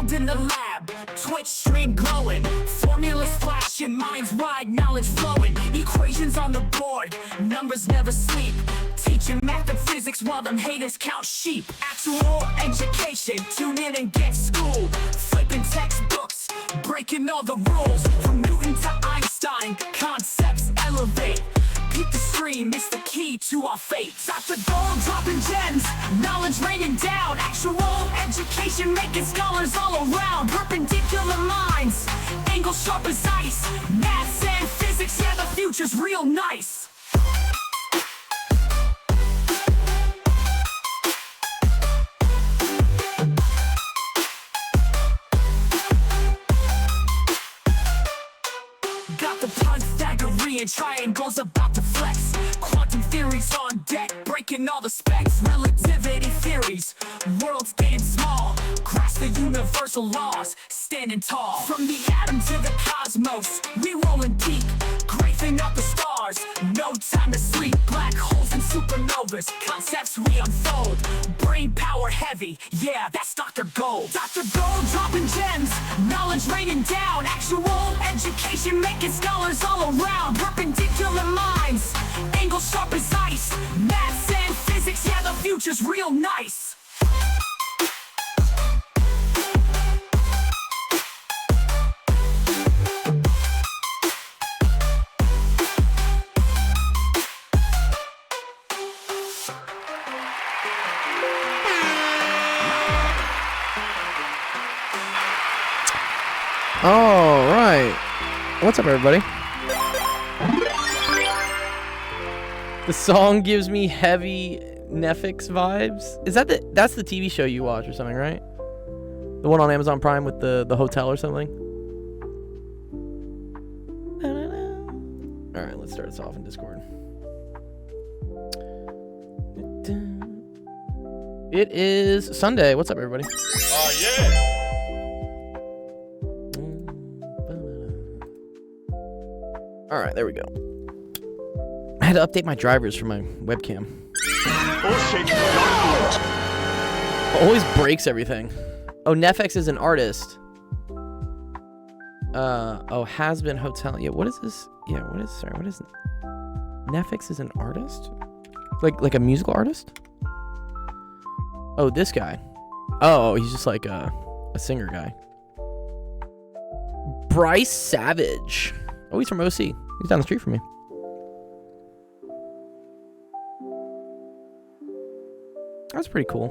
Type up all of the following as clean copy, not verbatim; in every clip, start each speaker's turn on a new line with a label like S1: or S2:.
S1: world in the lab, Twitch stream glowing, formulas flashing, minds wide, knowledge flowing, equations on the board, numbers never sleep, teaching math and physics while them haters count sheep. Actual education, tune in and get schooled, flipping textbooks, breaking all the rules, from Newton to Einstein, concepts elevate. Keep the stream, it's the key to our fate. Dr. Gold dropping gems, knowledge raining down, actual education making scholars all around. Perpendicular minds, angles sharp as ice, maths and physics, yeah, the future's real nice. Got the Pythagorean triangles about to flex, quantum theories on deck, breaking all the specs, relativity theories, worlds getting small, grasp the universal laws, standing tall. From the atom to the cosmos, we rolling deep, grazing up the stars, no time to sleep. Black holes and supernovas, concepts we unfold, brain power heavy, yeah, that's Dr. Gold. Dr. Gold dropping gems, knowledge raining down, actual education making scholars all around. Perpendicular minds, angles sharp as ice, maths and physics, yeah, the future's real nice.
S2: All right. What's up, everybody? The song gives me heavy Netflix vibes. Is that that's the TV show you watch or something, right? The one on Amazon Prime with the hotel or something? All right, let's start this off in Discord. It is Sunday. What's up, everybody?
S3: Yeah.
S2: All right, there we go. I had to update my drivers for my webcam. Always breaks everything. Oh, Netflix is an artist. Oh, Has Been Hotel. Yeah, what is this? Yeah, what is, sorry, what is it? Netflix is an artist? Like a musical artist? Oh, this guy. Oh, he's just like a singer guy. Bryce Savage. Oh, he's from OC. He's down the street from me. That's pretty cool.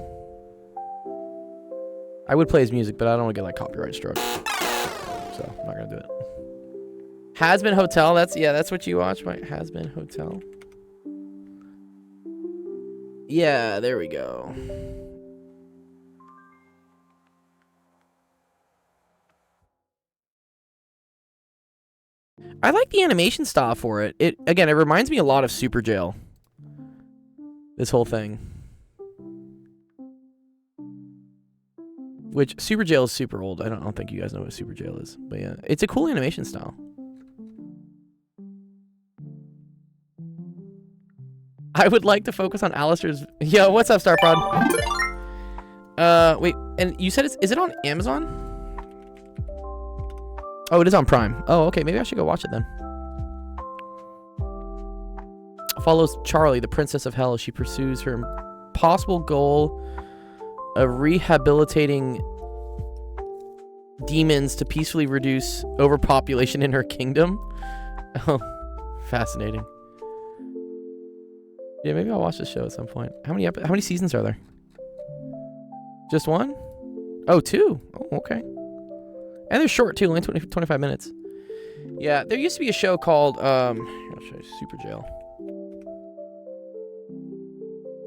S2: I would play his music, but I don't want to get like copyright struck. So I'm not gonna do it. Has Been Hotel. That's what you watch. Right? Has Been Hotel. Yeah, there we go. I like the animation style for it. It reminds me a lot of Super Jail. This whole thing. Which Super Jail is super old. I don't think you guys know what Super Jail is. But yeah, it's a cool animation style. I would like to focus on Alistair's. Yo, what's up, Starprod? Wait, and you said is it on Amazon? Oh, it is on Prime. Oh, okay. Maybe I should go watch it then. Follows Charlie, the princess of hell, as she pursues her impossible goal of rehabilitating demons to peacefully reduce overpopulation in her kingdom. Oh, fascinating. Yeah, maybe I'll watch this show at some point. How many seasons are there? Just one? Oh, two. Oh, okay. And they're short too, only 25 minutes. Yeah, there used to be a show called I'll show you Super Jail.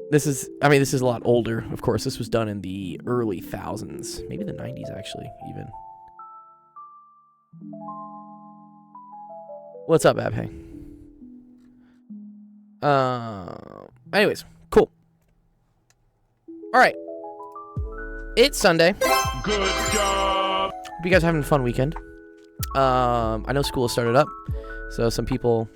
S2: This is a lot older, of course. This was done in the early thousands, maybe the 90s actually, even. What's up, Abhay? Anyways, cool. All right. It's Sunday.
S3: Good job.
S2: Hope you guys are having a fun weekend. I know school has started up, so some people.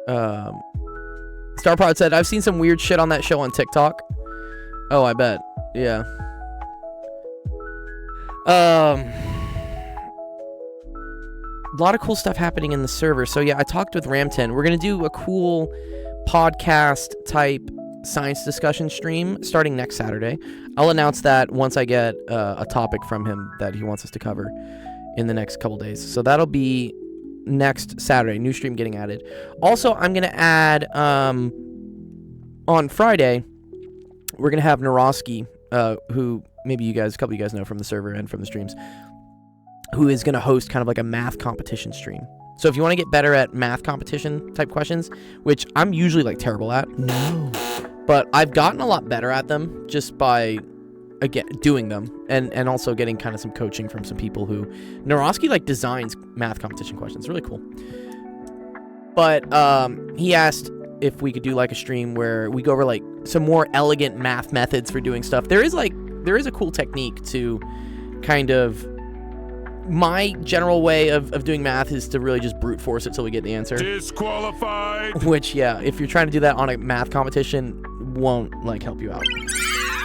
S2: Starprod said, "I've seen some weird shit on that show on TikTok." Oh, I bet. Yeah. A lot of cool stuff happening in the server. So yeah, I talked with Ramton. We're gonna do a cool podcast type science discussion stream starting next Saturday. I'll announce that once I get a topic from him that he wants us to cover in the next couple days. So that'll be next Saturday. New stream getting added. Also, I'm gonna add on Friday. We're gonna have Naroski, who maybe a couple of you guys know from the server and from the streams, who is gonna host kind of like a math competition stream. So if you want to get better at math competition type questions, which I'm usually like terrible at, but I've gotten a lot better at them just by again doing them and also getting kind of some coaching from some people who Naroski like designs math competition questions. It's really cool. But he asked if we could do like a stream where we go over like some more elegant math methods for doing stuff. There is a cool technique to kind of, my general way of doing math is to really just brute force it till we get the answer.
S3: Disqualified.
S2: Which, yeah, if you're trying to do that on a math competition, won't like help you out,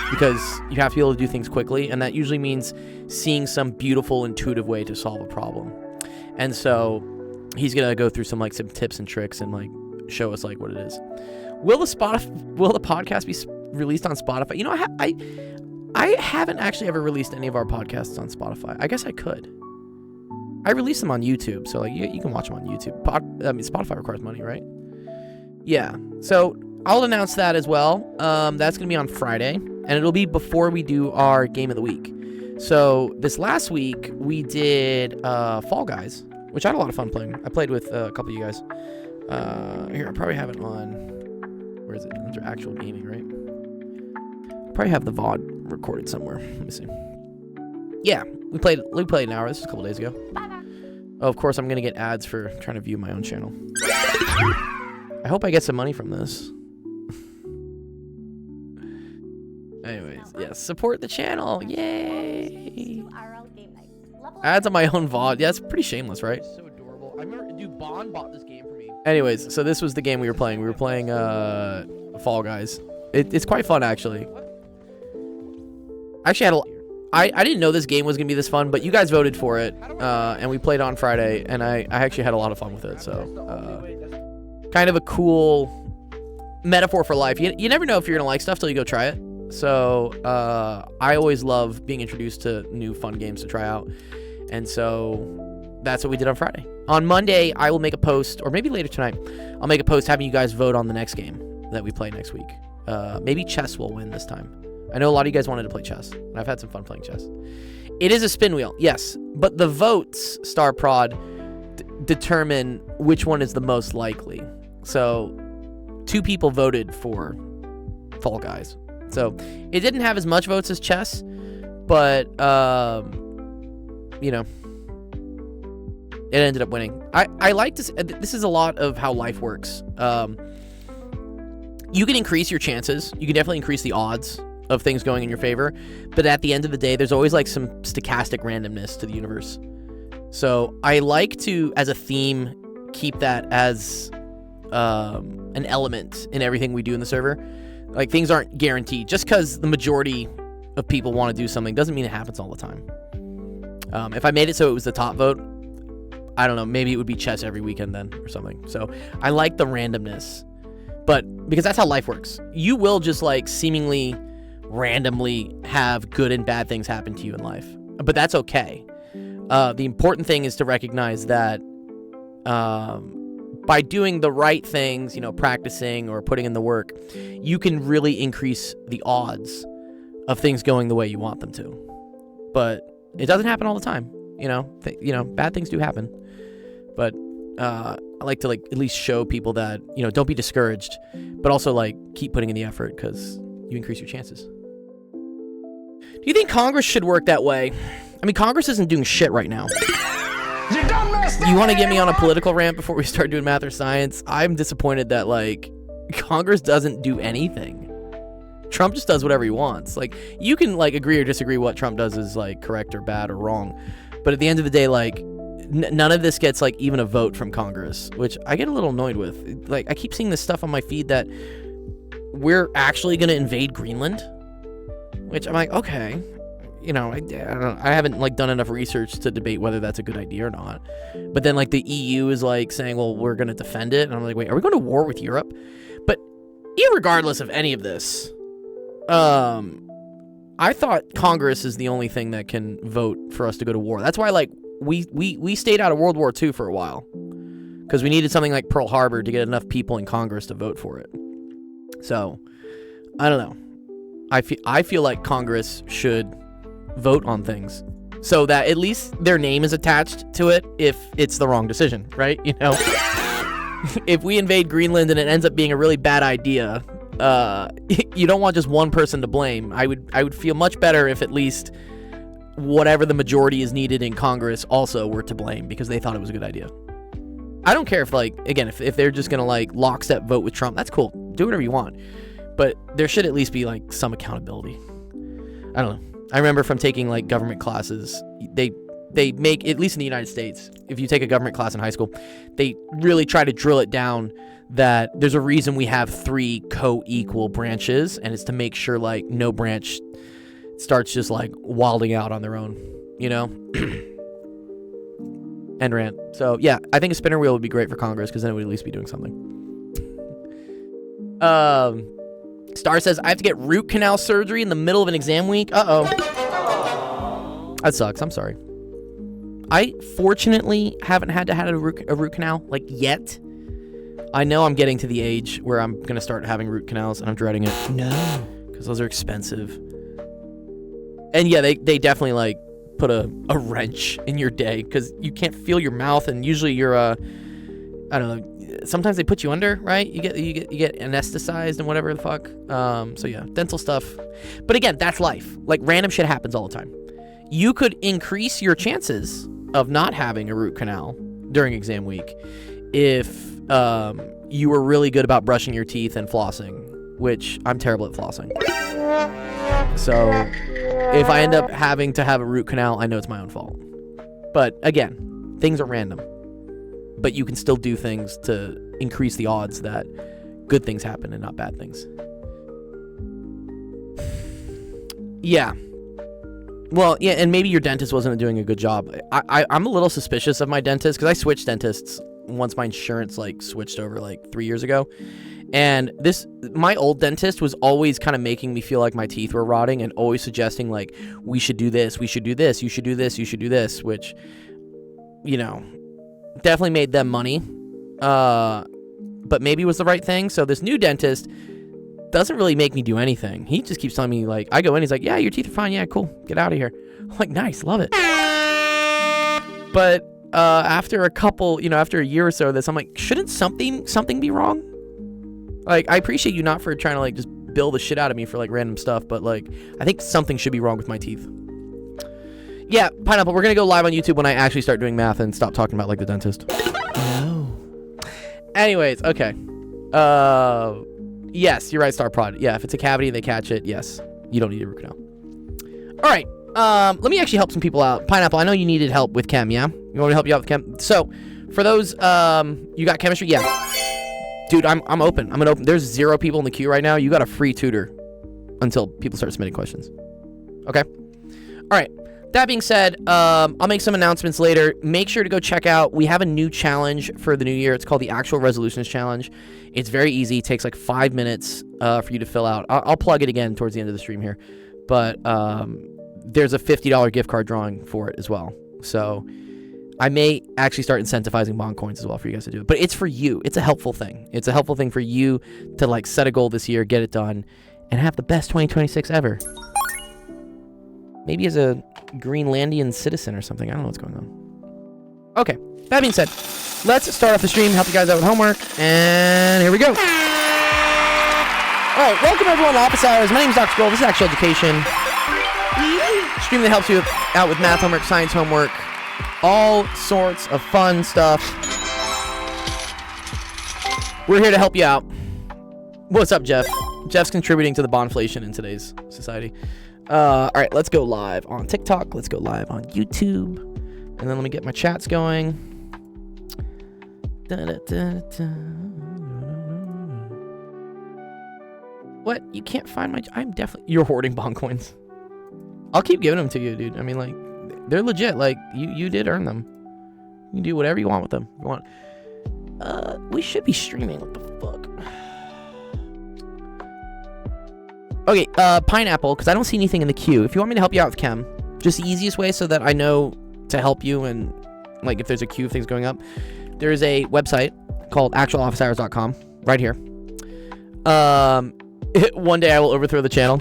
S2: because you have to be able to do things quickly, and that usually means seeing some beautiful, intuitive way to solve a problem. And so he's gonna go through some tips and tricks and like show us like what it is. Will the podcast be released on Spotify? You know, I haven't actually ever released any of our podcasts on Spotify. I guess I could. I release them on YouTube, so like you can watch them on YouTube. Spotify requires money, right? Yeah. So I'll announce that as well. That's gonna be on Friday, and it'll be before we do our game of the week. So this last week we did Fall Guys, which I had a lot of fun playing. I played with a couple of you guys. Here, I probably have it on. Where is it? Under actual gaming, right? I probably have the VOD recorded somewhere. Let me see. Yeah, we played an hour. This was a couple days ago. Oh, of course, I'm gonna get ads for trying to view my own channel. I hope I get some money from this. Anyways, yeah, support the channel. Yay! Ads on my own VOD. Yeah, it's pretty shameless, right? So adorable. I remember, dude, Bond bought this game for me. Anyways, so this was the game we were playing. We were playing Fall Guys. It's quite fun, actually. Actually, I didn't know this game was gonna be this fun, but you guys voted for it, and we played on Friday, and I actually had a lot of fun with it. So, kind of a cool metaphor for life. You never know if you're gonna like stuff till you go try it. So, I always love being introduced to new fun games to try out, and so that's what we did on Friday. On Monday, I will make a post, or maybe later tonight, I'll make a post having you guys vote on the next game that we play next week. Maybe chess will win this time. I know a lot of you guys wanted to play chess, and I've had some fun playing chess. It is a spin wheel, yes, but the votes, Star Prod, determine which one is the most likely. So, 2 people voted for Fall Guys. So, it didn't have as much votes as chess, but, you know, it ended up winning. I like this. This is a lot of how life works. You can increase your chances. You can definitely increase the odds of things going in your favor, but at the end of the day, there's always like some stochastic randomness to the universe. So I like to, as a theme, keep that as an element in everything we do in the server. Like, things aren't guaranteed. Just because the majority of people want to do something doesn't mean it happens all the time. If I made it so it was the top vote, I don't know, maybe it would be chess every weekend then or something. So I like the randomness, but because that's how life works. You will just like seemingly randomly have good and bad things happen to you in life, but that's okay. The important thing is to recognize that by doing the right things, you know, practicing or putting in the work, you can really increase the odds of things going the way you want them to. But it doesn't happen all the time, you know. Bad things do happen. But I like to like at least show people that, you know, don't be discouraged, but also like keep putting in the effort, because you increase your chances. Do you think Congress should work that way? I mean, Congress isn't doing shit right now. You want to get me on a political rant before we start doing math or science? I'm disappointed that like Congress doesn't do anything. Trump just does whatever he wants. Like, you can like agree or disagree what Trump does is like correct or bad or wrong, but at the end of the day, like none of this gets like even a vote from Congress, which I get a little annoyed with. Like, I keep seeing this stuff on my feed that we're actually going to invade Greenland, which I'm like, okay, I haven't like done enough research to debate whether that's a good idea or not. But then like the EU is like saying, well, we're going to defend it. And I'm like, wait, are we going to war with Europe? But irregardless of any of this, I thought Congress is the only thing that can vote for us to go to war. That's why like we stayed out of World War II for a while, because we needed something like Pearl Harbor to get enough people in Congress to vote for it. So I don't know. I feel like Congress should vote on things so that at least their name is attached to it if it's the wrong decision, right? You know, if we invade Greenland and it ends up being a really bad idea, you don't want just one person to blame. I would feel much better if at least whatever the majority is needed in Congress also were to blame because they thought it was a good idea. I don't care if like, again, if they're just gonna like lockstep vote with Trump, that's cool. Do whatever you want. But there should at least be like some accountability. I don't know. I remember from taking like government classes, they make, at least in the United States, if you take a government class in high school, they really try to drill it down that there's a reason we have 3 co-equal branches, and it's to make sure like no branch starts just like wilding out on their own, you know? End rant. So yeah, I think a spinner wheel would be great for Congress because then it would at least be doing something. Star says, I have to get root canal surgery in the middle of an exam week. Uh-oh. That sucks. I'm sorry. I fortunately haven't had to have a root canal, like, yet. I know I'm getting to the age where I'm going to start having root canals, and I'm dreading it. No. Because those are expensive. And yeah, they definitely, like, put a wrench in your day, because you can't feel your mouth, and usually you're, I don't know, sometimes they put you under, right? You get anesthetized and whatever the fuck. So yeah, dental stuff. But again, that's life. Like, random shit happens all the time. You could increase your chances of not having a root canal during exam week if you were really good about brushing your teeth and flossing, which I'm terrible at flossing. So if I end up having to have a root canal, I know it's my own fault. But again, things are random. But you can still do things to increase the odds that good things happen and not bad things. Yeah. Well, yeah, and maybe your dentist wasn't doing a good job. I'm a little suspicious of my dentist because I switched dentists once my insurance like switched over like 3 years ago. And my old dentist was always kind of making me feel like my teeth were rotting and always suggesting like, we should do this, we should do this, you should do this, you should do this, which, you know, definitely made them money, but maybe was the right thing. So this new dentist doesn't really make me do anything. He just keeps telling me, like, I go in, he's like, yeah, your teeth are fine, yeah, cool, get out of here. I'm like, nice, love it. But after a year or so of this, I'm like, shouldn't something be wrong? Like, I appreciate you not for trying to like just bill the shit out of me for like random stuff, but like, I think something should be wrong with my teeth. Yeah, Pineapple, we're going to go live on YouTube when I actually start doing math and stop talking about, like, the dentist. No. Anyways, okay. Yes, you're right, Star Prod. Yeah, if it's a cavity, they catch it. Yes, you don't need a root canal. All right. Let me actually help some people out. Pineapple, I know you needed help with chem, yeah? You want me to help you out with chem? So, for those, you got chemistry? Yeah. Dude, I'm open. I'm going to open. There's 0 people in the queue right now. You got a free tutor until people start submitting questions. Okay? All right. That being said, I'll make some announcements later. Make sure to go check out, we have a new challenge for the new year. It's called the Actual Resolutions Challenge. It's very easy. It takes like 5 minutes for you to fill out. I'll plug it again towards the end of the stream here. But there's a $50 gift card drawing for it as well. So I may actually start incentivizing bond coins as well for you guys to do it. But it's for you. It's a helpful thing. It's a helpful thing for you to like set a goal this year, get it done, and have the best 2026 ever. Maybe as a Greenlandian citizen or something. I don't know what's going on. Okay, that being said, let's start off the stream, help you guys out with homework, and here we go. All right, welcome everyone to Office Hours. My name is Dr. Gold. This is Actual Education. Stream that helps you out with math homework, science homework, all sorts of fun stuff. We're here to help you out. What's up, Jeff? Jeff's contributing to the bondflation in today's society. All right, let's go live on TikTok. Let's go live on YouTube. And then let me get my chats going. What? You can't find my... I'm definitely... You're hoarding bond coins. I'll keep giving them to you, dude. I mean, like, they're legit. Like, you did earn them. You can do whatever you want with them. If you want. We should be streaming. What the fuck? Okay, Pineapple, because I don't see anything in the queue. If you want me to help you out with Chem, just the easiest way so that I know to help you and, like, if there's a queue of things going up, there's a website called actualofficehours.com right here. One day I will overthrow the channel.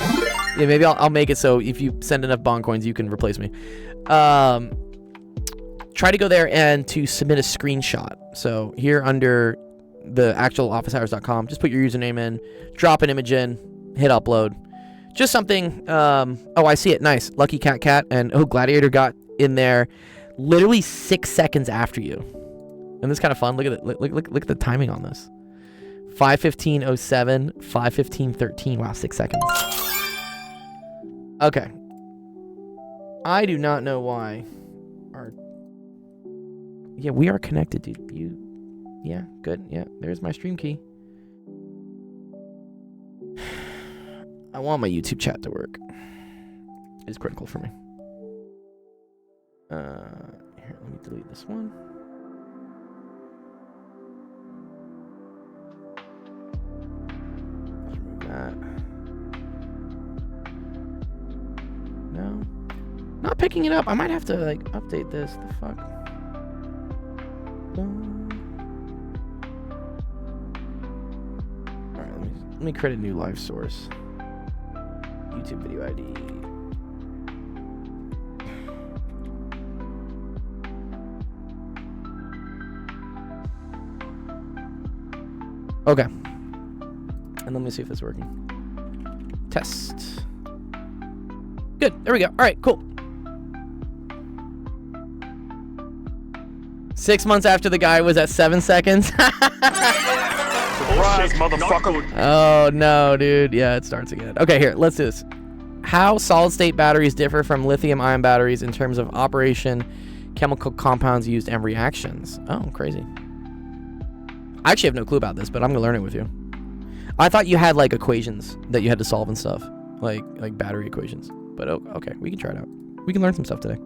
S2: Yeah, maybe I'll make it so if you send enough bond coins, you can replace me. Try to go there and to submit a screenshot. So here under the actualofficehours.com, just put your username in, drop an image in, hit upload. Just something. Oh, I see it. Nice. Lucky Cat and Gladiator got in there literally 6 seconds after you. And this is kind of fun. Look at it. Look at the timing on this. 5:15:07, 5:15:13. Wow, 6 seconds. Okay. I do not know why our... Yeah, we are connected, dude. Yeah, good. Yeah, there's my stream key. I want my YouTube chat to work. It's critical for me. Here, let me delete this one. Let's remove that. No. Not picking it up. I might have to, like, update this. The fuck? Alright, let me create a new live source. YouTube video ID. Okay. And let me see if it's working. Test. Good. There we go. All right, cool. 6 months after the guy was at 7 seconds.
S3: Surprise, motherfucker.
S2: Oh, no, dude. Yeah, it starts again. Okay, here. Let's do this. How solid-state batteries differ from lithium-ion batteries in terms of operation, chemical compounds used, and reactions. Oh, crazy. I actually have no clue about this, but I'm going to learn it with you. I thought you had, like, equations that you had to solve and stuff. Like battery equations. But, okay, we can try it out. We can learn some stuff today.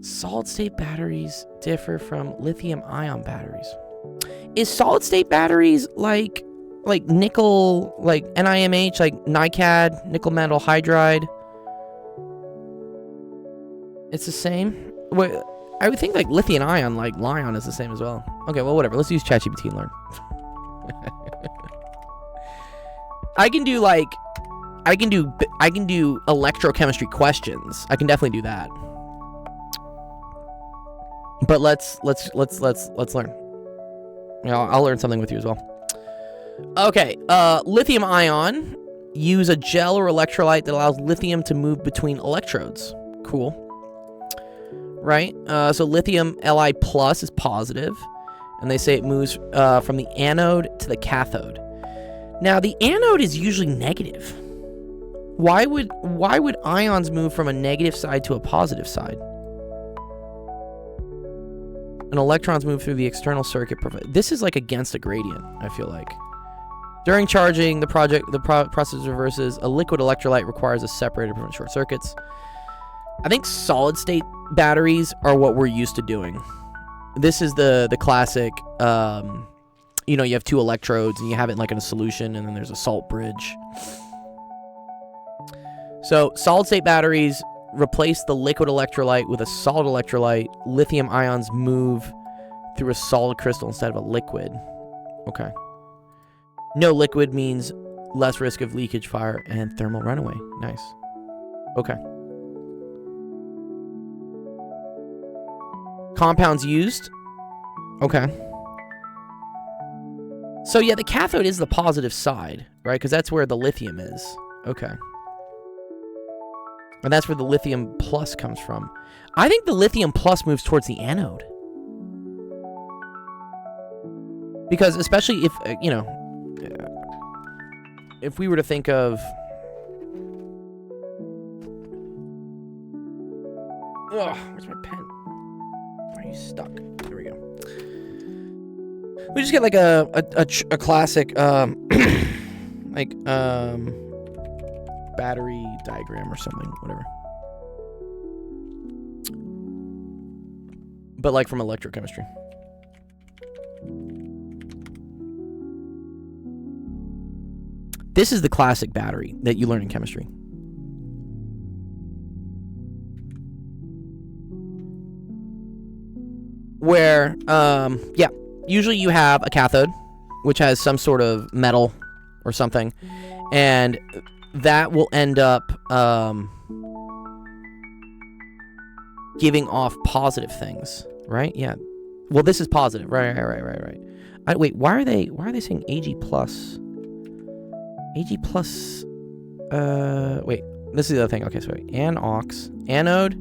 S2: Solid-state batteries differ from lithium-ion batteries. Is solid-state batteries like nickel, like NiMH, like NiCad, nickel metal hydride? It's the same? Wait, I would think like lithium-ion, like Lion, is the same as well. Okay, well, whatever. Let's use ChatGPT and learn. I can do electrochemistry questions. I can definitely do that. But let's learn. I'll learn something with you as well. Okay, lithium ion use a gel or electrolyte that allows lithium to move between electrodes. Cool. Right? So lithium Li plus is positive, and they say it moves from the anode to the cathode. Now the anode is usually negative. Why would ions move from a negative side to a positive side? And electrons move through the external circuit. This is like against a gradient, I feel like. During charging, the process reverses. A liquid electrolyte requires a separator to prevent short circuits. I think solid state batteries are what we're used to doing. This is the classic, you know, you have two electrodes and you have it like in a solution and then there's a salt bridge. So solid state batteries replace the liquid electrolyte with a solid electrolyte. Lithium ions move through a solid crystal instead of a liquid. Okay. No liquid means less risk of leakage, fire, and thermal runaway. Nice. Okay. Compounds used. Okay. So yeah, the cathode is the positive side, right? Because that's where the lithium is. Okay. And that's where the lithium plus comes from. I think the lithium plus moves towards the anode. Because especially if, you know, if we were to think of... Ugh, where's my pen? Why are you stuck? There we go. We just get like a classic, like, battery diagram or something, whatever. But like from electrochemistry. This is the classic battery that you learn in chemistry. Where, yeah, usually you have a cathode, which has some sort of metal or something, and that will end up giving off positive things, right? Yeah. Well, this is positive, right. Wait, why are they saying Ag plus? Ag plus. Wait, this is the other thing. Okay, sorry. Anox, anode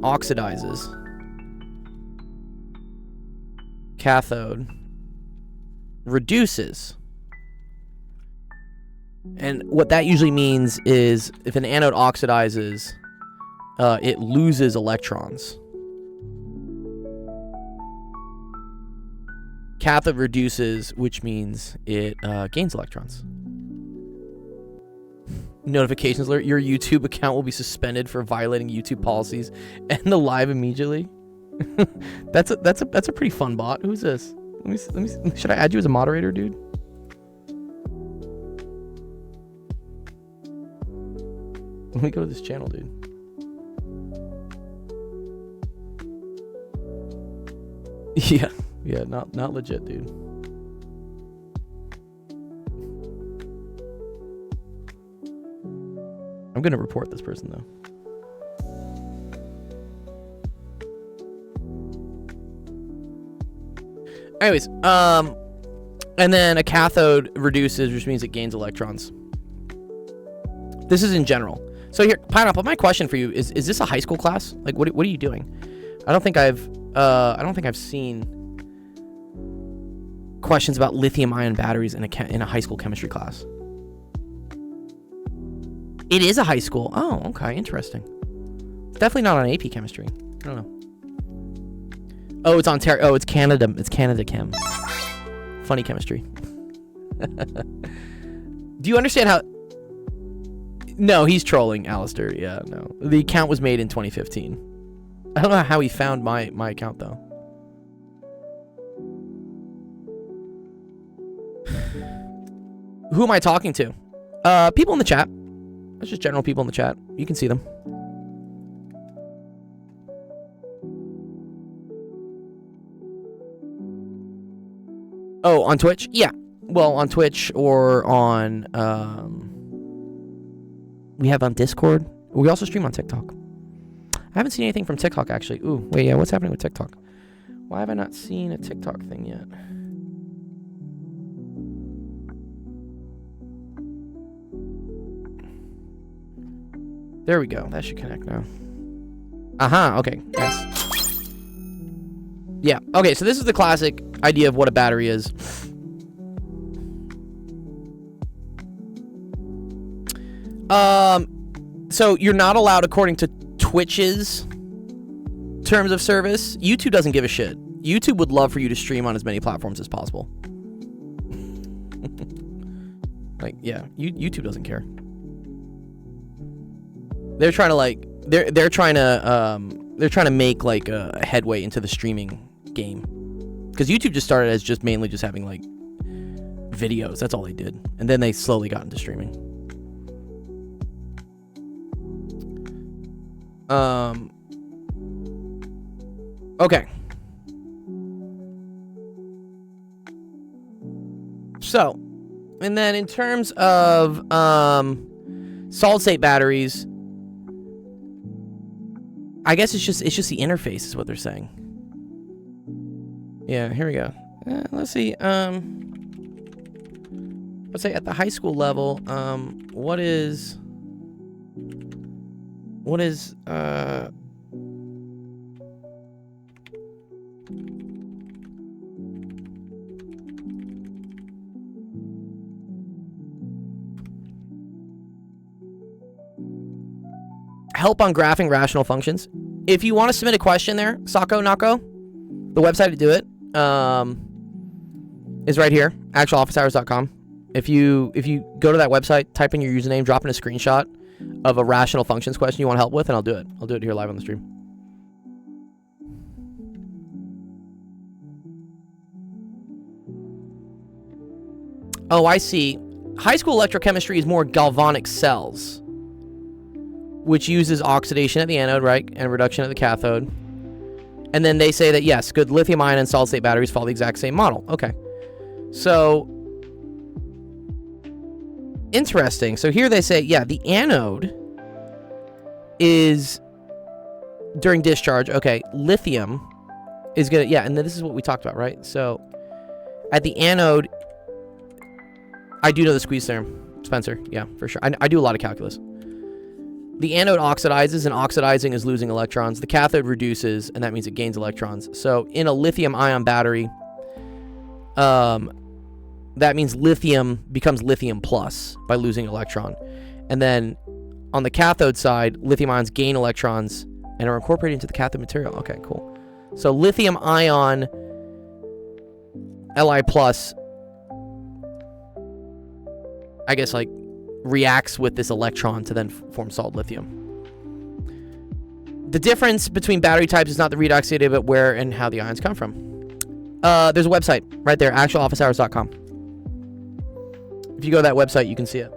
S2: oxidizes. Cathode reduces. And what that usually means is if an anode oxidizes, it loses electrons. Cathode reduces, which means it gains electrons. Notifications alert: your YouTube account will be suspended for violating YouTube policies. End the live immediately. That's a pretty fun bot. Who's this? Let me see. Should I add you as a moderator, dude? Let me go to this channel, dude. Yeah, not legit, dude. I'm gonna report this person though. Anyways, and then a cathode reduces, which means it gains electrons. This is in general. So here, Pineapple, my question for you is this a high school class? Like, what are you doing? I don't think I've seen questions about lithium-ion batteries in a high school chemistry class. It is a high school. Oh, okay, interesting. It's definitely not on AP chemistry. I don't know. Oh, it's Ontario. Oh, it's Canada. It's Canada Chem. Funny chemistry. Do you understand how? No, he's trolling, Alistair. Yeah, no. The account was made in 2015. I don't know how he found my account though. Who am I talking to? People in the chat. That's just general people in the chat. You can see them. Oh, on Twitch? Yeah. Well, on Twitch or on we have on Discord. We also stream on TikTok. I haven't seen anything from TikTok actually. Ooh, wait, yeah, what's happening with TikTok? Why have I not seen a TikTok thing yet? There we go. That should connect now. Okay. Nice. Yeah. Okay, so this is the classic idea of what a battery is. So you're not allowed, according to Twitch's terms of service. YouTube doesn't give a shit. YouTube would love for you to stream on as many platforms as possible. Like, yeah, YouTube doesn't care. They're trying to they're trying to make like a headway into the streaming game, because YouTube just started as just mainly just having like videos. That's all they did, and then they slowly got into streaming. Okay. So, and then in terms of solid state batteries, I guess it's just the interface is what they're saying. Yeah, here we go. Let's see. Let's say at the high school level, what is help on graphing rational functions. If you want to submit a question there, Sako Nako, the website to do it is right here, actualofficehours.com. If you go to that website, type in your username, drop in a screenshot of a rational functions question you want help with, and I'll do it. I'll do it here live on the stream. Oh, I see. High school electrochemistry is more galvanic cells, which uses oxidation at the anode, right, and reduction at the cathode. And then they say that, yes, good lithium-ion and solid-state batteries follow the exact same model. Okay. So, interesting. So here they say, yeah, the anode is during discharge. Okay, lithium is going to, yeah, and this is what we talked about, right? So, at the anode, I do know the squeeze theorem, Spencer. Yeah, for sure. I do a lot of calculus. The anode oxidizes, and oxidizing is losing electrons. The cathode reduces, and that means it gains electrons. So in a lithium-ion battery, that means lithium becomes lithium plus by losing electron. And then on the cathode side, lithium ions gain electrons and are incorporated into the cathode material. Okay, cool. So lithium-ion Li plus, I guess, like, reacts with this electron to then form solid lithium. The difference between battery types is not the redox data, but where and how the ions come from. There's a website right there, actualofficehours.com. If you go to that website, you can see it.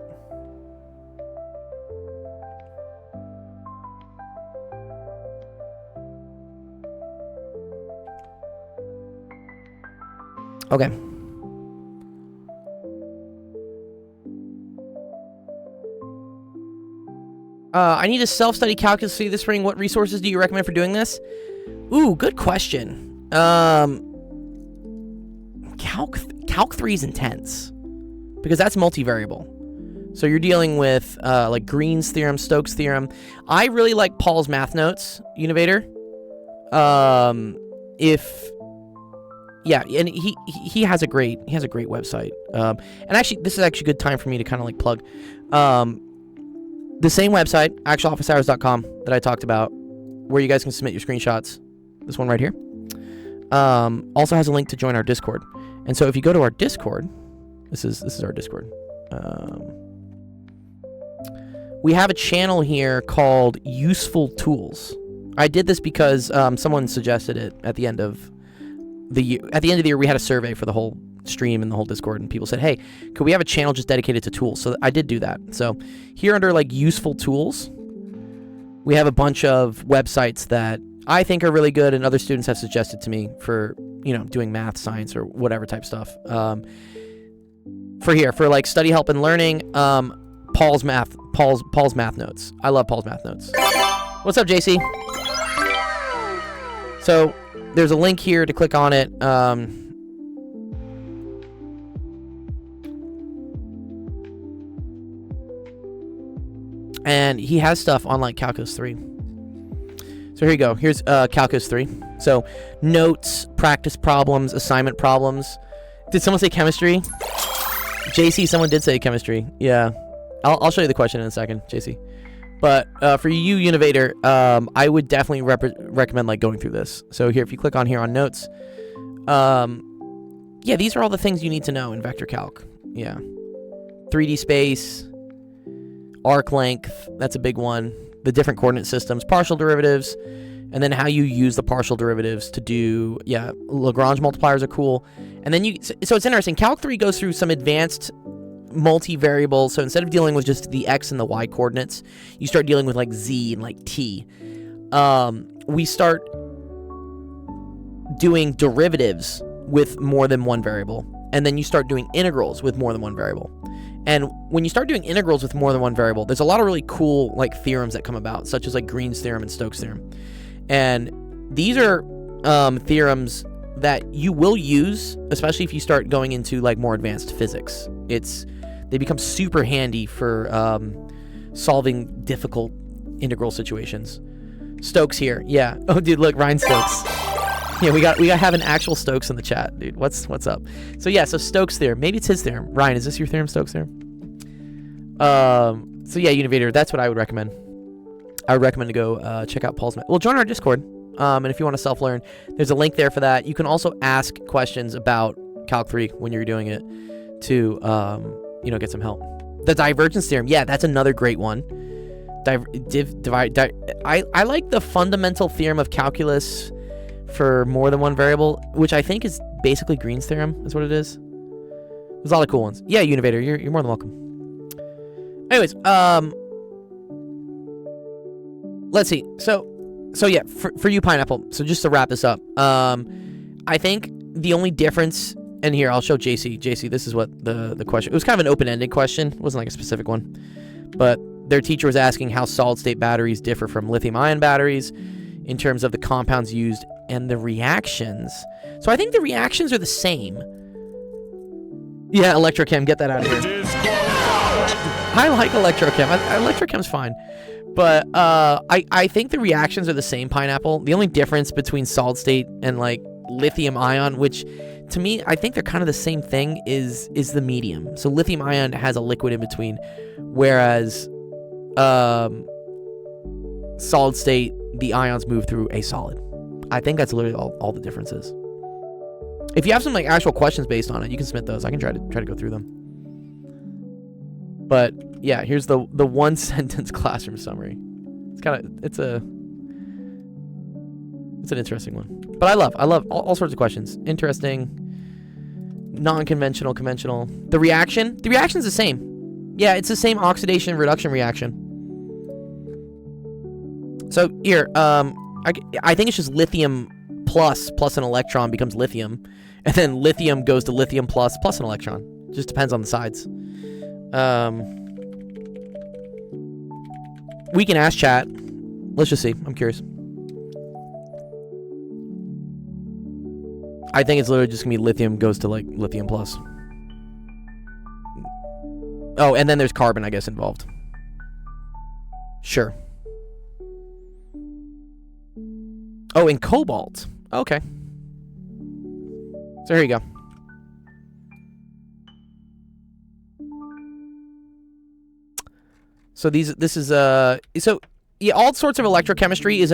S2: Okay. I need to self-study calculus this spring. What resources do you recommend for doing this? Ooh, good question. Calc 3 is intense because that's multivariable. So you're dealing with like Green's theorem, Stokes' theorem. I really like Paul's math notes, Univator. Yeah, and he has a great website. And actually, this is actually a good time for me to kind of like plug. The same website, actualofficehours.com, that I talked about, where you guys can submit your screenshots. This one right here. Also has a link to join our Discord. And so if you go to our Discord, this is our Discord. We have a channel here called Useful Tools. I did this because someone suggested it at the end of the year. At the end of the year, we had a survey for the whole stream and the whole Discord, and people said, hey, could we have a channel just dedicated to tools? So I did do that. So here under like Useful Tools, we have a bunch of websites that I think are really good and other students have suggested to me for, you know, doing math, science, or whatever type stuff. For like study help and learning, Paul's math notes. I love Paul's math notes. What's up, JC? So there's a link here to click on it. And he has stuff on like Calculus 3. So here you go. Here's Calculus 3. So notes, practice problems, assignment problems. Did someone say chemistry? JC, someone did say chemistry. Yeah. I'll show you the question in a second, JC. But for you, Univator, I would definitely recommend like going through this. So here, if you click on here on notes, yeah, these are all the things you need to know in vector calc. Yeah. 3D space, arc length, that's a big one. The different coordinate systems, partial derivatives, and then how you use the partial derivatives to do, yeah, Lagrange multipliers are cool. And then so it's interesting, Calc 3 goes through some advanced multivariable, so instead of dealing with just the x and the y coordinates, you start dealing with like z and like t. We start doing derivatives with more than one variable, and then you start doing integrals with more than one variable. And when you start doing integrals with more than one variable, there's a lot of really cool like theorems that come about, such as like Green's theorem and Stokes' theorem. And these are theorems that you will use, especially if you start going into like more advanced physics. They become super handy for solving difficult integral situations. Stokes here, yeah. Oh, dude, look, Ryan Stokes. Yeah, we got have an actual Stokes in the chat, dude. What's up? So yeah, so Stokes theorem. Maybe it's his theorem. Ryan, is this your theorem, Stokes theorem? So yeah, Univator, that's what I would recommend. I would recommend to go check out Paul's. Well, join our Discord. And if you want to self-learn, there's a link there for that. You can also ask questions about Calc 3 when you're doing it to get some help. The divergence theorem, yeah, that's another great one. I like the fundamental theorem of calculus for more than one variable, which I think is basically Green's theorem, is what it is. There's a lot of cool ones. Yeah, Univator, you're more than welcome. Anyways, let's see. So yeah, for you, Pineapple. So just to wrap this up, I think the only difference, and here I'll show JC. JC, this is what the question. It was kind of an open-ended question. It wasn't like a specific one, but their teacher was asking how solid-state batteries differ from lithium-ion batteries in terms of the compounds used and the reactions. So I think the reactions are the same. Yeah, Electrochem, get that out of here. I like Electrochem. Electrochem's fine. But I think the reactions are the same, Pineapple. The only difference between solid-state and, like, lithium-ion, which, to me, I think they're kind of the same thing, is the medium. So lithium-ion has a liquid in between, whereas solid-state, the ions move through a solid. I think that's literally all the differences. If you have some like actual questions based on it, you can submit those. I can try to go through them. But yeah, here's the one sentence classroom summary. It's an interesting one. But I love all sorts of questions. Interesting, non-conventional, conventional. The reaction's the same. Yeah, it's the same oxidation reduction reaction. So here, I think it's just lithium plus an electron becomes lithium, and then lithium goes to lithium plus an electron. Just depends on the sides. We can ask chat. Let's just see. I'm curious. I think it's literally just gonna be lithium goes to like lithium plus. Oh, and then there's carbon, I guess, involved. Sure. Oh, and cobalt. Okay. So here you go. So this is so yeah, all sorts of electrochemistry is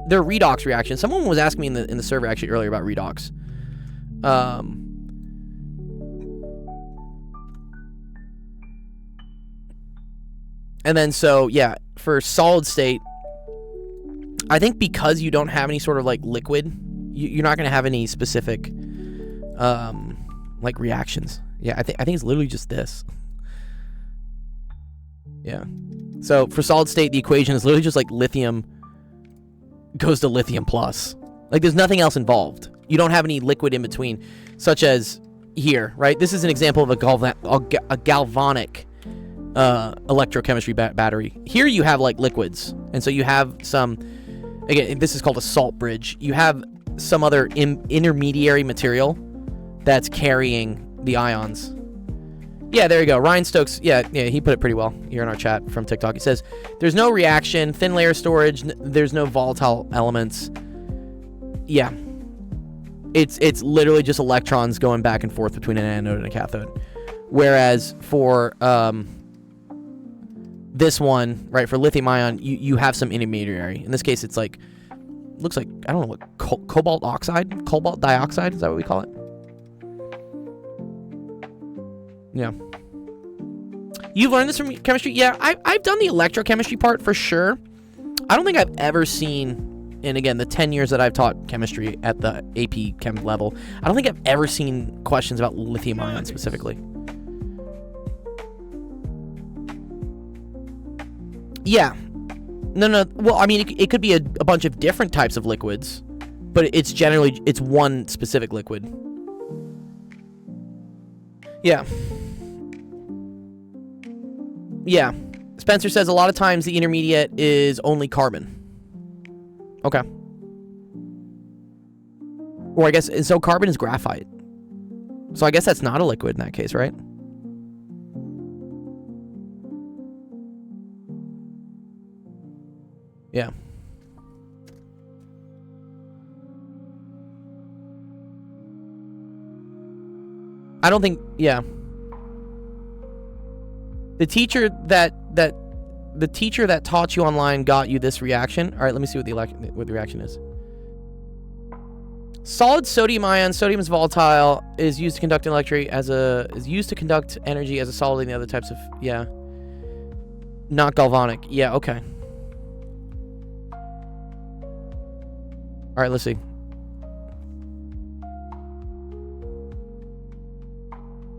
S2: they're redox reactions. Someone was asking me in the server actually earlier about redox. And then so yeah, for solid state, I think because you don't have any sort of like liquid, you're not gonna have any specific like reactions. Yeah, I think it's literally just this. Yeah. So for solid state, the equation is literally just like lithium goes to lithium plus. Like there's nothing else involved. You don't have any liquid in between, such as here, right? This is an example of a galvanic electrochemistry battery. Here you have like liquids, and so you have some. Again, this is called a salt bridge. You have some other intermediary material that's carrying the ions. Yeah, there you go. Ryan Stokes, yeah, he put it pretty well here in our chat from TikTok. He says, there's no reaction, thin layer storage, there's no volatile elements. Yeah. It's literally just electrons going back and forth between an anode and a cathode. Whereas for this one, right, for lithium ion, you have some intermediary. In this case, it's like, looks like, I don't know what, cobalt dioxide, is that what we call it? Yeah. You've learned this from chemistry? Yeah, I've done the electrochemistry part for sure. I don't think I've ever seen, and again, the 10 years that I've taught chemistry at the AP Chem level, I don't think I've ever seen questions about lithium ion specifically. Yeah. No. Well, I mean, it could be a bunch of different types of liquids, but it's generally, it's one specific liquid. Yeah. Yeah. Spencer says a lot of times the intermediate is only carbon. Okay. Or I guess, so carbon is graphite. So I guess that's not a liquid in that case, right? Yeah. I don't think, yeah. The teacher that taught you online got you this reaction. All right, let me see what the reaction is. Solid sodium ion. Sodium is volatile. Is used to conduct energy as a solid in the other types of not galvanic. Yeah. Okay. All right. Let's see.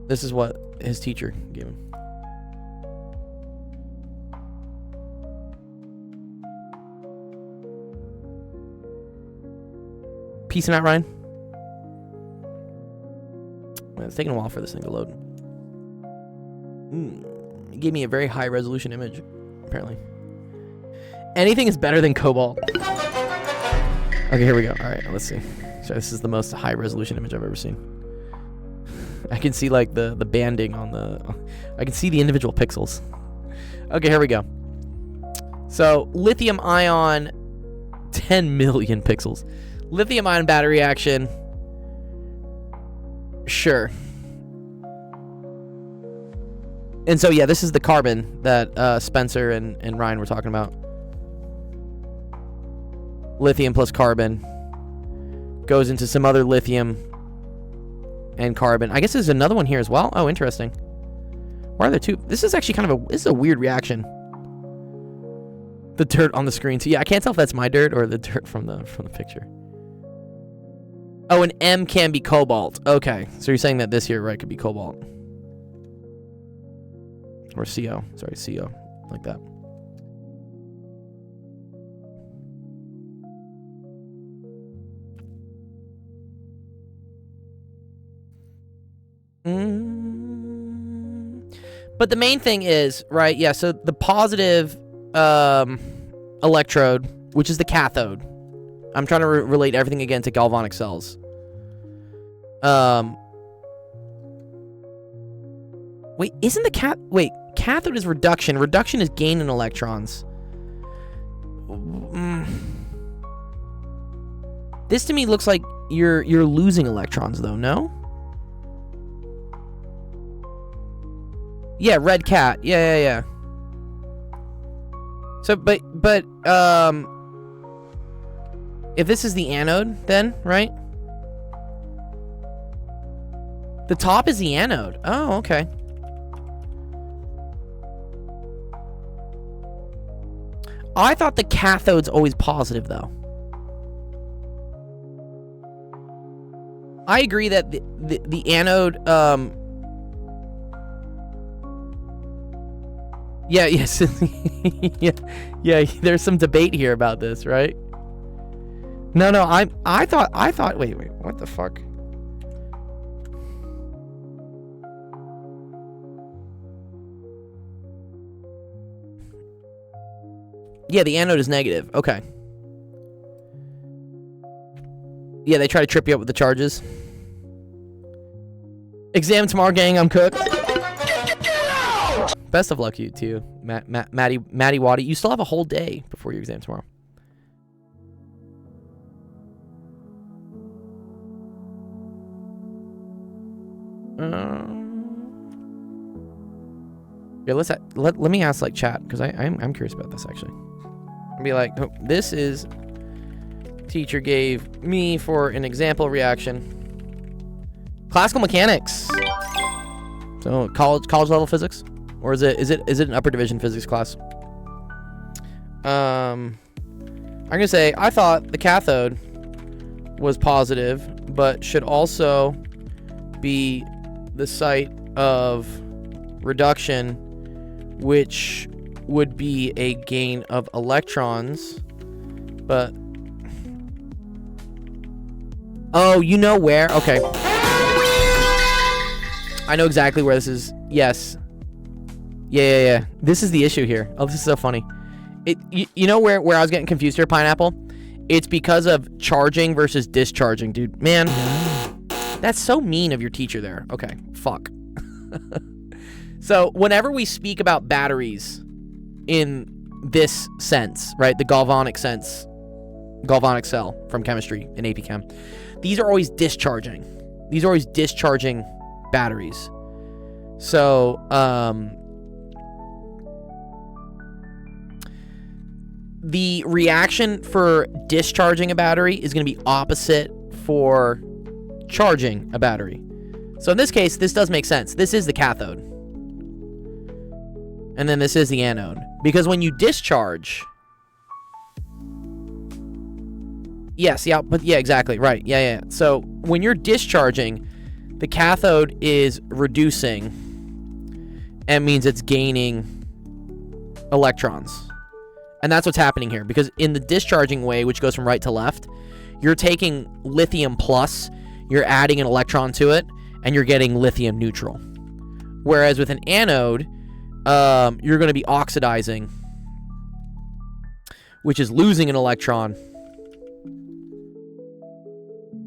S2: This is what his teacher gave him. Peacing out, Ryan. It's taking a while for this thing to load. It gave me a very high resolution image, apparently. Anything is better than Cobalt. Okay, here we go. All right, let's see. So this is the most high resolution image I've ever seen. I can see like the banding on the... I can see the individual pixels. Okay, here we go. So lithium ion, 10 million pixels. Lithium ion battery action. Sure. And so, yeah, this is the carbon that Spencer and Ryan were talking about. Lithium plus carbon goes into some other lithium and carbon. I guess there's another one here as well. Oh, interesting. Why are there two? This is actually kind of this is a weird reaction. The dirt on the screen. So yeah, I can't tell if that's my dirt or the dirt from the picture. Oh, an M can be cobalt. Okay, so you're saying that this here, right, could be cobalt. Or CO. Sorry, CO. Like that. But the main thing is, right, yeah, so the positive electrode, which is the cathode. I'm trying to relate everything again to galvanic cells. Wait, isn't the wait, cathode is reduction. Reduction is gain in electrons. This to me looks like you're losing electrons though, no? Yeah, red cat. Yeah. So, but, if this is the anode, then, right? The top is the anode. Oh, okay. I thought the cathode's always positive, though. I agree that the anode, yes. yeah, there's some debate here about this, right? No, I thought, wait, what the fuck? Yeah, the anode is negative. Okay. Yeah, they try to trip you up with the charges. Exam tomorrow, gang. I'm cooked. Best of luck to you, Maddie Waddy. You still have a whole day before your exam tomorrow. Yeah, let me ask like chat because I'm curious about this actually. I'll be like, oh, this is teacher gave me for an example reaction. Classical mechanics. So college level physics, or is it an upper division physics class? I'm gonna say I thought the cathode was positive, but should also be the site of reduction, which would be a gain of electrons. But oh, you know where? Okay, I know exactly where this is. Yes. Yeah. This is the issue here. Oh, this is so funny. You know where I was getting confused here, Pineapple? It's because of charging versus discharging, dude. Man, that's so mean of your teacher there. Okay, fuck. So whenever we speak about batteries in this sense, right, the galvanic sense, galvanic cell from chemistry in AP Chem, these are always discharging. These are always discharging batteries. So, the reaction for discharging a battery is going to be opposite for charging a battery. So in this case, this does make sense. This is the cathode. And then this is the anode. Because when you discharge... Yes, yeah, but yeah, exactly, right. Yeah. So when you're discharging, the cathode is reducing, and means it's gaining electrons. And that's what's happening here, because in the discharging way, which goes from right to left, you're taking lithium plus, you're adding an electron to it, and you're getting lithium neutral. Whereas with an anode, you're going to be oxidizing, which is losing an electron.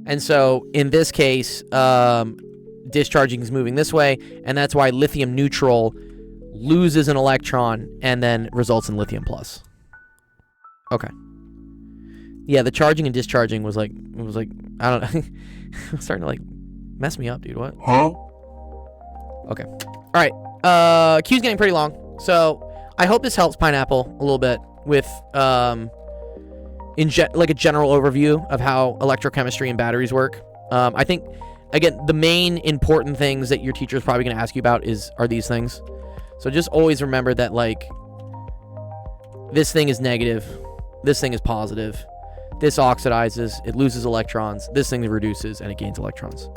S2: And so in this case, discharging is moving this way, and that's why lithium neutral loses an electron and then results in lithium plus. Okay. Yeah, the charging and discharging was like, I don't know. It's starting to like mess me up, dude. What?
S3: Huh?
S2: Okay. All right. Queue's getting pretty long, so I hope this helps Pineapple a little bit with like a general overview of how electrochemistry and batteries work. I think, again, the main important things that your teacher is probably going to ask you about are these things. So just always remember that, like, this thing is negative, this thing is positive, this oxidizes, it loses electrons, this thing reduces, and it gains electrons.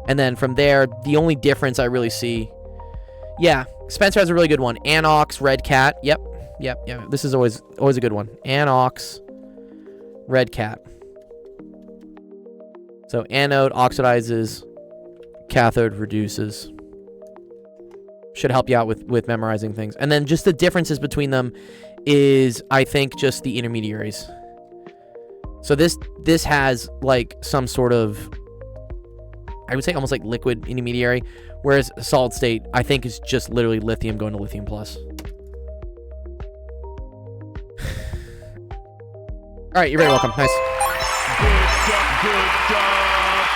S2: And then from there, the only difference I really see... Yeah, Spencer has a really good one. Anox, Red Cat. Yep. This is always a good one. Anox, Red Cat. So anode oxidizes, cathode reduces. Should help you out with memorizing things. And then just the differences between them is, I think, just the intermediaries. So this has like some sort of, I would say almost like liquid intermediary, whereas solid state, I think, is just literally lithium going to lithium plus. All right, you're very welcome. Nice.
S3: Good job.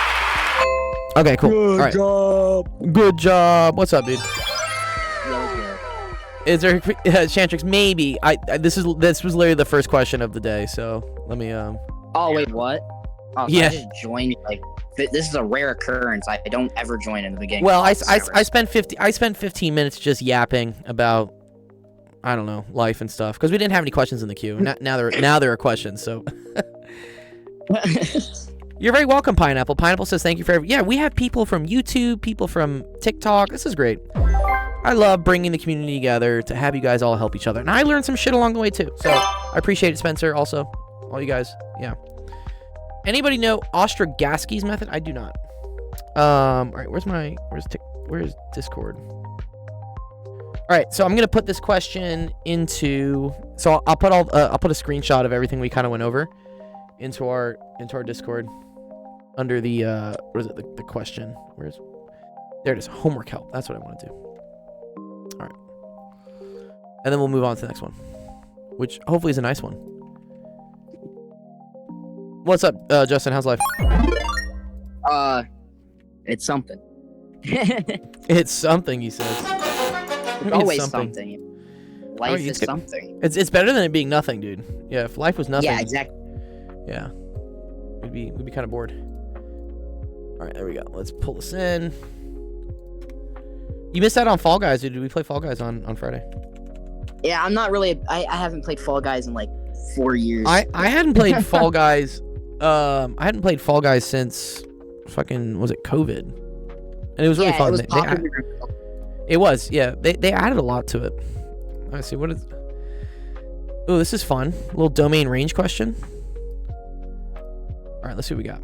S2: Okay, cool.
S4: Good
S2: job. Good job. What's up, dude? Is there Shantrix? Maybe. This was literally the first question of the day, so let me
S4: Oh wait, what? Oh, so
S2: Yeah.
S4: I just joined. Like, this is a rare occurrence. I don't ever join in the beginning.
S2: Well, I
S4: of the server.
S2: spent 15 minutes just yapping about, I don't know, life and stuff, because we didn't have any questions in the queue. Now there are questions. So you're very welcome, Pineapple. Pineapple says thank you for yeah. We have people from YouTube, people from TikTok. This is great. I love bringing the community together to have you guys all help each other, and I learned some shit along the way too. So I appreciate it, Spencer. Also, all you guys. Yeah. Anybody know Ostrogaski's method? I do not. All right. Where's Discord? All right, so I'm gonna put this question into. So I'll put I'll put a screenshot of everything we kind of went over into our Discord under the what is it, the question? There it is. Homework help. That's what I want to do. All right, and then we'll move on to the next one, which hopefully is a nice one. What's up, Justin? How's life?
S4: It's something.
S2: It's something, he says.
S4: It's always something. Life is something.
S2: It's better than it being nothing, dude. Yeah, if life was nothing.
S4: Yeah, exactly.
S2: Yeah, we'd be kind of bored. All right, there we go. Let's pull this in. You missed out on Fall Guys, dude. Did we play Fall Guys on Friday?
S4: Yeah, I'm not really. I haven't played Fall Guys in like 4 years.
S2: I hadn't played Fall Guys. I hadn't played Fall Guys since fucking was it COVID, and it was really fun.
S4: It was popular.
S2: It was, yeah. They added a lot to it. Let's see what is. Oh, this is fun. A little domain range question. All right, let's see what we got.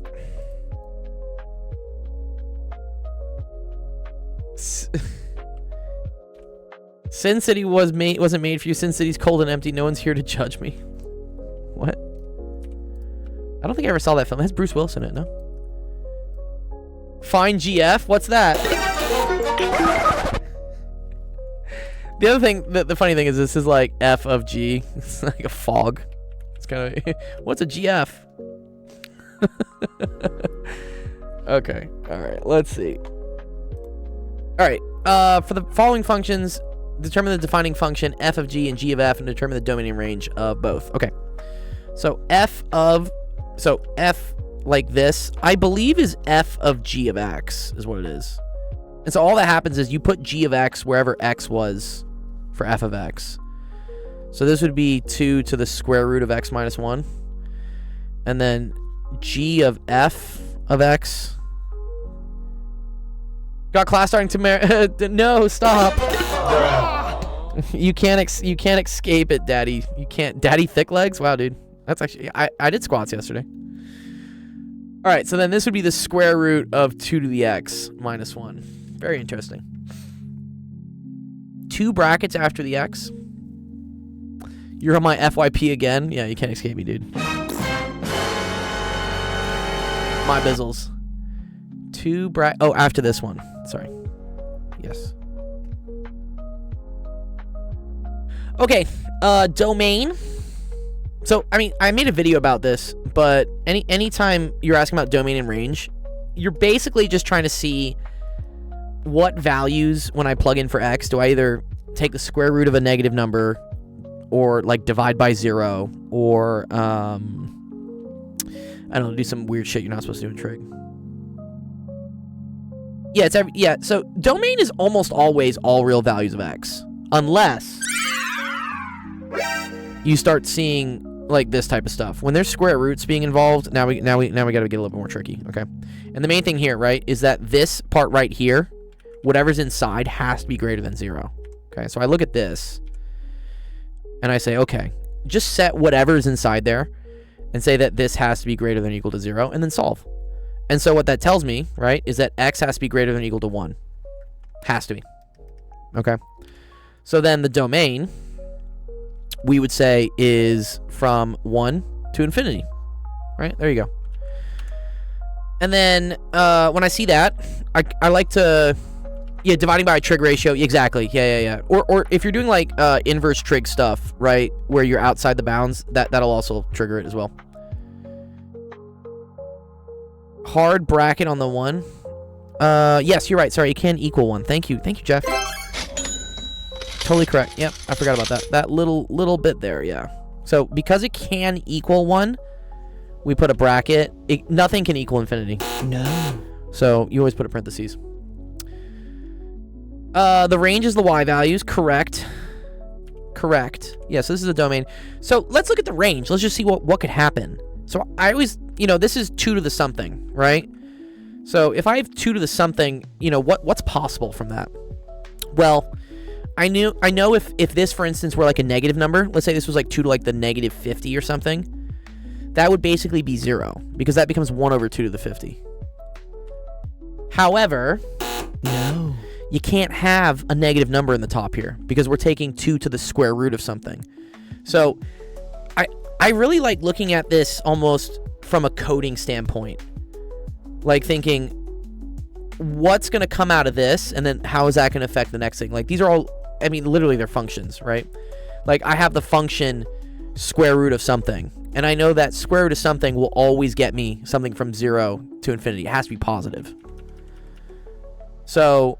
S2: Sin City wasn't made for you. Sin City's cold and empty. No one's here to judge me. What? I don't think I ever saw that film. It has Bruce Willis in it, no? Fine GF? What's that? The other thing, the funny thing is this is like F of G. It's like a fog. It's kind of, what's a GF? Okay. All right. Let's see. All right. For the following functions, determine the defining function f of g and g of f, and determine the domain range of both. Okay. So f like this, I believe is f of g of x is what it is. And so all that happens is you put g of x wherever x was for f of x. So this would be 2 to the square root of x minus 1. And then g of f of x. Got class starting tomorrow. No, stop. You can't escape it, daddy. You can't. Daddy thick legs? Wow, dude. That's actually... I did squats yesterday. All right, so then this would be the square root of 2 to the x minus 1. Very interesting. 2 brackets after the x. You're on my FYP again? Yeah, you can't escape me, dude. My bizzles. 2 oh, after this one. Sorry. Yes. Okay, domain. So, I mean, I made a video about this, but anytime you're asking about domain and range, you're basically just trying to see what values, when I plug in for x, do I either take the square root of a negative number or, like, divide by 0 or, I don't know, do some weird shit you're not supposed to do in trig. Yeah, so domain is almost always all real values of x, unless you start seeing like this type of stuff. When there's square roots being involved, now we gotta get a little bit more tricky, okay? And the main thing here, right, is that this part right here, whatever's inside has to be greater than 0. Okay, so I look at this and I say, okay, just set whatever's inside there and say that this has to be greater than or equal to 0, and then solve. And so what that tells me, right, is that x has to be greater than or equal to 1. Has to be. Okay? So then the domain, we would say, is from 1 to infinity. Right? There you go. And then when I see that, I like to... Yeah, dividing by a trig ratio. Exactly. Yeah. Or if you're doing, like, inverse trig stuff, right, where you're outside the bounds, that'll also trigger it as well. Hard bracket on the 1. Yes, you're right. Sorry, it can equal 1. Thank you, Jeff. Totally correct. Yep, I forgot about that. That little bit there, yeah. So because it can equal 1, we put a bracket. Nothing can equal infinity.
S4: No.
S2: So you always put a parentheses. The range is the y values. Correct. Yeah, so this is a domain. So let's look at the range. Let's just see what could happen. So I always, this is 2 to the something, right? So if I have 2 to the something, what's possible from that? Well, I know if this, for instance, were like a negative number, let's say this was like 2 to like the negative 50 or something, that would basically be 0, because that becomes 1 over 2 to the 50. However, no, you can't have a negative number in the top here, because we're taking 2 to the square root of something. So I really like looking at this almost from a coding standpoint, like thinking, what's going to come out of this, and then how is that going to affect the next thing? Like, these are all, I mean, literally they're functions, right? Like, I have the function square root of something, and I know that square root of something will always get me something from 0 to infinity. It has to be positive. So,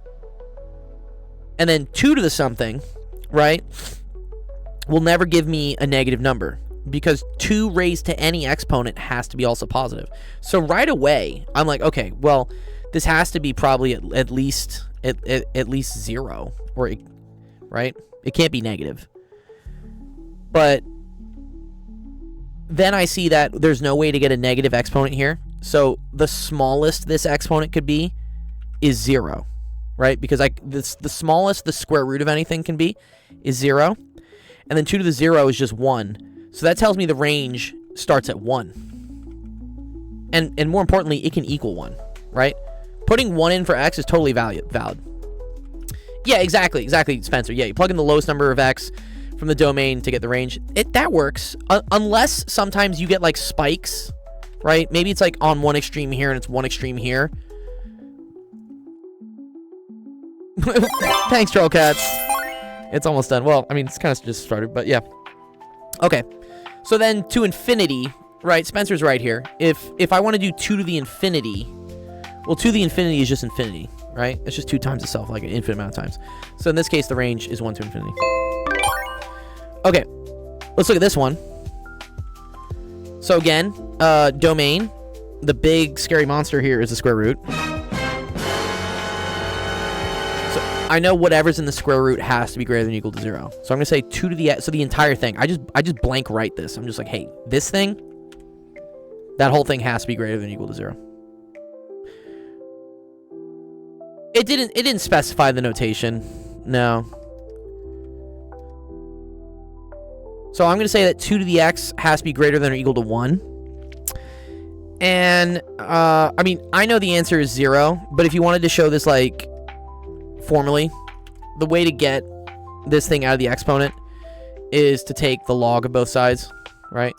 S2: and then 2 to the something, right, will never give me a negative number, because 2 raised to any exponent has to be also positive. So right away, I'm like, okay, well, this has to be probably at least 0, or right? It can't be negative. But then I see that there's no way to get a negative exponent here. So the smallest this exponent could be is 0, right? Because the smallest the square root of anything can be is 0, and then 2 to the 0 is just 1. So that tells me the range starts at 1. And more importantly, it can equal 1, right? Putting 1 in for x is totally valid. Yeah, exactly, Spencer. Yeah, you plug in the lowest number of x from the domain to get the range. That works, unless sometimes you get like spikes, right? Maybe it's like on one extreme here and it's one extreme here. Thanks, Trollcats. It's almost done. Well, I mean, it's kind of just started, but yeah. Okay. So then to infinity, right? Spencer's right here. If I want to do 2 to the infinity, well, 2 to the infinity is just infinity, right? It's just 2 times itself, like an infinite amount of times. So in this case, the range is 1 to infinity. Okay. Let's look at this one. So again, domain, the big scary monster here is the square root. So I know whatever's in the square root has to be greater than or equal to 0. So I'm gonna say 2 to the x. So the entire thing. I just blank write this. I'm just like, hey, this thing, that whole thing has to be greater than or equal to 0. It didn't specify the notation. No. So I'm going to say that 2 to the x has to be greater than or equal to 1. And, I mean, I know the answer is 0, but if you wanted to show this, like, formally, the way to get this thing out of the exponent is to take the log of both sides, right?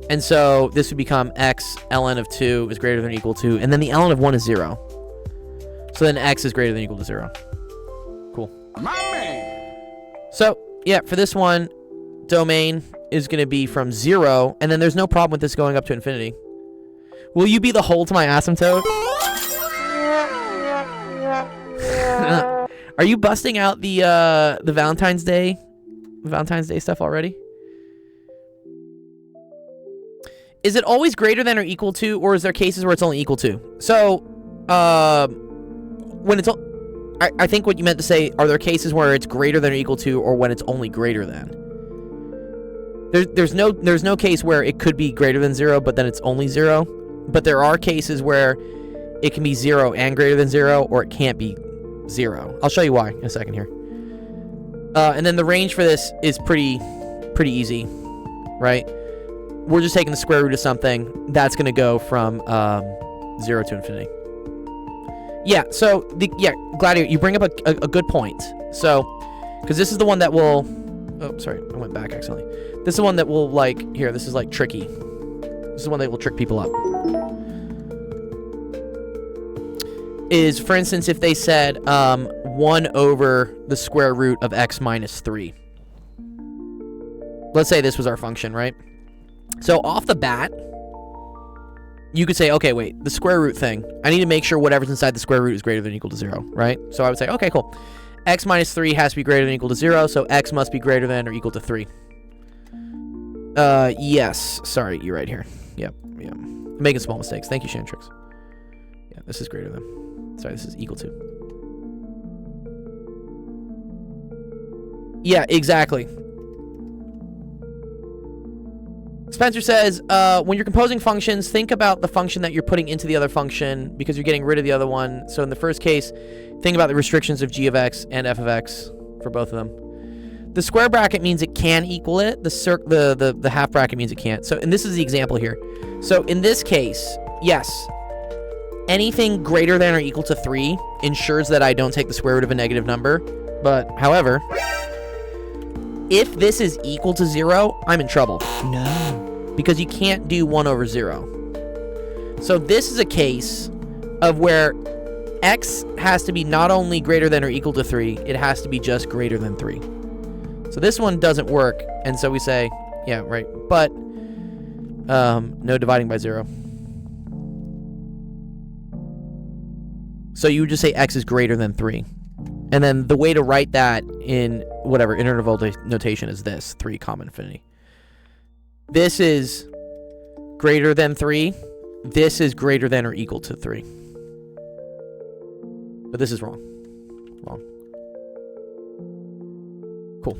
S2: And so this would become x ln of 2 is greater than or equal to, and then the ln of 1 is 0. So then x is greater than or equal to 0. Cool.
S3: My man.
S2: So, yeah, for this one, domain is going to be from 0, and then there's no problem with this going up to infinity. Will you be the hole to my asymptote? Are you busting out the Valentine's Day stuff already? Is it always greater than or equal to, or is there cases where it's only equal to? So, when it's... I think what you meant to say, are there cases where it's greater than or equal to, or when it's only greater than? There's no case where it could be greater than 0, but then it's only 0. But there are cases where it can be 0 and greater than 0, or it can't be 0. I'll show you why in a second here. And then the range for this is pretty easy, right? We're just taking the square root of something. That's going to go from 0 to infinity. Yeah, so, Gladiator, you bring up a good point. So, because this is the one that will... Oh, sorry, I went back accidentally. This is the one that will, like... Here, this is, like, tricky. This is the one that will trick people up. Is, for instance, if they said 1 over the square root of x minus 3. Let's say this was our function, right? So, off the bat... You could say, okay, wait, the square root thing. I need to make sure whatever's inside the square root is greater than or equal to 0, right? So I would say, okay, cool. X minus 3 has to be greater than or equal to 0, so x must be greater than or equal to 3. Yes. Sorry, you're right here. Yep, yeah. I'm making small mistakes. Thank you, Shantrix. Yeah, this is greater than. Sorry, this is equal to. Yeah, exactly. Spencer says, when you're composing functions, think about the function that you're putting into the other function because you're getting rid of the other one. So in the first case, think about the restrictions of g of x and f of x for both of them. The square bracket means it can equal it. The half bracket means it can't. So, and this is the example here. So in this case, yes, anything greater than or equal to 3 ensures that I don't take the square root of a negative number. But, however, if this is equal to 0, I'm in trouble. No. Because you can't do 1 over 0. So this is a case of where x has to be not only greater than or equal to 3, it has to be just greater than 3. So this one doesn't work, and so we say, yeah, right, but no dividing by 0. So you would just say x is greater than 3. And then the way to write that in whatever interval notation is this, 3 comma infinity. This is greater than 3. This is greater than or equal to 3. But this is wrong. Wrong. Cool.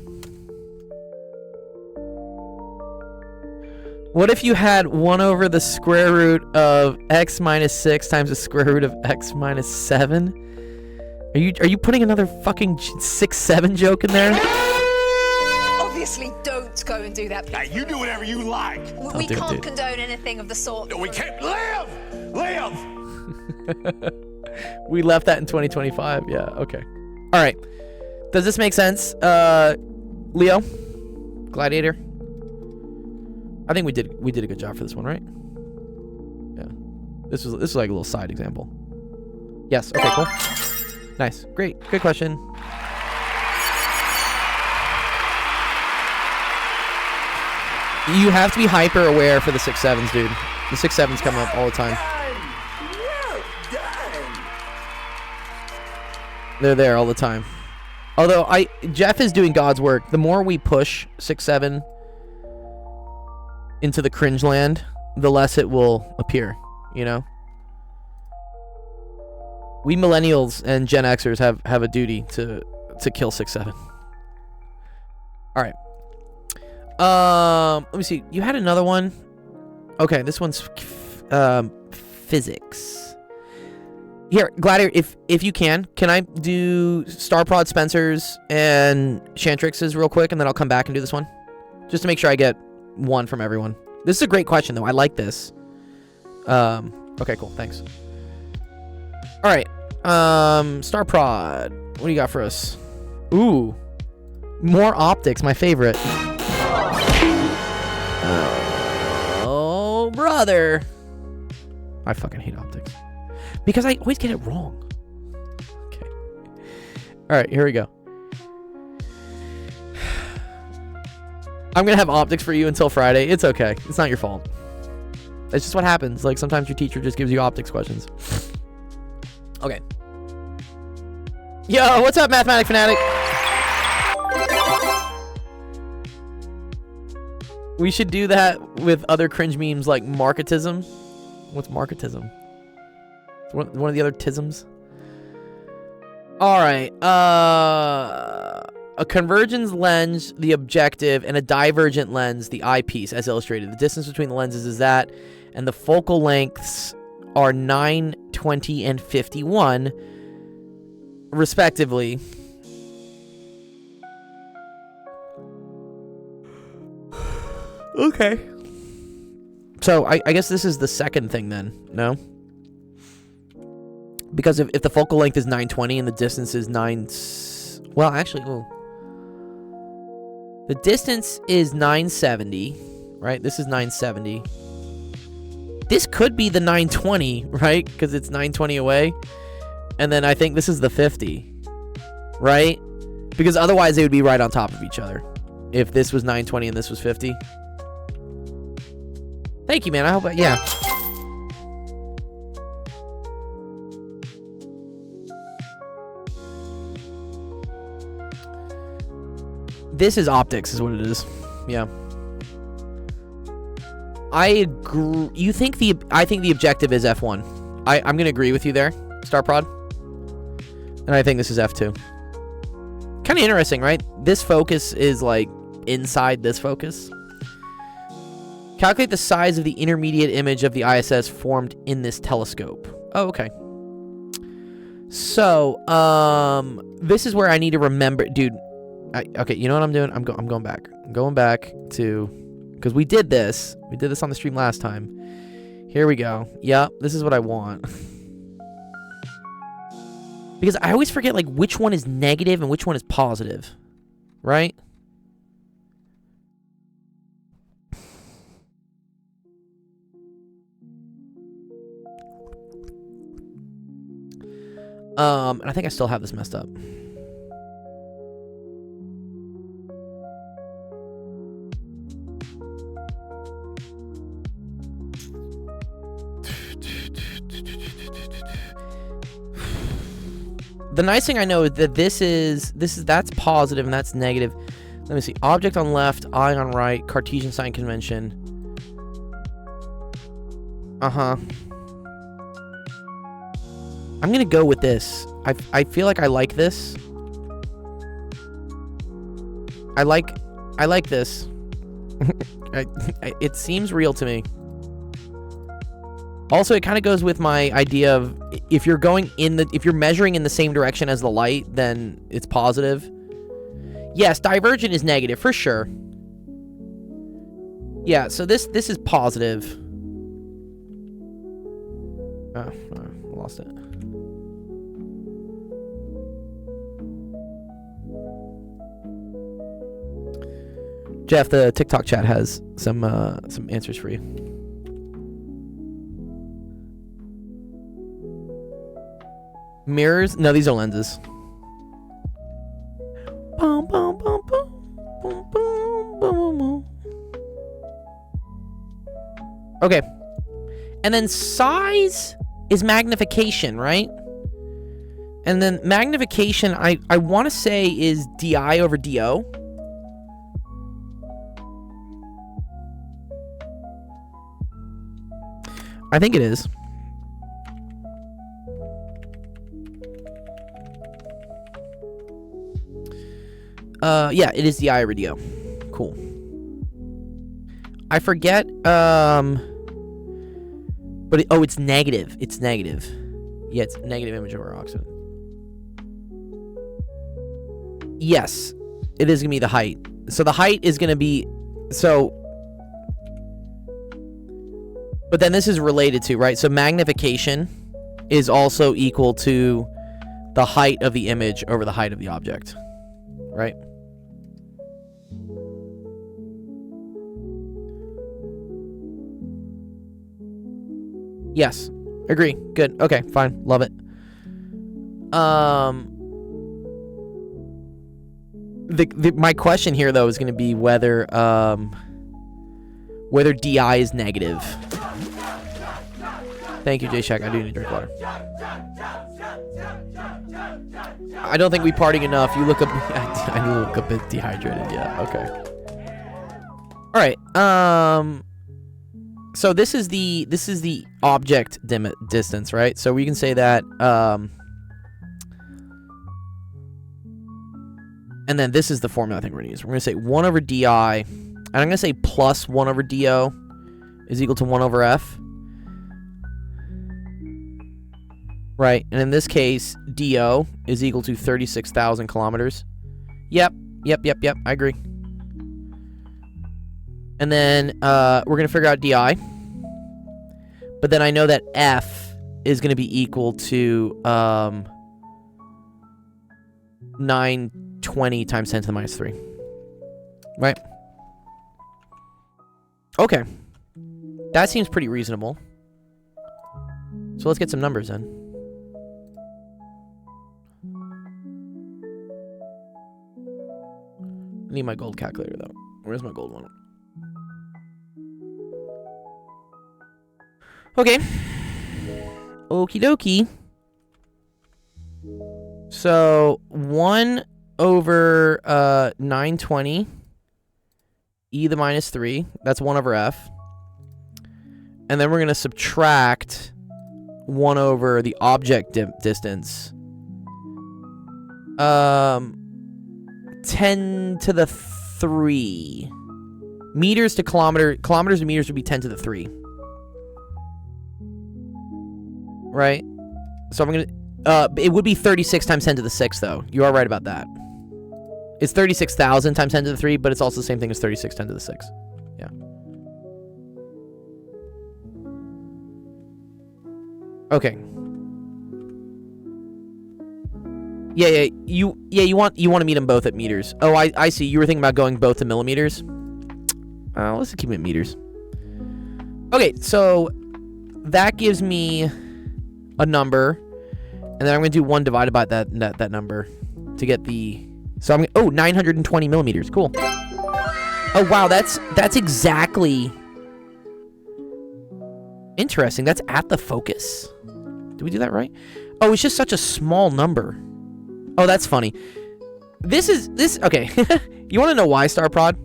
S2: What if you had 1 over the square root of x minus 6 times the square root of x minus 7? Are you putting another fucking 6-7 joke in there?
S5: Obviously, don't go and do that.
S3: Now you do whatever you like.
S5: We can't condone anything of the sort.
S3: No, we can't live. Live.
S2: We left that in 2025. Yeah. Okay. All right. Does this make sense, Leo? Gladiator. I think we did a good job for this one, right? Yeah. This was like a little side example. Yes. Okay. Cool. Nice. Great. Good question. You have to be hyper aware for the 6-7s, dude. The 6-7s come up all the time. They're there all the time. Although Jeff is doing God's work. The more we push 6-7, into the cringe land, the less it will appear, you know? We millennials and Gen Xers have a duty to kill 6-7. All right. Let me see. You had another one. Okay, this one's physics. Here, Gladiator, if you can I do Starprod, Spencer's, and Shantrix's real quick, and then I'll come back and do this one? Just to make sure I get one from everyone. This is a great question, though. I like this. Okay, cool. Thanks. All right. Starprod. What do you got for us? Ooh. More optics, my favorite. Oh, brother. I fucking hate optics. Because I always get it wrong. Okay. Alright, here we go. I'm gonna have optics for you until Friday. It's okay. It's not your fault. It's just what happens. Like, sometimes your teacher just gives you optics questions. Okay. Yo, what's up, Mathematic Fanatic? We should do that with other cringe memes like marketism. What's marketism? One of the other tisms. All right. A convergence lens, the objective, and a divergent lens, the eyepiece, as illustrated. The distance between the lenses is that, and the focal lengths are 9, 20, and 51, respectively. Okay. So I guess this is the second thing then, no? Because if the focal length is 920 and the distance is 9... Well, actually, the distance is 970, right? This is 970. This could be the 920, right? Because it's 920 away. And then I think this is the 50, right? Because otherwise they would be right on top of each other. If this was 920 and this was 50. Thank you, man. I hope... yeah. This is optics, is what it is. Yeah. I agree. I think the objective is F1. I'm gonna agree with you there, Starprod. And I think this is F2. Kind of interesting, right? This focus is like inside this focus. Calculate the size of the intermediate image of the ISS formed in this telescope. Oh, okay. So, this is where I need to remember, dude. Okay, you know what I'm doing? I'm going back. I'm going back to, because we did this. We did this on the stream last time. Here we go. Yep, this is what I want. Because I always forget, like, which one is negative and which one is positive. Right? And I think I still have this messed up. The nice thing I know is that that's positive and that's negative. Let me see. Object on left, eye on right, Cartesian sign convention. Uh-huh. I'm gonna go with this. I feel like I like this. I like this. It seems real to me. Also, it kind of goes with my idea of if you're measuring in the same direction as the light, then it's positive. Yes, divergent is negative for sure. Yeah, so this is positive. Oh, lost it. Jeff, the TikTok chat has some answers for you. Mirrors? No, these are lenses. Okay. And then size is magnification, right? And then magnification, I want to say is DI over DO. I think it is. Yeah, it is di over do. Cool. I forget, but it's negative. It's negative. Yeah, it's negative image over oxygen. Yes, it is gonna be the height. So the height is gonna be, but then this is related to, right? So magnification is also equal to the height of the image over the height of the object, right? Yes. Agree. Good. Okay, fine. Love it. My question here though is going to be whether DI is negative. Thank you, Jay Shack. I do need to drink water. I don't think we partied enough. You look up. I do look a bit dehydrated. Yeah. Okay. All right. So this is the object distance, right? So we can say that, and then this is the formula I think we're gonna use. We're gonna say 1 over di, and I'm gonna say plus 1 over do is equal to 1 over f, right? And in this case, do is equal to 36,000 kilometers. Yep. I agree. And then we're going to figure out di. But then I know that f is going to be equal to 920 times 10 to the minus 3. Right? Okay. That seems pretty reasonable. So let's get some numbers in. I need my gold calculator, though. Where's my gold one? Okay. Okie dokie. So 1 over 920 e to the minus 3. That's 1 over f. And then we're going to subtract 1 over the object distance. 10 to the 3. Meters to kilometers to meters would be 10 to the 3. Right? So I'm going to... it would be 36 times 10 to the 6, though. You are right about that. It's 36,000 times 10 to the 3, but it's also the same thing as 36 10 to the 6. Yeah. Okay. Yeah. You want to meet them both at meters. Oh, I see. You were thinking about going both to millimeters. Let's keep it at meters. Okay, so that gives me a number, and then I'm going to do 1 divided by that number to get the... So I'm 920 millimeters. Cool. Oh wow, that's exactly interesting. That's at the focus. Did we do that right? Oh, it's just such a small number. Oh, that's funny. This okay. You want to know why, Star Prod?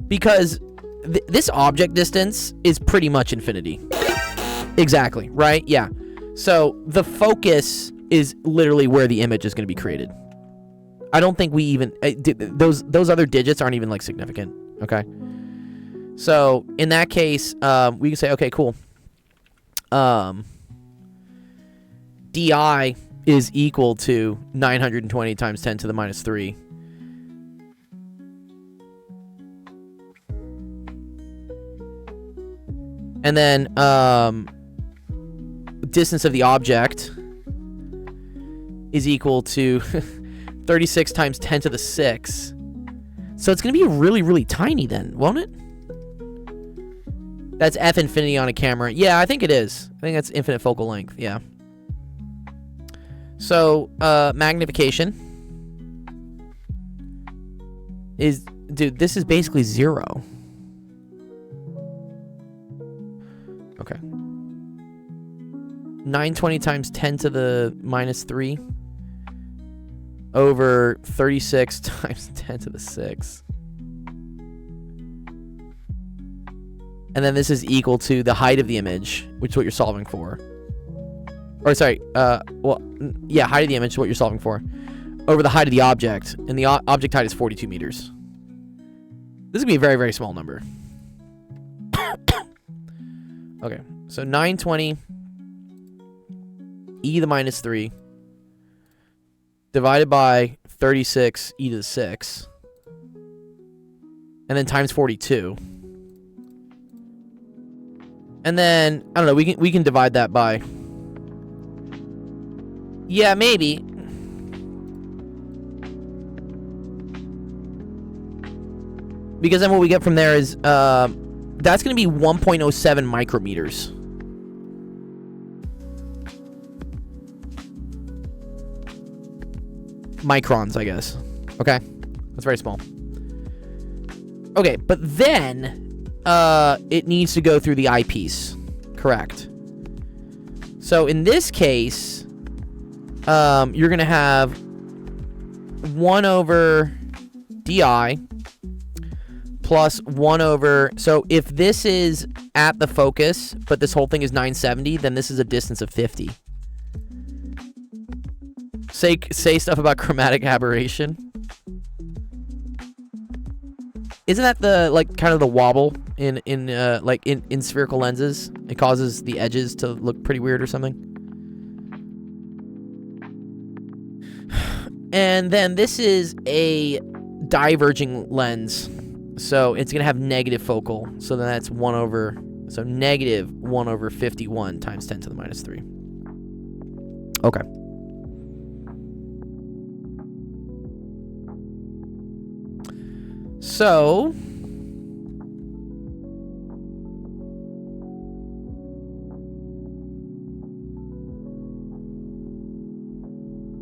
S2: Because this object distance is pretty much infinity. Exactly, right? Yeah. So the focus is literally where the image is going to be created. I don't think we even... those other digits aren't even, like, significant. Okay? So, in that case, we can say, okay, cool. DI is equal to 920 times 10 to the minus 3. And then, distance of the object is equal to 36 times 10 to the 6. So it's going to be really, really tiny then, won't it? That's f infinity on a camera. Yeah, I think it is. I think that's infinite focal length, yeah. So, magnification is... Dude, this is basically 0. Okay. 920 times 10 to the minus 3 over 36 times 10 to the 6. And then this is equal to the height of the image, which is what you're solving for. Or sorry, height of the image is what you're solving for, over the height of the object, and the object height is 42 meters. This is going to be a very, very small number. Okay, so 920 e to the minus 3 divided by 36 e to the 6, and then times 42. And then, I don't know, we can divide that by... Yeah, maybe. Because then what we get from there is, that's going to be 1.07 micrometers. Microns, I guess. Okay. That's very small. Okay, but then, it needs to go through the eyepiece. Correct. So in this case, you're going to have 1 over di plus 1 over... So if this is at the focus, but this whole thing is 970, then this is a distance of 50. Say stuff about chromatic aberration. Isn't that the, like, kind of the wobble in spherical lenses? It causes the edges to look pretty weird or something. And then this is a diverging lens. So it's going to have negative focal. So then that's 1 over... So negative 1 over 51 times 10 to the minus 3. Okay. So...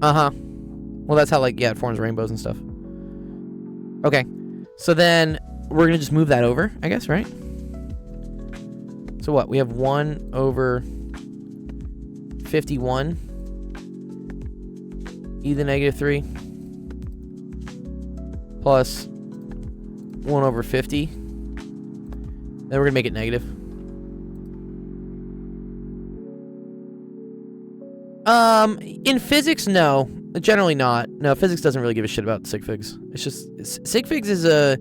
S2: Well, that's how, like, yeah, it forms rainbows and stuff. Okay. So then we're going to just move that over, I guess, right? So what? We have 1 over 51 e to the negative 3 plus 1 over 50. Then we're going to make it negative. In physics, no. Generally not. No, physics doesn't really give a shit about sig figs. It's just... Sig figs is a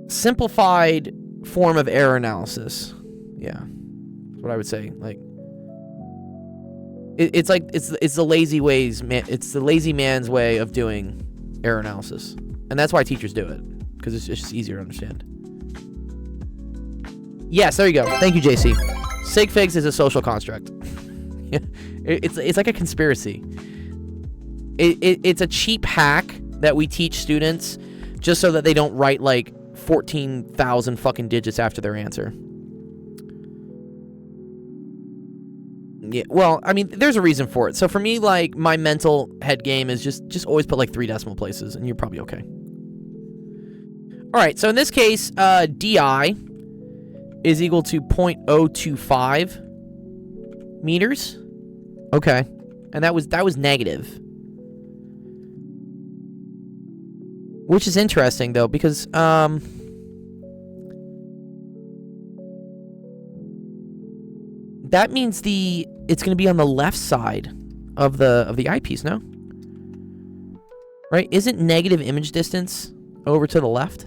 S2: simplified form of error analysis. Yeah. That's what I would say. Like... It's like... It's the lazy ways... It's the lazy man's way of doing error analysis. And that's why teachers do it. Because it's just easier to understand. Yes, there you go. Thank you, JC. Sig figs is a social construct. It's like a conspiracy. It's a cheap hack that we teach students just so that they don't write like 14,000 fucking digits after their answer. Yeah, well, I mean, there's a reason for it. So for me, like, my mental head game is just always put like 3 decimal places, and you're probably okay. All right, so in this case, di is equal to 0.025 meters. Okay. And that was negative. Which is interesting though, because that means it's going to be on the left side of the eyepiece, no? Right? Isn't negative image distance over to the left?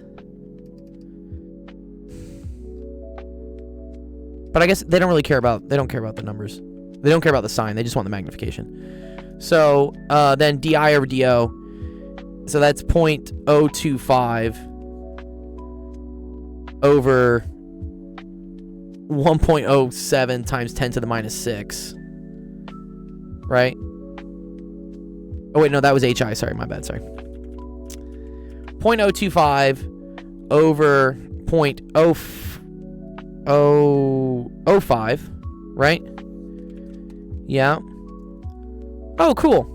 S2: But I guess they don't care about the numbers. They don't care about the sign. They just want the magnification. So then di over do. So that's 0.025 over 1.07 times 10 to the minus 6. Right? Oh, wait, no, that was hi. Sorry, my bad. Sorry. 0.025 over 0.005, right? Yeah. Oh, cool.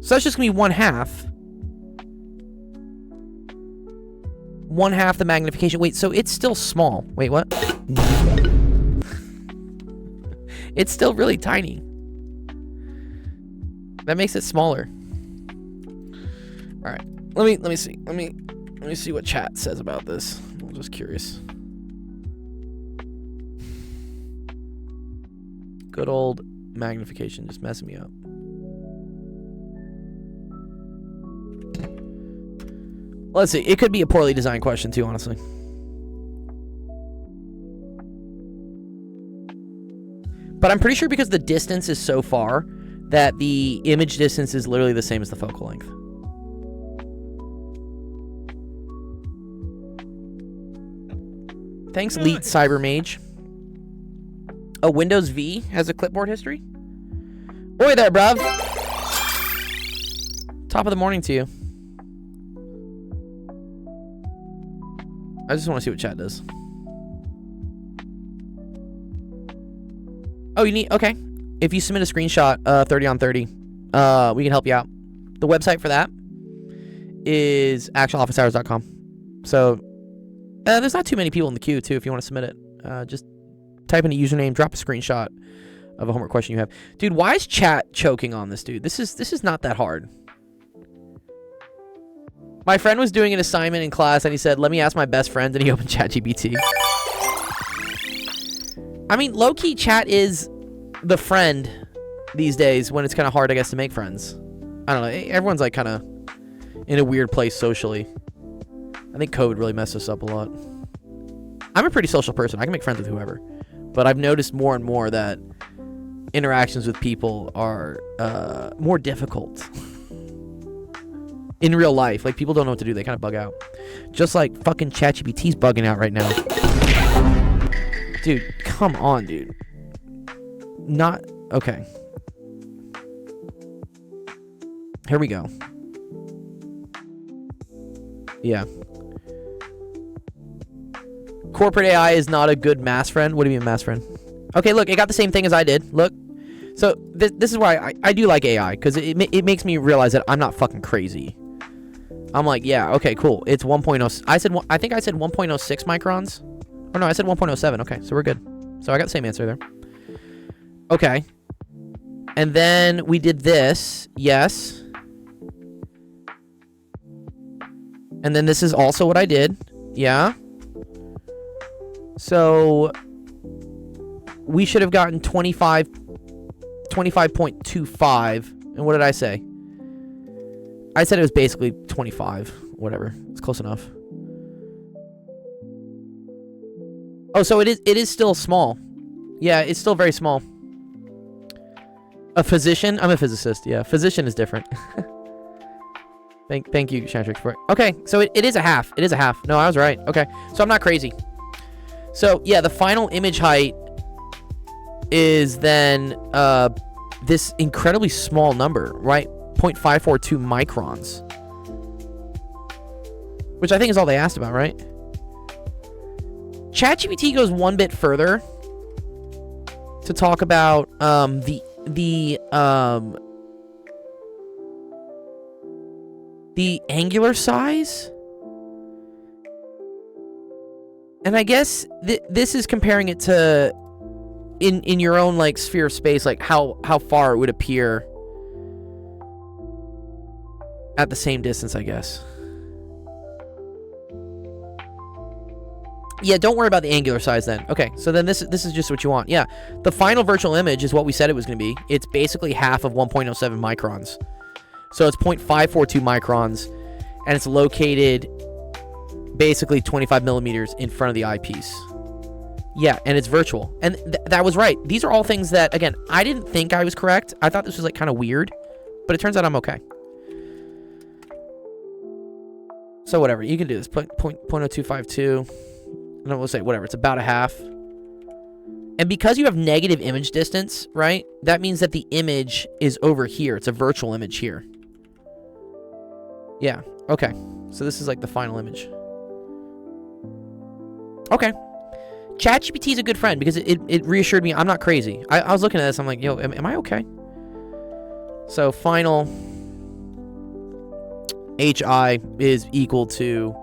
S2: So that's just going to be 1/2. 1/2 the magnification. Wait, so it's still small. Wait, what? It's still really tiny. That makes it smaller. All right. Let me see. Let me see what chat says about this. I'm just curious. Good old magnification just messing me up. Let's see. It could be a poorly designed question too, honestly. But I'm pretty sure because the distance is so far that the image distance is literally the same as the focal length. Thanks, Leet Cyber Mage. Oh, Windows V has a clipboard history? Oi there, bruv. Top of the morning to you. I just want to see what chat does. Oh, you need... Okay. If you submit a screenshot, 30 on 30, we can help you out. The website for that is actualofficehours.com. So, there's not too many people in the queue, too, if you want to submit it. Just type in a username, drop a screenshot of a homework question you have. Dude, why is chat choking on this, dude? This is not that hard. My friend was doing an assignment in class, and he said, let me ask my best friend, and he opened ChatGPT. I mean, low-key, chat is the friend these days when it's kind of hard, I guess, to make friends. I don't know. Everyone's, like, kind of in a weird place socially. I think COVID really messed us up a lot. I'm a pretty social person. I can make friends with whoever. But I've noticed more and more that interactions with people are more difficult. In real life. Like, people don't know what to do. They kind of bug out. Just like fucking ChatGPT's bugging out right now. Dude, come on, dude. Not... Okay. Here we go. Yeah. Corporate AI is not a good mass friend. What do you mean mass friend? Okay, look, it got the same thing as I did. Look. So, this is why I do like AI. Because it makes me realize that I'm not fucking crazy. I'm like, yeah, okay, cool. It's 1.0. I think I said 1.06 microns. Oh, no, I said 1.07. Okay, so we're good. So I got the same answer there. Okay. And then we did this. Yes. And then this is also what I did. Yeah. So we should have gotten 25.25. And what did I say? I said it was basically 25. Whatever. It's close enough. Oh, so it is still small. Yeah, it's still very small. A physician? I'm a physicist. Yeah, physician is different. Thank you, Shantrix, for it. Okay, so it is a half. It is a half. No, I was right. Okay, so I'm not crazy. So, yeah, the final image height is then this incredibly small number, right? 0.542 microns. Which I think is all they asked about, right? ChatGPT goes one bit further to talk about the angular size. And I guess this is comparing it to in your own like sphere of space, like how far it would appear at the same distance, I guess. Yeah, don't worry about the angular size then. Okay, so then this is just what you want. Yeah, the final virtual image is what we said it was going to be. It's basically half of 1.07 microns. So it's 0.542 microns, and it's located basically 25 millimeters in front of the eyepiece. Yeah, and it's virtual. And that was right. These are all things that, again, I didn't think I was correct. I thought this was like kind of weird, but it turns out I'm okay. So whatever, you can do this. 0.0252. And we'll say whatever, it's about a half. And because you have negative image distance, right? That means that the image is over here. It's a virtual image here. Yeah, okay. So this is like the final image. Okay. ChatGPT is a good friend because it reassured me I'm not crazy. I was looking at this, I'm like, yo, am I okay? So final HI is equal to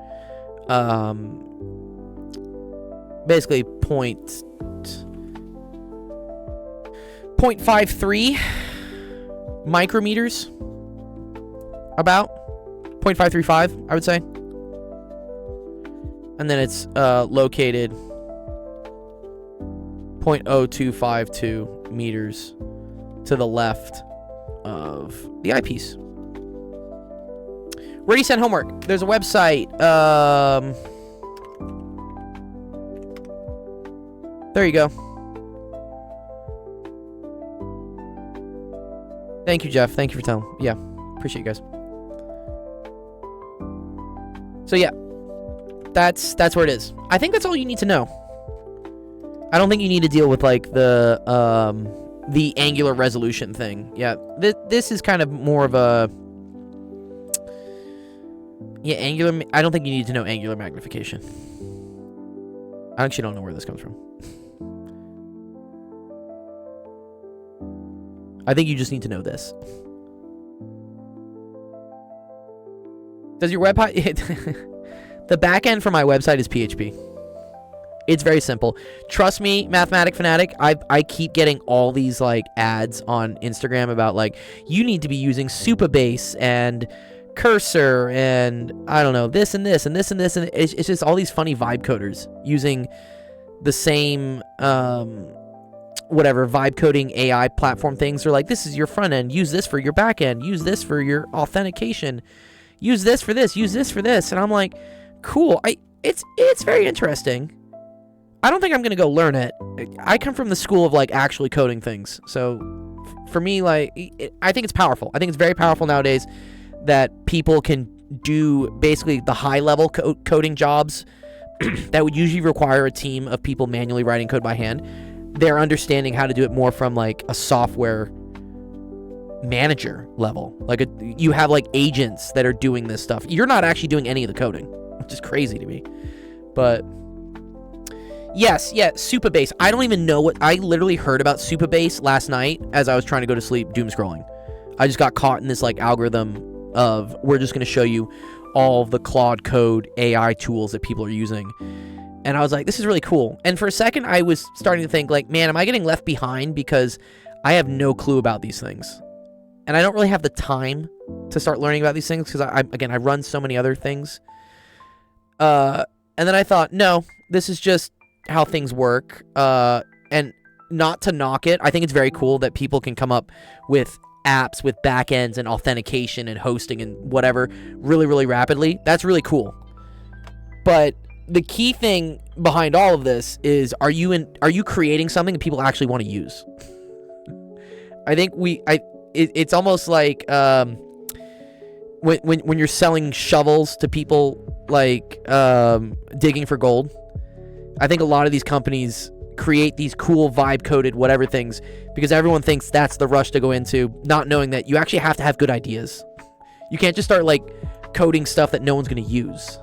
S2: basically 0.53 micrometers, about 0.535, I would say. and then it's located 0.0252 meters to the left of the eyepiece. Where do you send homework? There's a website. There you go. Thank you, Jeff. Thank you for telling. Yeah, appreciate you guys. So yeah, that's where it is. I think that's all you need to know. I don't think you need to deal with like the angular resolution thing. Yeah, this is kind of more of a angular. I don't think you need to know angular magnification. I actually don't know where this comes from. I think you just need to know this. Does your website... The back end for my website is PHP. It's very simple. Trust me, Mathematic Fanatic, I keep getting all these like ads on Instagram about like, you need to be using Supabase and Cursor and I don't know, this and this and this and this. And it's just all these funny vibe coders using the same... whatever vibe coding AI platform things are like, this is your front end, use this for your back end, use this for your authentication, use this for this, use this for this. And I'm like, cool. It's very interesting. I don't think I'm gonna go learn it. I come from the school of like actually coding things, so for me, like, I think it's powerful. I think it's very powerful nowadays that people can do basically the high level coding jobs that would usually require a team of people manually writing code by hand. They're understanding how to do it more from like a software manager level. Like you have like agents that are doing this stuff. You're not actually doing any of the coding, which is crazy to me. But yes, yeah, Supabase. I don't even know what... I literally heard about Supabase last night as I was trying to go to sleep doom scrolling. I just got caught in this like algorithm of, we're just going to show you all the Claude Code AI tools that people are using. And I was like, this is really cool. And for a second, I was starting to think, like, man, am I getting left behind because I have no clue about these things? And I don't really have the time to start learning about these things because, I run so many other things. And then I thought, no, this is just how things work. And not to knock it, I think it's very cool that people can come up with apps with backends and authentication and hosting and whatever really, really rapidly. That's really cool. But the key thing behind all of this is, are you creating something that people actually want to use? I think it's almost like when you're selling shovels to people, like digging for gold. I think a lot of these companies create these cool vibe coded whatever things because everyone thinks that's the rush to go into, not knowing that you actually have to have good ideas. You can't just start like coding stuff that no one's going to use.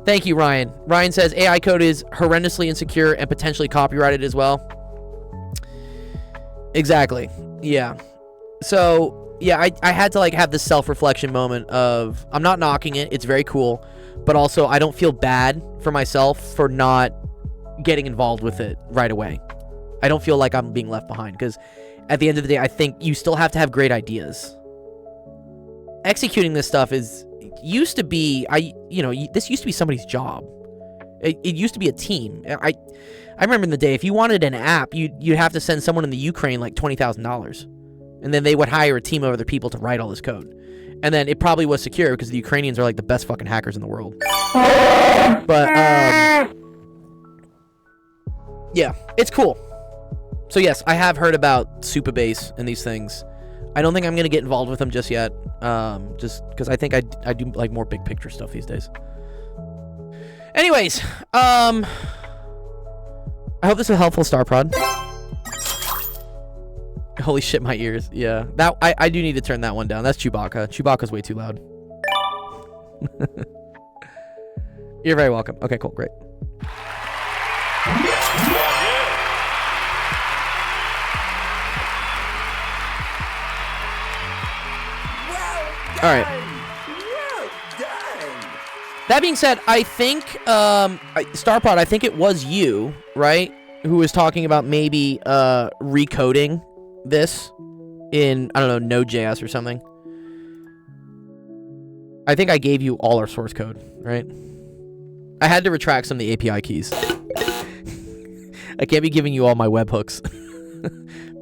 S2: Thank you, Ryan. Ryan says AI code is horrendously insecure and potentially copyrighted as well. Exactly. Yeah. So, yeah, I had to like have this self-reflection moment of, I'm not knocking it. It's very cool. But also, I don't feel bad for myself for not getting involved with it right away. I don't feel like I'm being left behind because at the end of the day, I think you still have to have great ideas. Executing this stuff used to be, this used to be somebody's job. It used to be a team. I remember in the day, if you wanted an app, you'd have to send someone in the Ukraine like $20,000. And then they would hire a team of other people to write all this code. And then it probably was secure because the Ukrainians are like the best fucking hackers in the world. But, yeah, it's cool. So yes, I have heard about Supabase and these things. I don't think I'm going to get involved with them just yet. Just because I think I do like more big picture stuff these days. Anyways, I hope this was helpful, Starprod. Holy shit, my ears. Yeah, that I do need to turn that one down. That's Chewbacca. Chewbacca's way too loud. You're very welcome. Okay, cool, great. All right.
S3: Well done.
S2: That being said, I think, Starpod, I think it was you, right, who was talking about maybe recoding this in, I don't know, Node.js or something. I think I gave you all our source code, right? I had to retract some of the API keys. I can't be giving you all my webhooks.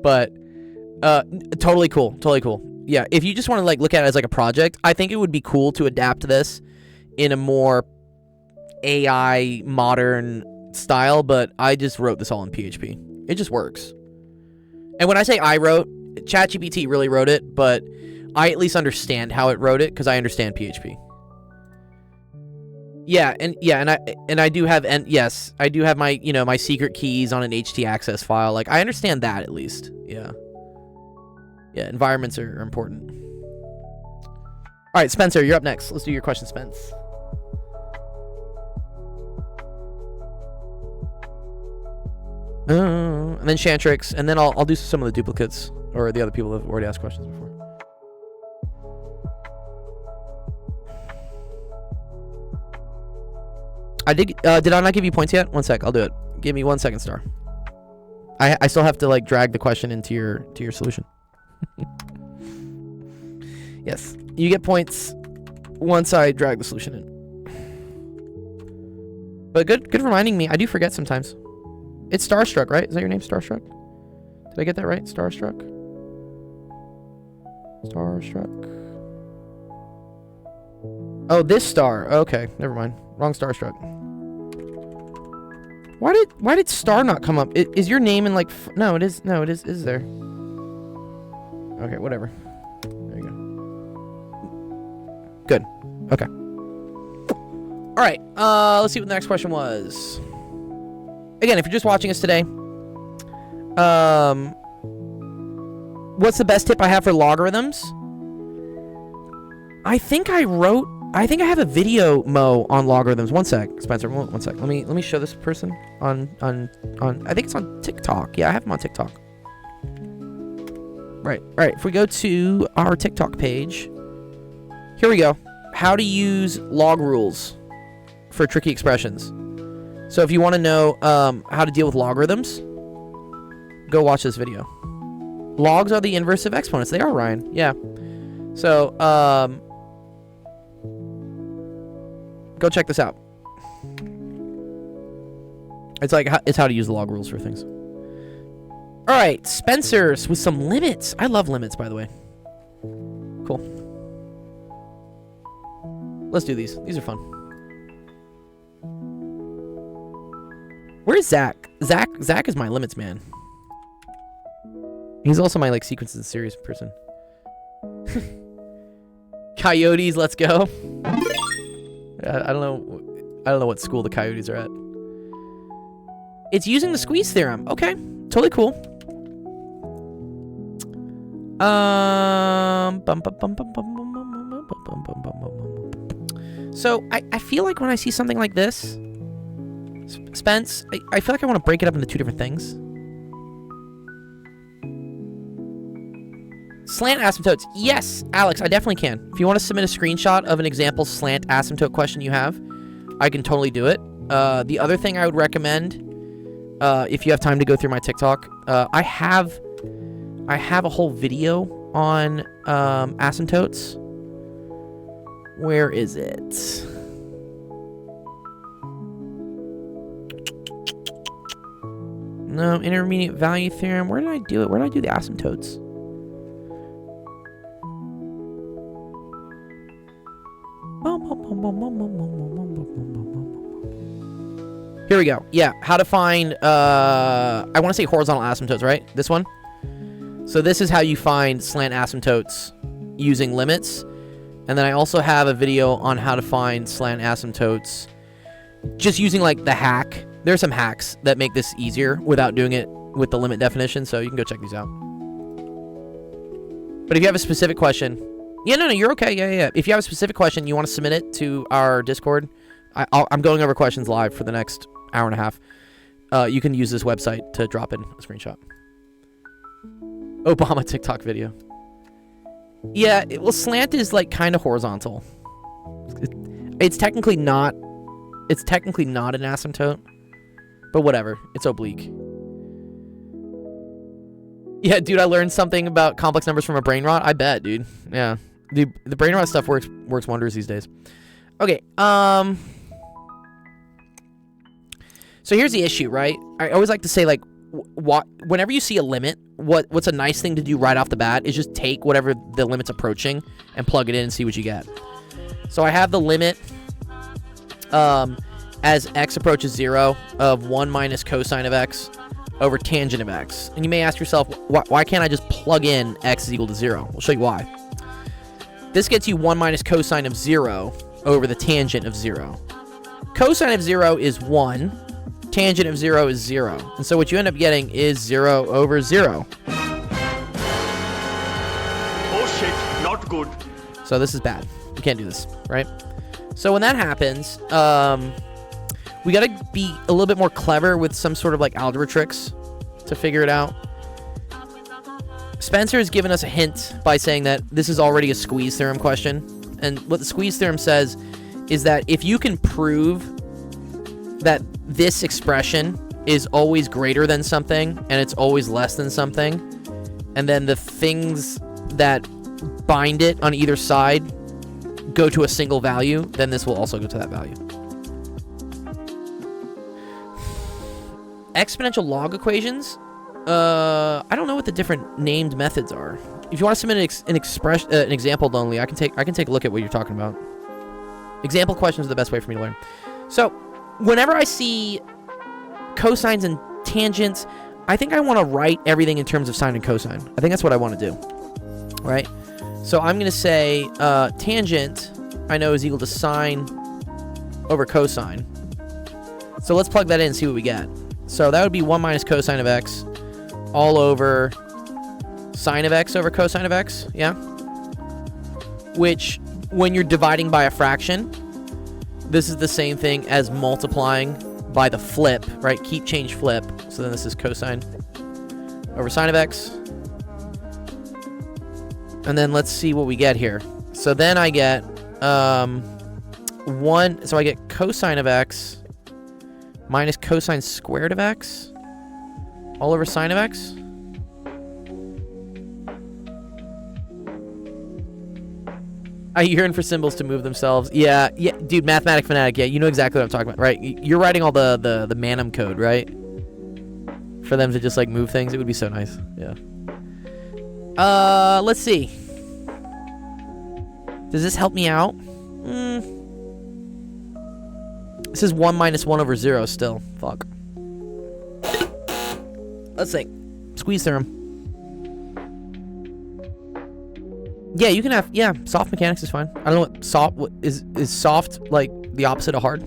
S2: But totally cool. Totally cool. Yeah, if you just want to like look at it as like a project, I think it would be cool to adapt this in a more AI modern style, but I just wrote this all in PHP. It just works. And when I say I wrote, ChatGPT really wrote it, but I at least understand how it wrote it because I understand PHP. Yeah, and I do have, and yes, I do have my, you know, my secret keys on an htaccess file. Like, I understand that at least. Yeah. Yeah, environments are important. All right, Spencer, you're up next. Let's do your question, Spence. And then Shantrix, and then I'll do some of the duplicates or the other people that have already asked questions before. Did I not give you points yet? 1 sec, I'll do it. Give me 1 second, Star. I still have to like drag the question into your solution. Yes, you get points once I drag the solution in. But good reminding me. I do forget sometimes. It's Starstruck, right? Is that your name, Starstruck? Did I get that right? Starstruck? Starstruck. Oh, this star. Okay, never mind. Wrong Starstruck. Why did Star not come up? Is your name in like... No, it is. No, it is there. Okay, whatever. There you go. Good. Okay. All right. Let's see what the next question was. Again, if you're just watching us today, what's the best tip I have for logarithms? I think I have a video, Mo, on logarithms. 1 sec, Spencer. 1 sec. Let me show this person on. I think it's on TikTok. Yeah, I have him on TikTok. Right. All right. If we go to our TikTok page, here we go. How to use log rules for tricky expressions. So if you want to know how to deal with logarithms, go watch this video. Logs are the inverse of exponents. They are, Ryan. Yeah. So go check this out. It's how to use the log rules for things. All right, Spencer's with some limits. I love limits, by the way. Cool. Let's do these. These are fun. Where's Zach? Zach is my limits man. He's also my like sequences and series person. Coyotes, let's go. I don't know what school the Coyotes are at. It's using the squeeze theorem. Okay, totally cool. So I feel like when I see something like this, Spence, I feel like I want to break it up into two different things. Slant asymptotes. Yes, Alex, I definitely can. If you want to submit a screenshot of an example slant asymptote question you have, I can totally do it. The other thing I would recommend, if you have time to go through my TikTok, I have a whole video on asymptotes. Where is it? No, intermediate value theorem. Where did I do it? Where did I do the asymptotes? Here we go. Yeah, how to find, I want to say horizontal asymptotes, right? This one? So this is how you find slant asymptotes using limits. And then I also have a video on how to find slant asymptotes just using like the hack. There's some hacks that make this easier without doing it with the limit definition, so you can go check these out. But if you have a specific question... Yeah, no, you're okay. Yeah. If you have a specific question, you want to submit it to our Discord. I'm going over questions live for the next hour and a half. You can use this website to drop in a screenshot. Obama TikTok video. Yeah, well, slant is like kind of horizontal. It's technically not. It's technically not an asymptote, but whatever. It's oblique. Yeah, dude, I learned something about complex numbers from a brain rot. I bet, dude. Yeah, dude, the brain rot stuff works wonders these days. Okay. So here's the issue, right? I always like to say, like, whenever you see a limit, what's a nice thing to do right off the bat is just take whatever the limit's approaching and plug it in and see what you get. So I have the limit as x approaches 0 of 1 minus cosine of x over tangent of x. And you may ask yourself, why can't I just plug in x is equal to 0? We'll show you why. This gets you 1 minus cosine of 0 over the tangent of 0. Cosine of 0 is 1. Tangent of 0 is 0. And so what you end up getting is 0 over 0.
S3: Oh shit, not good.
S2: So this is bad. You can't do this, right? So when that happens, we got to be a little bit more clever with some sort of like algebra tricks to figure it out. Spencer has given us a hint by saying that this is already a squeeze theorem question. And what the squeeze theorem says is that if you can prove that this expression is always greater than something and it's always less than something, and then the things that bind it on either side go to a single value, then this will also go to that value. Exponential log equations. I don't know what the different named methods are. If you want to submit an example only, I can take a look at what you're talking about. Example questions are the best way for me to learn. So, whenever I see cosines and tangents, I think I want to write everything in terms of sine and cosine. I think that's what I want to do, right? So I'm going to say tangent, I know, is equal to sine over cosine. So let's plug that in and see what we get. So that would be 1 minus cosine of x all over sine of x over cosine of x, yeah? Which, when you're dividing by a fraction, this is the same thing as multiplying by the flip, right? Keep, change, flip. So then this is cosine over sine of x. And then let's see what we get here. So then I get 1, so I get cosine of x minus cosine squared of x all over sine of x. I yearn for symbols to move themselves. Yeah, dude, Mathematic Fanatic, yeah, you know exactly what I'm talking about, right? You're writing all the Manum code, right? For them to just, like, move things. It would be so nice, yeah. Let's see. Does this help me out? This is 1 minus 1 over 0 still. Fuck. Let's think. Squeeze theorem. Yeah, you can have, yeah, soft mechanics is fine. I don't know what soft, is soft like the opposite of hard?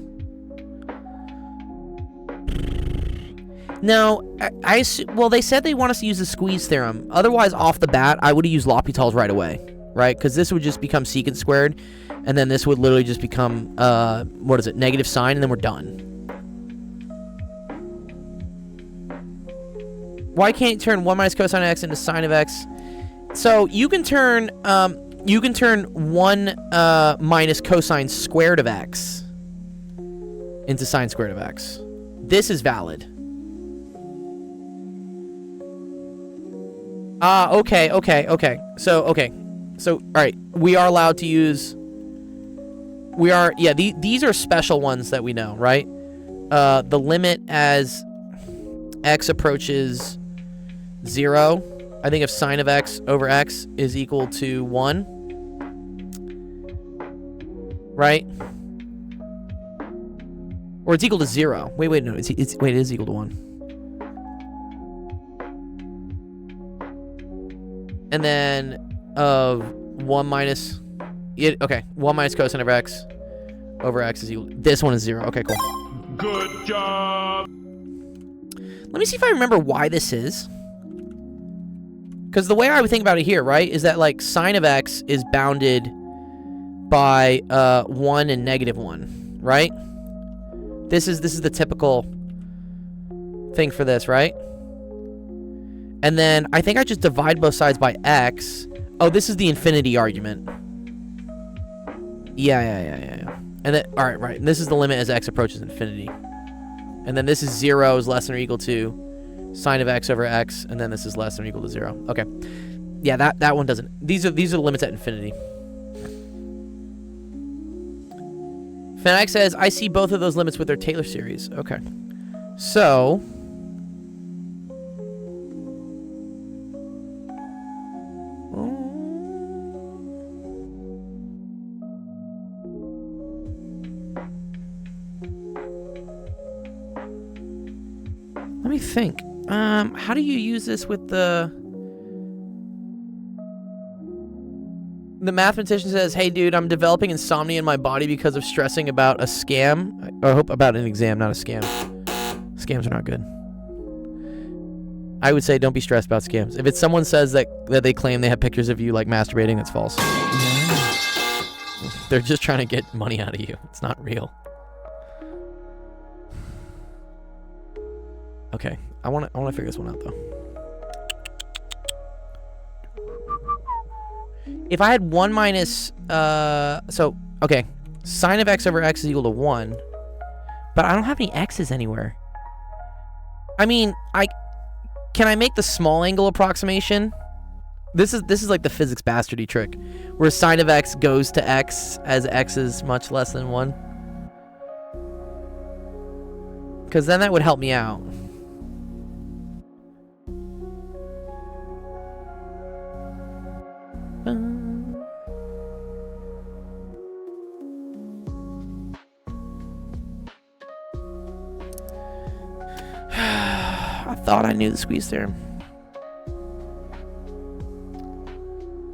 S2: No, I well, they said they want us to use the squeeze theorem. Otherwise, off the bat, I would have used L'Hopital's right away, right? Because this would just become secant squared, and then this would literally just become, what is it, negative sine, and then we're done. Why can't you turn 1 minus cosine of x into sine of x? So you can turn 1 minus cosine squared of x into sine squared of x. This is valid. Okay. So, all right, we are allowed to use, these are special ones that we know, right? The limit as x approaches 0, I think if sine of x over x is equal to 1, right? Or it's equal to 0. Wait, no, it is equal to 1. And then of 1 minus, 1 minus cosine of x over x is equal, this one is 0. Okay, cool.
S3: Good job.
S2: Let me see if I remember why this is. Because the way I would think about it here, right, is that, like, sine of x is bounded by 1 and negative 1, right? This is the typical thing for this, right? And then I think I just divide both sides by x. Oh, this is the infinity argument. Yeah. And then, all right. And this is the limit as x approaches infinity. And then this is 0 is less than or equal to sine of x over x, and then this is less than or equal to 0. Okay. Yeah, that one doesn't. These are the limits at infinity. Fanatic says, I see both of those limits with their Taylor series. Okay. So let me think. How do you use this with the mathematician says, "Hey dude, I'm developing insomnia in my body because of stressing about a scam." Or I hope about an exam, not a scam. Scams are not good. I would say don't be stressed about scams. If it's someone says that they claim they have pictures of you like masturbating, that's false. They're just trying to get money out of you. It's not real. Okay, I want to figure this one out though. If I had 1 minus, okay, sine of x over x is equal to 1, but I don't have any x's anywhere. I mean, can I make the small angle approximation? This is like the physics bastardy trick, where sine of x goes to x as x is much less than 1. Because then that would help me out. I thought I knew the squeeze theorem.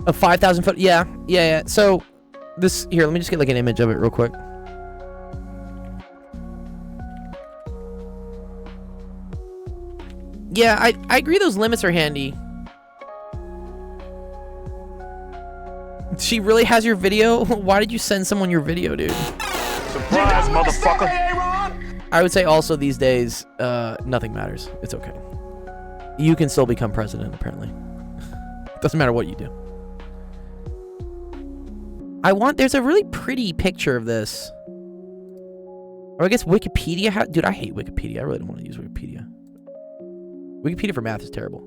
S2: A 5,000 foot, yeah. So this here, let me just get like an image of it real quick. Yeah, I agree those limits are handy. She really has your video? Why did you send someone your video, dude?
S3: Surprise, motherfucker.
S2: I would say also these days, nothing matters. It's okay. You can still become president, apparently. Doesn't matter what you do. There's a really pretty picture of this. Or I guess Wikipedia, dude, I hate Wikipedia. I really don't want to use Wikipedia. Wikipedia for math is terrible.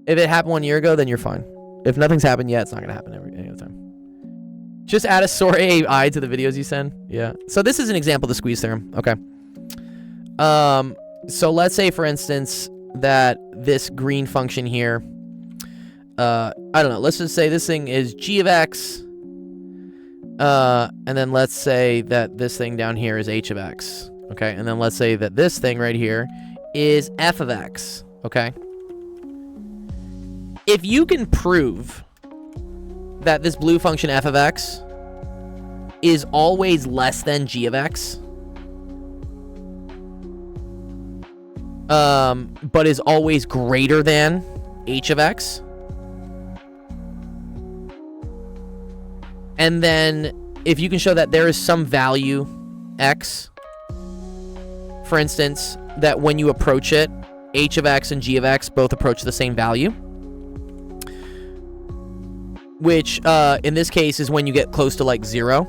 S2: If it happened 1 year ago, then you're fine. If nothing's happened yet, it's not going to happen any other time. Just add a Sora AI to the videos you send. Yeah. So this is an example of the squeeze theorem. Okay. So let's say, for instance, that this green function here, I don't know. Let's just say this thing is g of x. And then let's say that this thing down here is h of x. Okay. And then let's say that this thing right here is f of x. Okay. If you can prove that this blue function f of x is always less than g of x, but is always greater than h of x, and then if you can show that there is some value x, for instance, that when you approach it, h of x and g of x both approach the same value, which in this case is when you get close to like 0.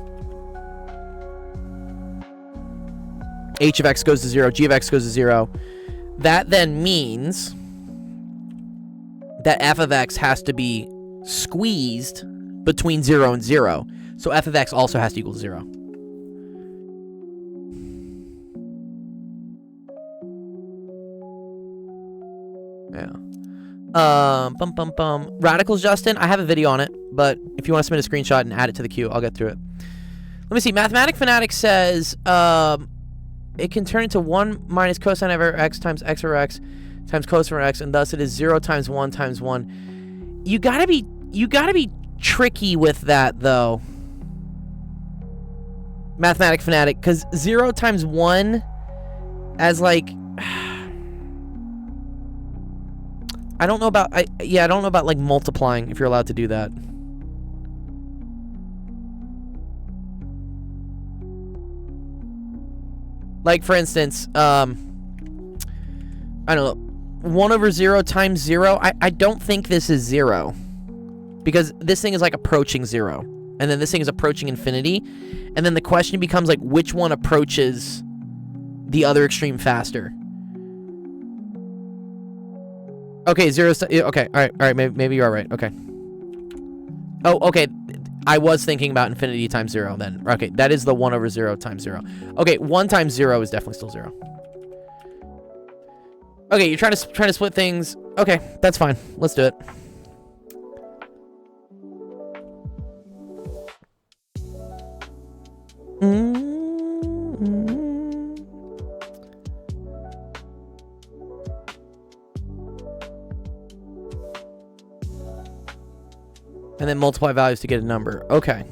S2: H of x goes to 0, g of x goes to 0. That then means that f of x has to be squeezed between 0 and 0. So f of x also has to equal 0. Yeah. Radicals, Justin, I have a video on it, but if you want to submit a screenshot and add it to the queue, I'll get through it. Let me see. Mathematic Fanatic says it can turn into 1 minus cosine over x times x over x times cosine over x, and thus it is 0 times 1 times 1. You gotta be tricky with that though, Mathematic Fanatic, because 0 times 1 as like I don't know about like multiplying, if you're allowed to do that. Like, for instance, I don't know, 1 over 0 times 0. I don't think this is 0, because this thing is like approaching 0, and then this thing is approaching infinity, and then the question becomes like, which one approaches the other extreme faster? Okay, 0. Okay, all right. Maybe you are right. Okay. Oh, okay. I was thinking about infinity times 0 then. Okay, that is the 1 over 0 times 0. Okay, 1 times 0 is definitely still 0. Okay, you're trying to split things. Okay, that's fine. Let's do it. And then multiply values to get a number. Okay.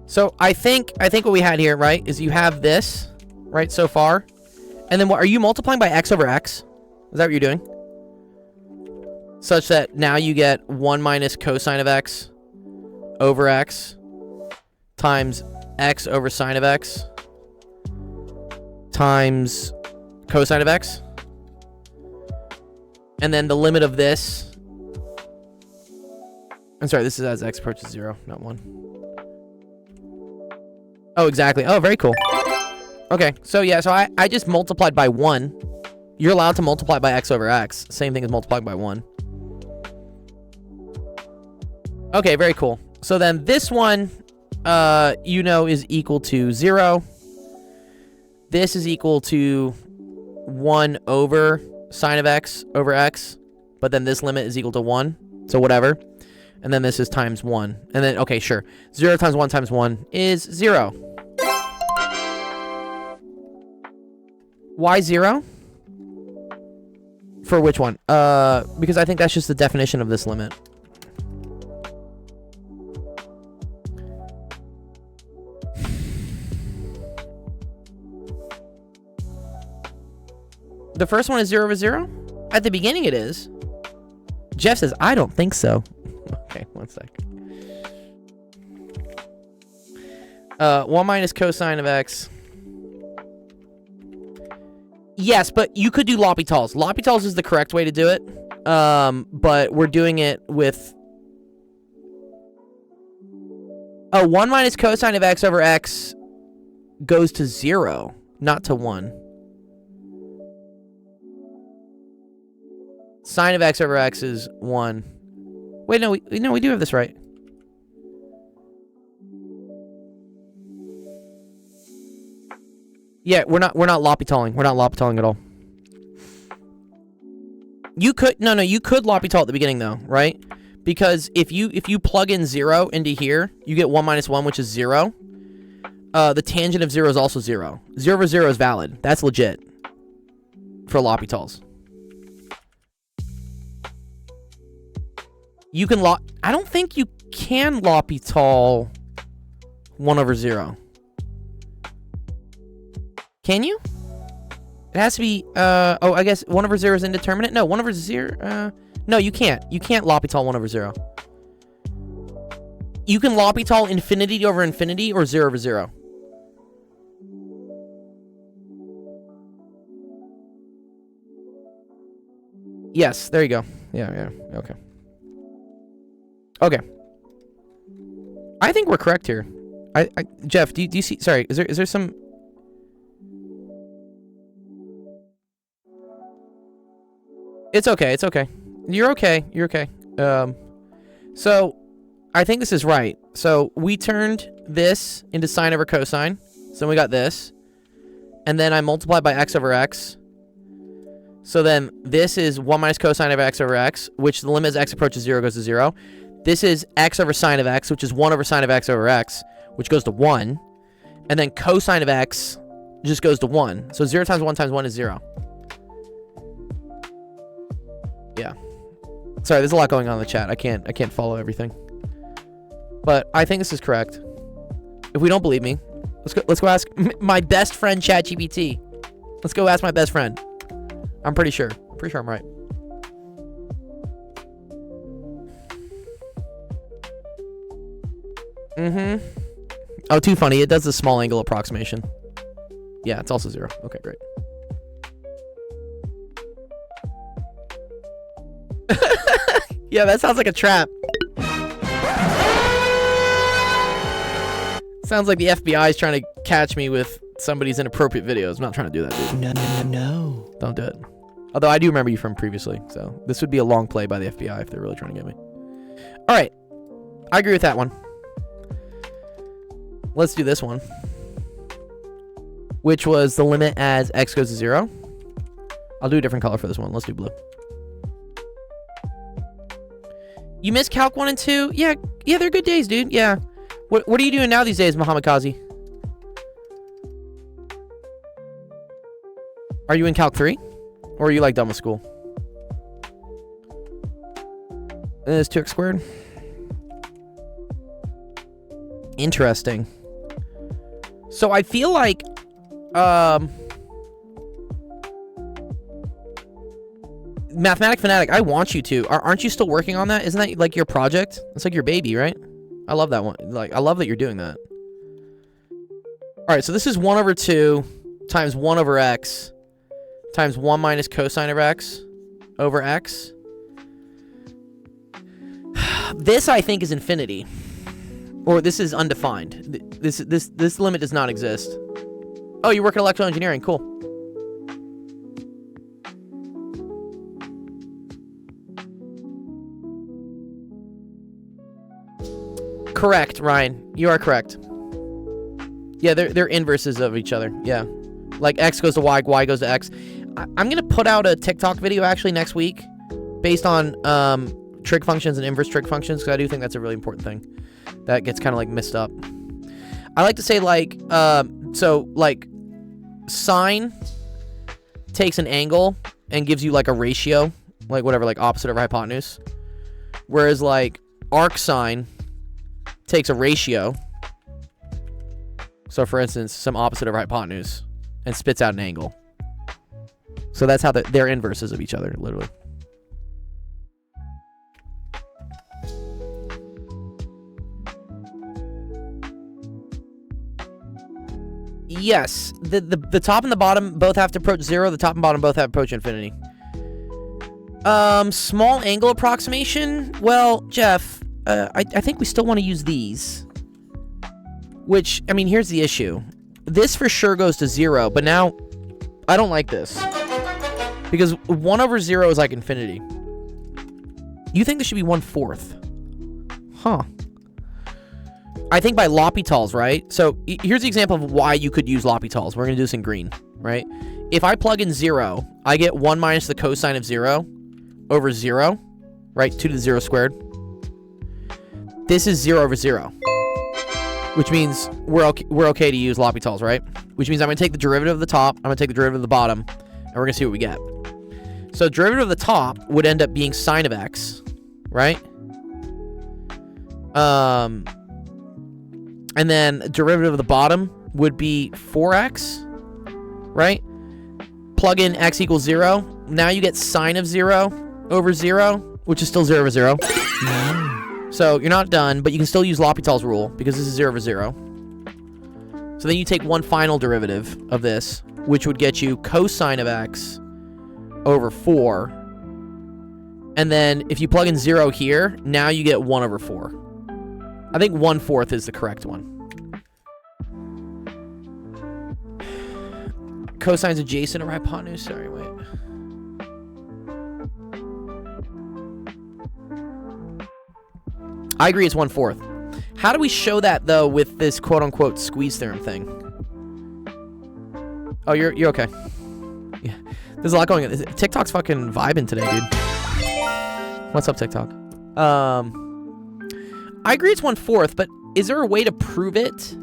S2: So I think what we had here, right, is you have this, right, so far. And then what are you multiplying by x over x? Is that what you're doing? Such that now you get 1 minus cosine of x over x times x over sine of x times cosine of x. And then the limit of this. I'm sorry, this is as x approaches 0, not 1. Oh, exactly. Oh, very cool. Okay, so yeah, so I just multiplied by 1. You're allowed to multiply by x over x. Same thing as multiplying by 1. Okay, very cool. So then this one, you know, is equal to 0. This is equal to 1 over sine of x over x. But then this limit is equal to 1. So whatever. And then this is times 1. And then, okay, sure. 0 times 1 is 0. Why 0? For which one? Because I think that's just the definition of this limit. The first one is 0 over 0? At the beginning it is. Jeff says, I don't think so. Okay, one sec. 1 minus cosine of x. Yes, but you could do L'Hopital's. L'Hopital's is the correct way to do it. But we're doing it with... Oh, 1 minus cosine of x over x goes to 0, not to 1. Sine of x over x is 1. Wait, no, we do have this right. Yeah, we're not L'Hopital'ing. We're not L'Hopital'ing at all. You could you could L'Hopital at the beginning though, right? Because if you plug in 0 into here, you get 1 minus 1, which is 0. The tangent of 0 is also 0. 0 over 0 is valid. That's legit for L'Hopital's. You can I don't think you can L'Hopital 1 over 0. Can you? It has to be, oh, I guess 1 over 0 is indeterminate? No, 1 over 0, no, you can't. You can't L'Hopital 1 over 0. You can L'Hopital infinity over infinity or 0 over 0. Yes, there you go. Yeah, okay. Okay. I think we're correct here. Jeff, do you see? Sorry, is there some? It's okay. It's okay. You're okay. You're okay. So I think this is right. So we turned this into sine over cosine. So we got this, and then I multiplied by x over x. So then this is 1 minus cosine of x over x, which the limit as x approaches 0 goes to 0. This is x over sine of x, which is 1 over sine of x over x, which goes to 1. And then cosine of x just goes to 1. So 0 times 1 is 0. Yeah. Sorry, there's a lot going on in the chat. I can't follow everything. But I think this is correct. If we don't believe me, let's go ask my best friend ChatGPT. Let's go ask my best friend. I'm pretty sure I'm right. Oh, too funny. It does the small angle approximation. Yeah, it's also 0. Okay, great. Yeah, that sounds like a trap. Sounds like the FBI is trying to catch me with somebody's inappropriate videos. I'm not trying to do that, dude. No. Don't do it. Although I do remember you from previously, so this would be a long play by the FBI if they're really trying to get me. All right. I agree with that one. Let's do this one, which was the limit as x goes to 0. I'll do a different color for this one. Let's do blue. You missed Calc 1 and 2? Yeah, they're good days, dude. Yeah. What are you doing now these days, Muhammad Kazi? Are you in Calc 3? Or are you like done with school? And it's 2x squared. Interesting. So I feel like Mathematic Fanatic, I want you to. Aren't you still working on that? Isn't that like your project? It's like your baby, right? I love that one. Like, I love that you're doing that. All right, so this is 1 over 2 times 1 over x times 1 minus cosine of x over x. This, I think, is infinity. Or this is undefined. This limit does not exist. Oh, you work in electrical engineering. Cool. Correct, Ryan. You are correct. Yeah, they're inverses of each other. Yeah. Like x goes to y, y goes to x. I'm going to put out a TikTok video actually next week based on trig functions and inverse trig functions, because I do think that's a really important thing that gets kind of like messed up. I like to say like, so like sine takes an angle and gives you like a ratio, like whatever, like opposite of hypotenuse. Whereas like arc sine takes a ratio. So for instance, some opposite of hypotenuse and spits out an angle. So that's how they're inverses of each other, literally. Yes, the top and the bottom both have to approach 0. The top and bottom both have to approach infinity. Small angle approximation. Well, Jeff, I think we still want to use these. Which, I mean, here's the issue. This for sure goes to 0, but now I don't like this. Because 1 over 0 is like infinity. You think this should be 1/4? Huh. I think by L'Hopital's, right? So here's the example of why you could use L'Hopital's. We're going to do this in green, right? If I plug in 0, I get 1 minus the cosine of 0 over 0, right? 2 to the 0 squared. This is 0 over 0. Which means we're okay to use L'Hopital's, right? Which means I'm going to take the derivative of the top, I'm going to take the derivative of the bottom, and we're going to see what we get. So derivative of the top would end up being sine of x, right? And then derivative of the bottom would be 4x, right? Plug in x equals 0. Now you get sine of 0 over 0, which is still 0 over 0. So you're not done, but you can still use L'Hopital's rule because this is 0 over 0. So then you take one final derivative of this, which would get you cosine of x over 4. And then if you plug in 0 here, now you get 1 over 4. I think 1/4 is the correct one. Cosine's adjacent or hypotenuse? Sorry, wait. I agree it's 1/4. How do we show that, though, with this quote-unquote squeeze theorem thing? Oh, you're okay. Yeah. There's a lot going on. TikTok's fucking vibing today, dude. What's up, TikTok? I agree it's 1/4, but is there a way to prove it?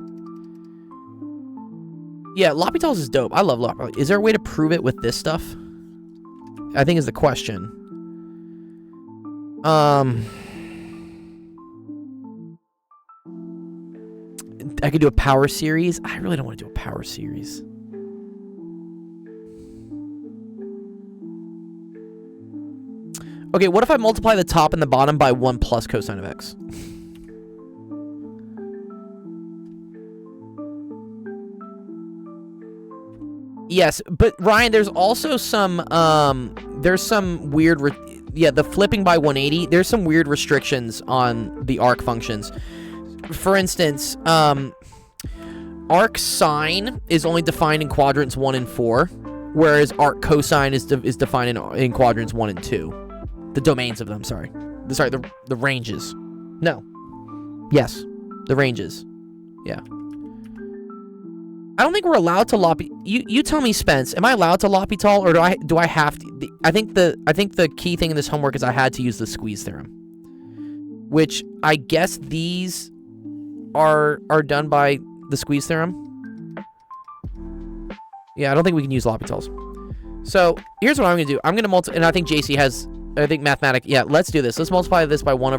S2: Yeah, L'Hopital's is dope. I love L'Hopital's. Is there a way to prove it with this stuff? I think is the question. I could do a power series. I really don't want to do a power series. Okay, what if I multiply the top and the bottom by 1 plus cosine of x? Yes, but Ryan, there's also some weird, the flipping by 180, there's some weird restrictions on the arc functions. For instance, arc sine is only defined in quadrants 1 and 4, whereas arc cosine is defined in quadrants 1 and 2. The domains of them, sorry, the ranges. No. Yes, the ranges. Yeah. I don't think we're allowed to Loppy. You tell me, Spence. Am I allowed to L'Hopital, or do I have to? I think the key thing in this homework is I had to use the squeeze theorem, which I guess these are done by the squeeze theorem. Yeah, I don't think we can use L'Hopitals. So here's what I'm gonna do. I'm gonna multiply, and I think JC has. I think mathematic. Yeah, let's do this. Let's multiply this by 1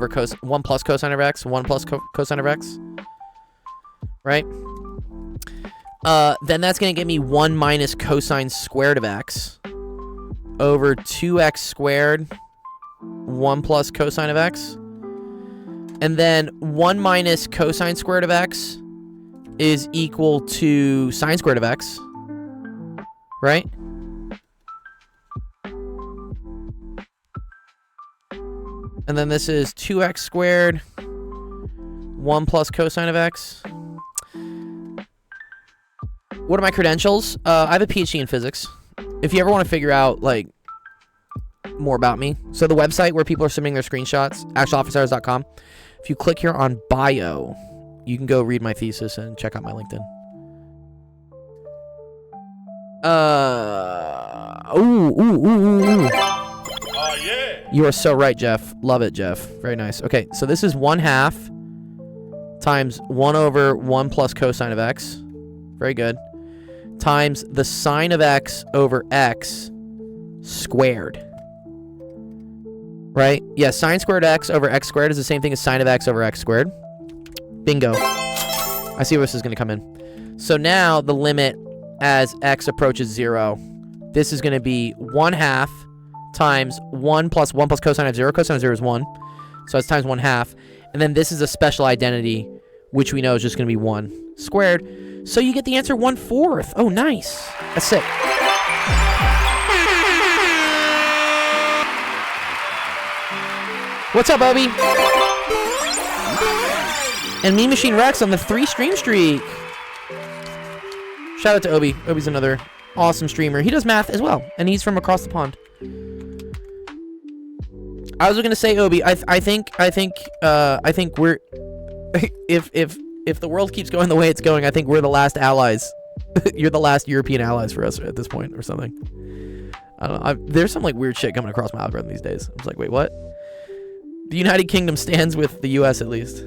S2: plus cosine of x, 1 plus cosine of x. Right. Then that's going to give me 1 minus cosine squared of x over 2x squared 1 plus cosine of x. And then 1 minus cosine squared of x is equal to sine squared of x. Right? And then this is 2x squared 1 plus cosine of x. What are my credentials? I have a PhD in physics. If you ever want to figure out, like, more about me. So the website where people are submitting their screenshots, actualofficehours.com. If you click here on bio, you can go read my thesis and check out my LinkedIn. Ooh.
S3: Oh, yeah.
S2: You are so right, Jeff. Love it, Jeff. Very nice. Okay, so this is 1/2 times 1 over 1 plus cosine of x. Very good. Times the sine of x over x squared. Right? Yeah, sine squared x over x squared is the same thing as sine of x over x squared. Bingo. I see where this is going to come in. So now the limit as x approaches 0, this is going to be 1/2 times 1 plus cosine of 0. Cosine of 0 is 1. So it's times 1/2. And then this is a special identity, which we know is just going to be 1 squared. So you get the answer 1/4. Oh, nice. That's sick. What's up, Obi? And Mean Machine Rex on the 3 stream streak. Shout out to Obi. Obi's another awesome streamer. He does math as well, and he's from across the pond. I was gonna say, Obi, I think we're if the world keeps going the way it's going, I think we're the last allies. You're the last European allies for us at this point, or something. I don't know. There's some like weird shit coming across my algorithm these days. I was like, wait, what? The United Kingdom stands with the U.S. at least.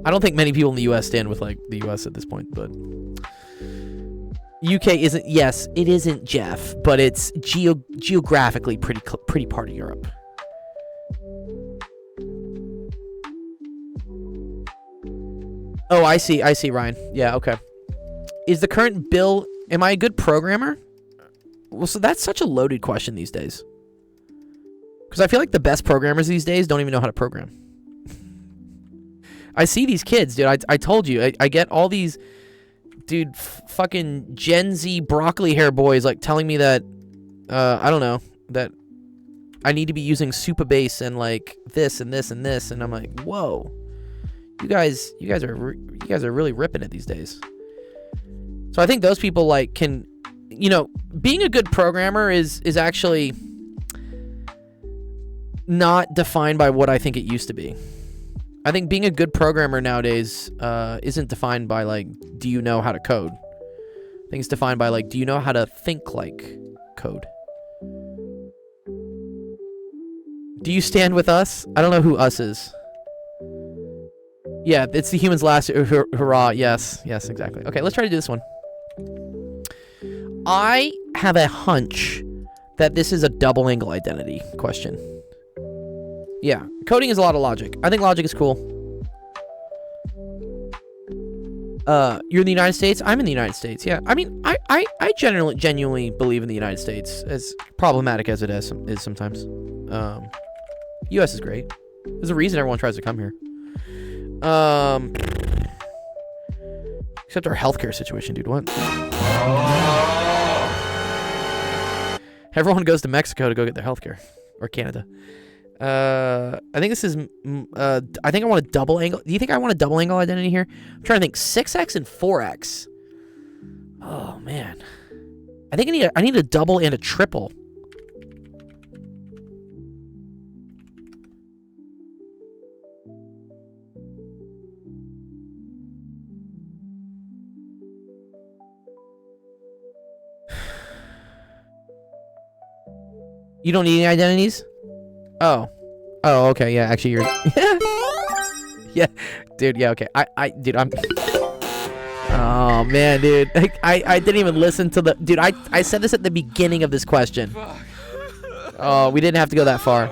S2: I don't think many people in the U.S. stand with like the U.S. at this point, but UK isn't. Yes, it isn't, Jeff, but it's geographically pretty part of Europe. Oh, I see, Ryan. Yeah, okay. Is the current bill... Am I a good programmer? Well, so that's such a loaded question these days. Because I feel like the best programmers these days don't even know how to program. I see these kids, dude. I told you. I get all these... Dude, fucking Gen Z broccoli hair boys, like, telling me that... I don't know. That I need to be using Supabase and, like, this and this and this. And I'm like, whoa. You guys are really ripping it these days. So I think those people like can, you know, being a good programmer is actually not defined by what I think it used to be. I think being a good programmer nowadays isn't defined by like, do you know how to code? I think it's defined by like, do you know how to think like code? Do you stand with us? I don't know who us is. Yeah, it's the human's last hurrah. Yes, exactly. Okay, let's try to do this one. I have a hunch that this is a double angle identity question. Yeah, coding is a lot of logic. I think logic is cool. You're in the United States? I'm in the United States, yeah. I mean, I genuinely believe in the United States, as problematic as it is sometimes. US is great. There's a reason everyone tries to come here. Except our healthcare situation, dude. What? Everyone goes to Mexico to go get their healthcare, or Canada. I think this is. I think I want a double angle. Do you think I want a double angle identity here? I'm trying to think. 6x and 4x. Oh man, I think I need a double and a triple. You don't need any identities? Oh. Oh, okay. Yeah, actually, you're... yeah. Dude, yeah, okay. Dude, I'm... Oh, man, dude. I didn't even listen to the... Dude, I said this at the beginning of this question. Oh, we didn't have to go that far.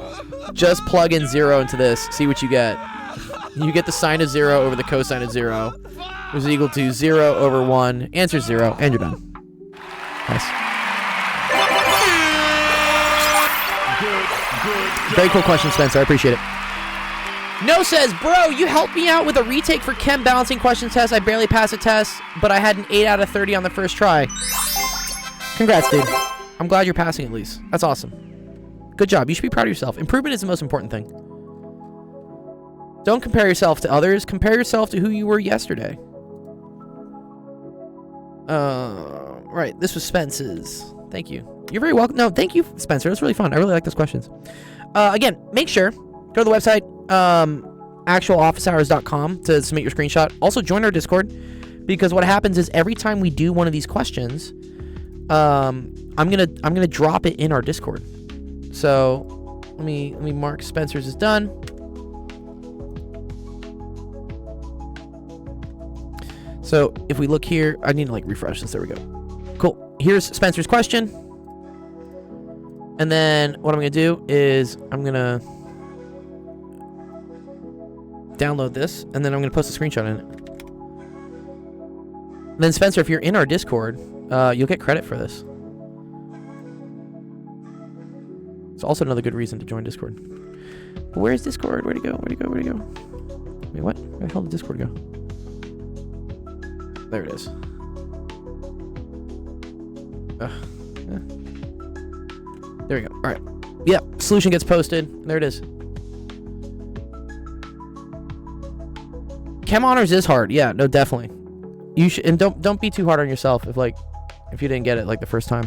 S2: Just plug in 0 into this. See what you get. You get the sine of 0 over the cosine of 0, which is equal to 0 over 1. Answer 0, and you're done. Nice. Very cool question, Spencer. I appreciate it. No says, bro, you helped me out with a retake for chem balancing question test. I barely passed a test, but I had an 8 out of 30 on the first try. Congrats, dude. I'm glad you're passing at least. That's awesome. Good job. You should be proud of yourself. Improvement is the most important thing. Don't compare yourself to others. Compare yourself to who you were yesterday. Right. This was Spence's. Thank you. You're very welcome. No, thank you, Spencer. It was really fun. I really like those questions. Again, make sure, go to the website, actualofficehours.com to submit your screenshot. Also, join our Discord, because what happens is every time we do one of these questions, I'm gonna drop it in our Discord. So let me mark Spencer's is done. So if we look here, I need to like refresh this. There we go. Cool. Here's Spencer's question. And then what I'm going to do is I'm going to download this, and then I'm going to post a screenshot in it. And then Spencer, if you're in our Discord, you'll get credit for this. It's also another good reason to join Discord. But where's Discord? Where'd it go? Where'd it go? Where'd it go? Wait, what? Where the hell did Discord go? There it is. Yeah. There we go. All right. Yep. Solution gets posted. There it is. Chem honors is hard. Yeah. No, definitely. You should, and don't be too hard on yourself if you didn't get it like the first time.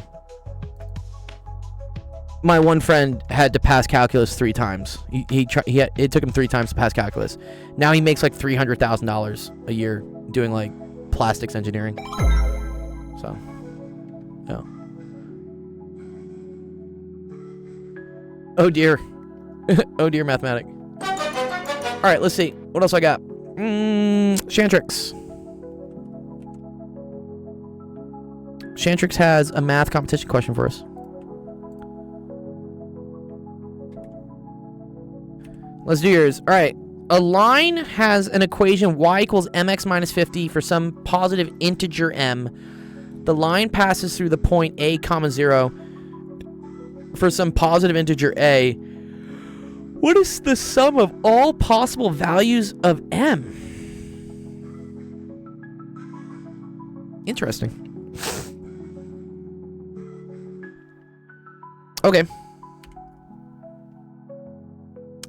S2: My one friend had to pass calculus 3 times. It took him 3 times to pass calculus. Now he makes like $300,000 a year doing like plastics engineering. So, yeah. Oh dear. Oh dear, mathematic. All right, let's see. What else I got? Shantrix. Shantrix has a math competition question for us. Let's do yours. All right. A line has an equation y equals mx minus 50 for some positive integer m. The line passes through the point a comma 0 for some positive integer a. What is the sum of all possible values of m? Interesting. Okay.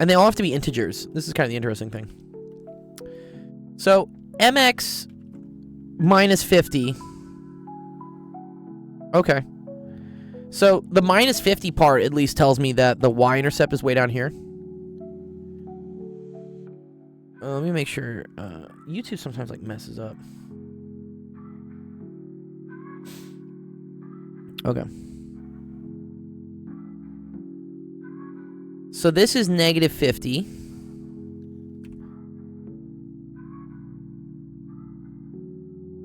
S2: And they all have to be integers. This is kind of the interesting thing. So, mx minus 50. Okay. So, the minus 50 part at least tells me that the y-intercept is way down here. Let me make sure. YouTube sometimes like messes up. Okay. So this is negative 50.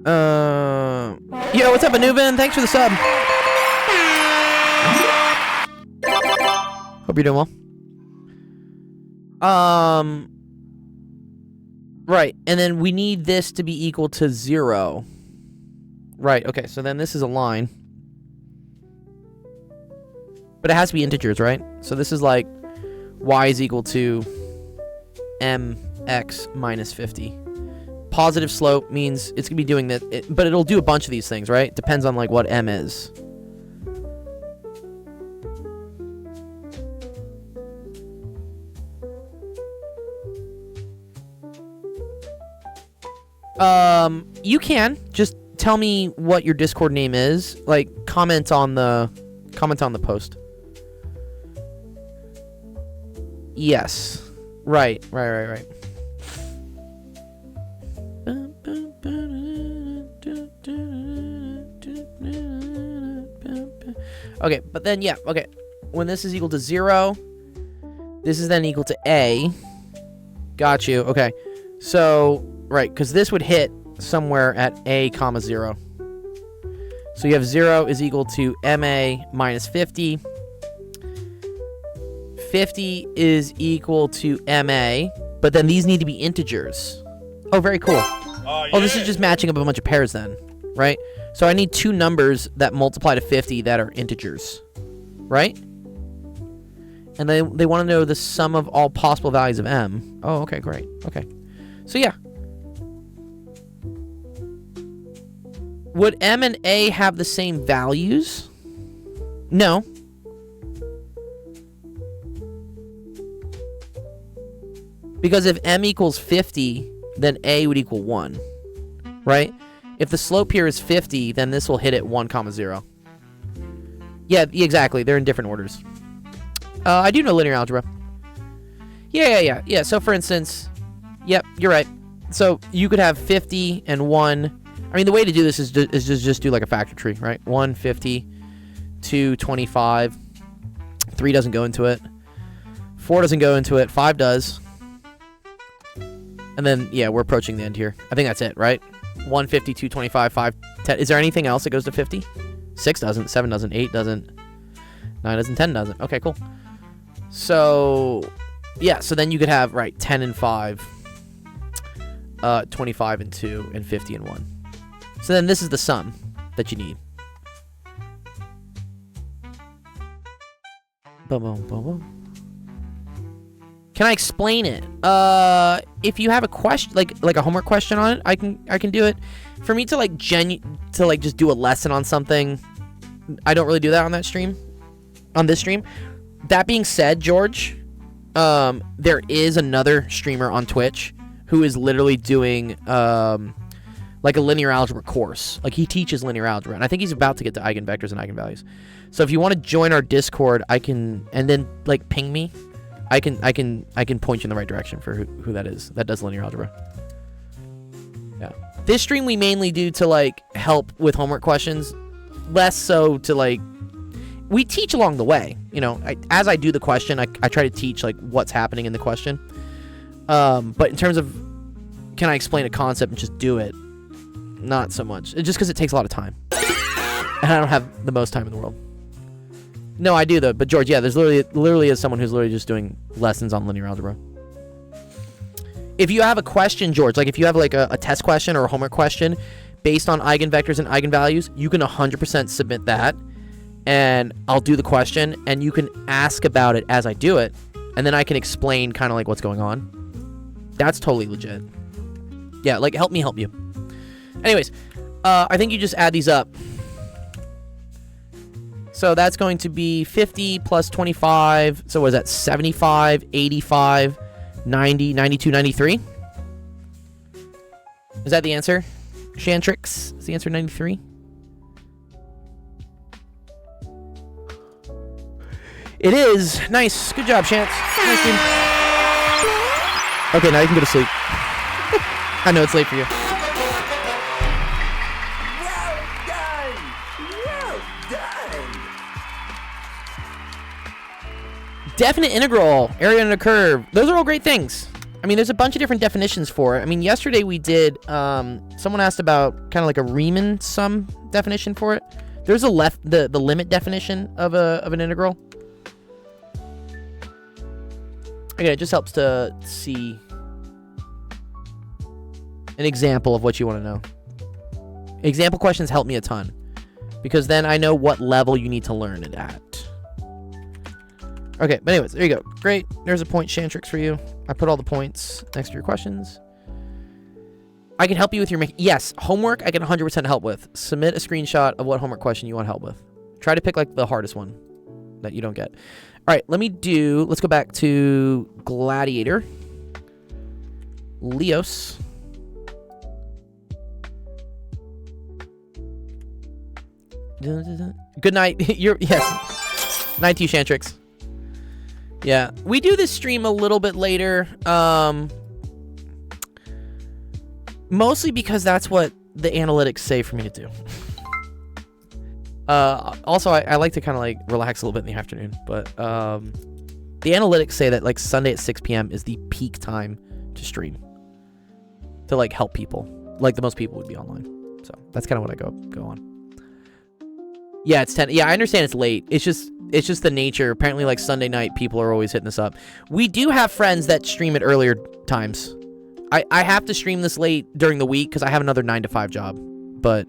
S2: Yo, what's up, Anubin? Thanks for the sub. Hope you're doing well. Right, and then we need this to be equal to 0. Right, okay, so then this is a line. But it has to be integers, right? So this is like y is equal to mx minus 50. Positive slope means it's going to be doing that, but it'll do a bunch of these things, right? Depends on like what m is. You can just tell me what your Discord name is. Like, comment on the post. Yes. Right. Okay, but then, yeah, okay. when this is equal to 0, this is then equal to A. Got you. Okay. So, right, because this would hit somewhere at A comma 0. So you have 0 is equal to MA minus 50. 50 is equal to MA, but then these need to be integers. Oh, very cool. Oh, this is just matching up a bunch of pairs then, right? So I need two numbers that multiply to 50 that are integers, right? And they want to know the sum of all possible values of M. Oh, okay, great. Okay. So yeah. Would M and A have the same values? No. Because if M equals 50, then A would equal 1, right? If the slope here is 50, then this will hit at 1 comma 0. Yeah, exactly. They're in different orders. I do know linear algebra. Yeah. So for instance, yep, you're right. So you could have 50 and 1. I mean, the way to do this is just do like a factor tree, right? 1, 50, 2, 25. 3 doesn't go into it. 4 doesn't go into it. 5 does. And then, yeah, we're approaching the end here. I think that's it, right? 1, 50, 2, 25, 5, 10. Is there anything else that goes to 50? 6 doesn't. 7 doesn't. 8 doesn't. 9 doesn't. 10 doesn't. Okay, cool. So, yeah, so then you could have, right, 10 and 5, 25 and 2, and 50 and 1. So then this is the sum that you need. Boom, boom, boom, boom. Can I explain it? If you have a question, like a homework question on it, I can do it. For me to just do a lesson on something, I don't really do that on that stream. On this stream. That being said, George, there is another streamer on Twitch who is literally doing like a linear algebra course. Like he teaches linear algebra, and I think he's about to get to eigenvectors and eigenvalues. So if you want to join our Discord, I can, and then like ping me. I can point you in the right direction for who that is. That does linear algebra. Yeah. This stream we mainly do to like help with homework questions, less so to like. We teach along the way, you know. As I do the question, I try to teach like what's happening in the question. But in terms of, can I explain a concept and just do it? Not so much. It's just because it takes a lot of time, and I don't have the most time in the world. No, I do though. But George, yeah, there's literally is someone who's literally just doing lessons on linear algebra. If you have a question, George, like if you have like a test question or a homework question based on eigenvectors and eigenvalues, you can 100% submit that, and I'll do the question, and you can ask about it as I do it, and then I can explain kind of like what's going on. That's totally legit. Yeah, like help me help you. Anyways, I think you just add these up. So that's going to be 50 plus 25. So what is that? 75, 85, 90, 92, 93? Is that the answer? Shantrix? Is the answer 93? It is. Nice. Good job, Chance. Nice, dude. Okay, now you can go to sleep. I know it's late for you. Definite integral, area under curve. Those are all great things. I mean, there's a bunch of different definitions for it. I mean, yesterday we did, someone asked about kind of like a Riemann sum definition for it. There's the limit definition of an integral. Again, it just helps to see an example of what you want to know. Example questions help me a ton, because then I know what level you need to learn it at. Okay, but anyways, there you go. Great. There's a point, Shantrix, for you. I put all the points next to your questions. I can help you with your... Yes, homework I can 100% help with. Submit a screenshot of what homework question you want help with. Try to pick, like, the hardest one that you don't get. All right, let's go back to Gladiator. Leos. Good night. Yes. Night to you, Shantrix. Yeah, we do this stream a little bit later, mostly because that's what the analytics say for me to do. Also, I like to kind of like relax a little bit in the afternoon, but the analytics say that like Sunday at 6 p.m. is the peak time to stream, to like help people. Like the most people would be online. So that's kind of what I go on. Yeah, it's 10. Yeah, I understand it's late. It's just the nature. Apparently, like Sunday night, people are always hitting us up. We do have friends that stream at earlier times. I have to stream this late during the week because I have another 9 to 5 job. But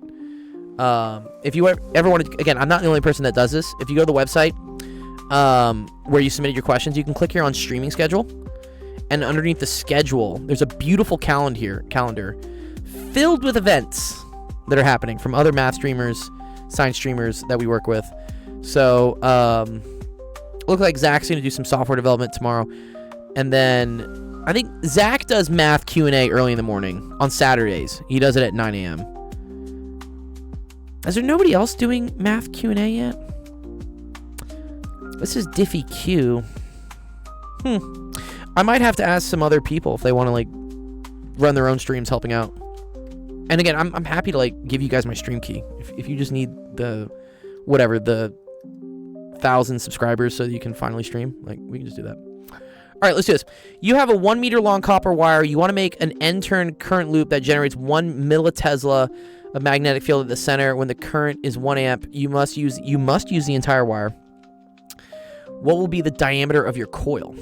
S2: if you ever want to, again, I'm not the only person that does this. If you go to the website where you submitted your questions, you can click here on streaming schedule, and underneath the schedule, there's a beautiful calendar filled with events that are happening from other math streamers, science streamers that we work with. So looks like Zach's gonna do some software development tomorrow, and then I think Zach does math Q&A early in the morning on Saturdays. He does it at 9 a.m. Is there nobody else doing math Q&A yet? This is Diffie Q. I might have to ask some other people if they want to like run their own streams helping out. And again, I'm happy to like give you guys my stream key if you just need the 1,000 subscribers so that you can finally stream. Like, we can just do that. All right, let's do this. You have a 1 meter long copper wire. You want to make an N-turn current loop that generates 1 millitesla of magnetic field at the center. When the current is 1 amp, you must use the entire wire. What will be the diameter of your coil?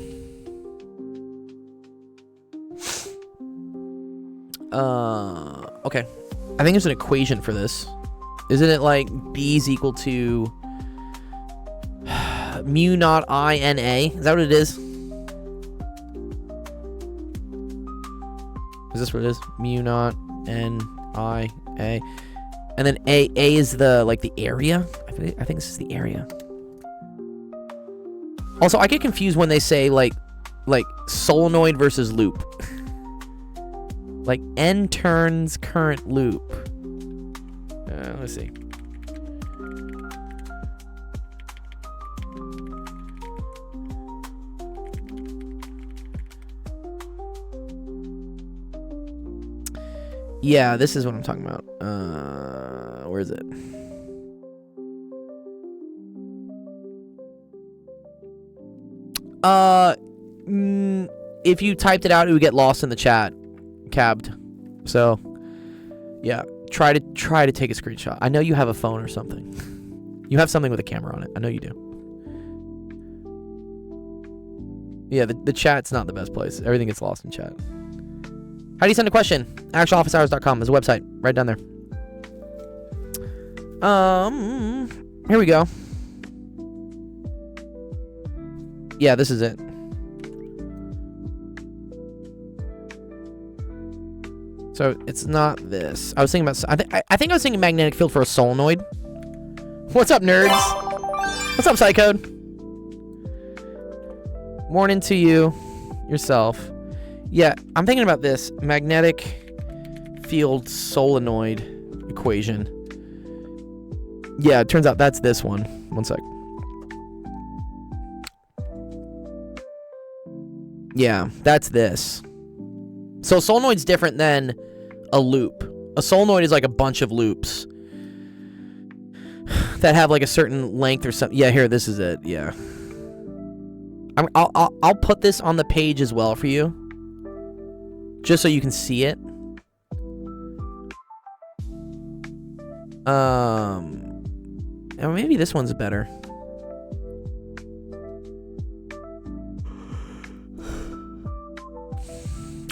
S2: Okay. I think there's an equation for this. Isn't it like B is equal to mu naught I N A? Is that what it is? Is this what it is? Mu naught N I A. And then A is the like the area. I think this is the area. Also, I get confused when they say like solenoid versus loop. Like N turns current loop. Let's see. Yeah, this is what I'm talking about. Where is it? If you typed it out, it would get lost in the chat. Cabbed. So, yeah, try to take a screenshot. I know you have a phone or something. You have something with a camera on it. I know you do. Yeah, the chat's not the best place. Everything gets lost in chat. How do you send a question? Actualofficehours.com is a website right down there. Here we go. Yeah, this is it. So it's not this. I was thinking about. I think I was thinking magnetic field for a solenoid. What's up, nerds? What's up, Psychode? Morning to you, yourself. Yeah, I'm thinking about this magnetic field solenoid equation. Yeah, it turns out that's this one. One sec. Yeah, that's this. So solenoid's different than a loop. A solenoid is like a bunch of loops that have like a certain length or something. Yeah, here, this is it. Yeah. I'll put this on the page as well for you, just so you can see it. Maybe this one's better.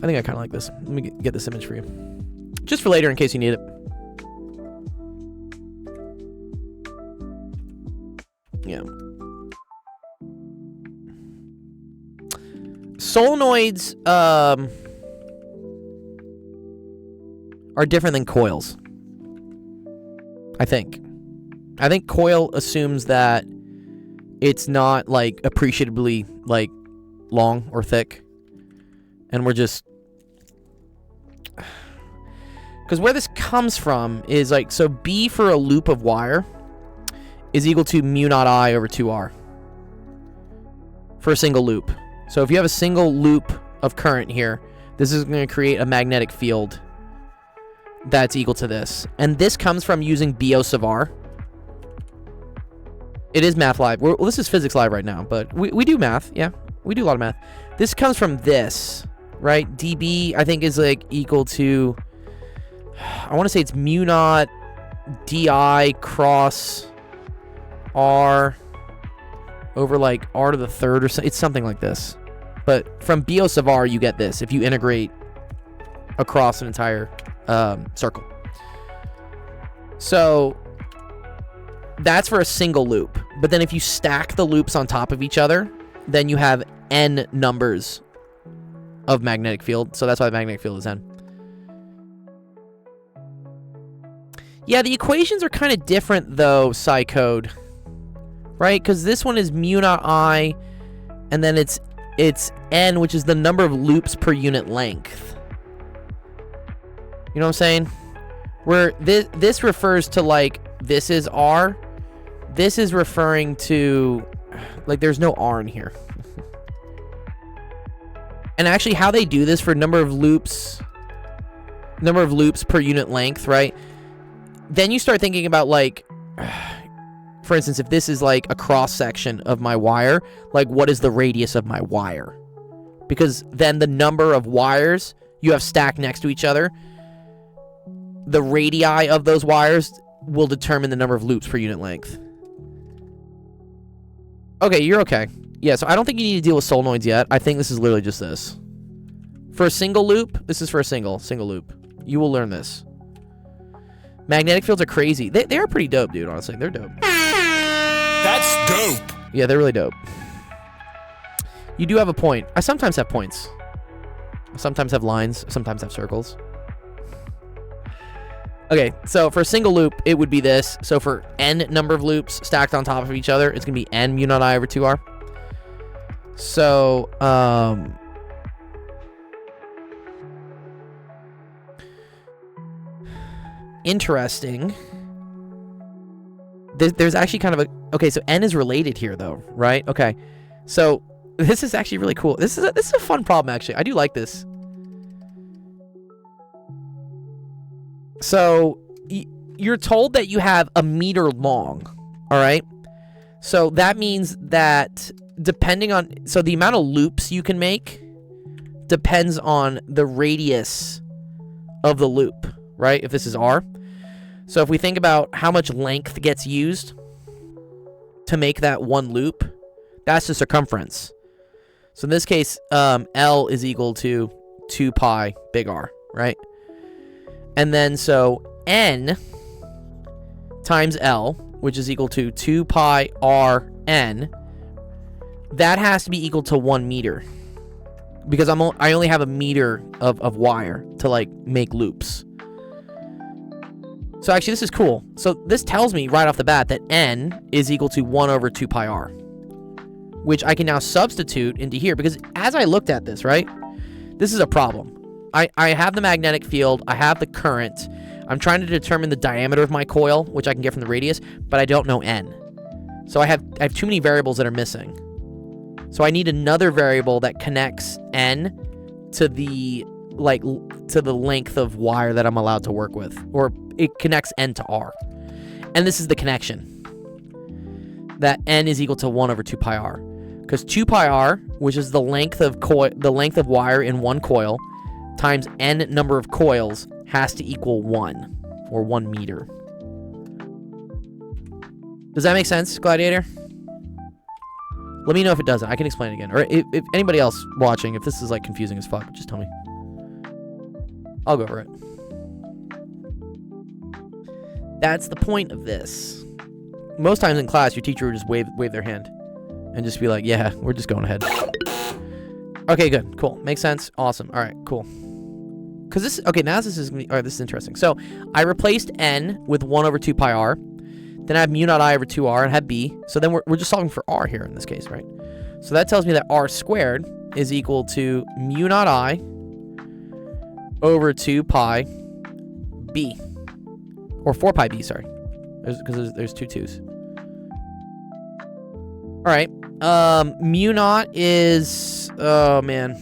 S2: I think I kind of like this. Let me get this image for you. Just for later in case you need it. Yeah. Solenoids are different than coils. I think coil assumes that it's not like appreciably like long or thick. And we're just... Because where this comes from is like... So B for a loop of wire is equal to mu naught I over 2R. For a single loop. So if you have a single loop of current here, this is going to create a magnetic field that's equal to this. And this comes from using Biot-Savart. It is Math Live. Well, this is Physics Live right now, but we do math. Yeah, we do a lot of math. This comes from this, right? dB, I think, is like equal to, I want to say it's mu naught di cross r over like r to the third or so. It's something like this. But from B O sub r, you get this if you integrate across an entire circle. So that's for a single loop. But then if you stack the loops on top of each other, then you have n numbers of magnetic field. So that's why the magnetic field is n. Yeah, the equations are kind of different though, Psycode. Right? Because this one is mu naught I, and then it's n, which is the number of loops per unit length. You know what I'm saying? Where this refers to like, this is r. This is referring to, like, there's no r in here. And actually how they do this for number of loops per unit length, right? Then you start thinking about like, for instance, if this is like a cross section of my wire, like what is the radius of my wire? Because then the number of wires you have stacked next to each other, the radii of those wires will determine the number of loops per unit length. Okay, you're okay. Yeah, so I don't think you need to deal with solenoids yet. I think this is literally just this. For a single loop, this is for a single loop. You will learn this. Magnetic fields are crazy. They are pretty dope, dude, honestly. They're dope.
S3: That's dope.
S2: Yeah, they're really dope. You do have a point. I sometimes have points. I sometimes have lines. I sometimes have circles. Okay, so for a single loop, it would be this. So for n number of loops stacked on top of each other, it's going to be n mu naught I over 2r. So, interesting. There's actually kind of a... Okay, so n is related here, though, right? Okay, so this is actually really cool. This is a fun problem, actually. I do like this. So, you're told that you have a meter long, all right? So, that means that depending on... So, the amount of loops you can make depends on the radius of the loop, right? If this is r. So, if we think about how much length gets used to make that one loop, that's the circumference. So, in this case, L is equal to 2 pi big R, right? And then, so, N times L, which is equal to 2 pi R N, that has to be equal to 1 meter. Because I only have a meter of wire to, like, make loops. So, actually, this is cool. So, this tells me right off the bat that N is equal to 1 over 2 pi R. Which I can now substitute into here. Because as I looked at this, right? This is a problem. I have the magnetic field, I have the current, I'm trying to determine the diameter of my coil, which I can get from the radius, but I don't know N. So I have too many variables that are missing. So I need another variable that connects N to the length of wire that I'm allowed to work with. Or it connects N to R. And this is the connection. That N is equal to 1 over 2 pi R. Because 2 pi R, which is the length of wire in one coil, times n number of coils has to equal 1, or 1 meter. Does that make sense, Gladiator? Let me know if it doesn't. I can explain it again. Or if anybody else watching, if this is like confusing as fuck, just tell me. I'll go over it. That's the point of this. Most times in class, your teacher would just wave their hand and just be like, yeah, we're just going ahead. Okay, good. Cool. Makes sense. Awesome. All right, cool. Because this... Okay, now this is going to be... All right, this is interesting. So, I replaced N with 1 over 2 pi R. Then I have mu naught I over 2R and have B. So then we're just solving for R here in this case, right? So that tells me that R squared is equal to mu naught I over 2 pi B. Or 4 pi B, sorry. Because there's two 2's. All right. Mu naught is... Oh, man.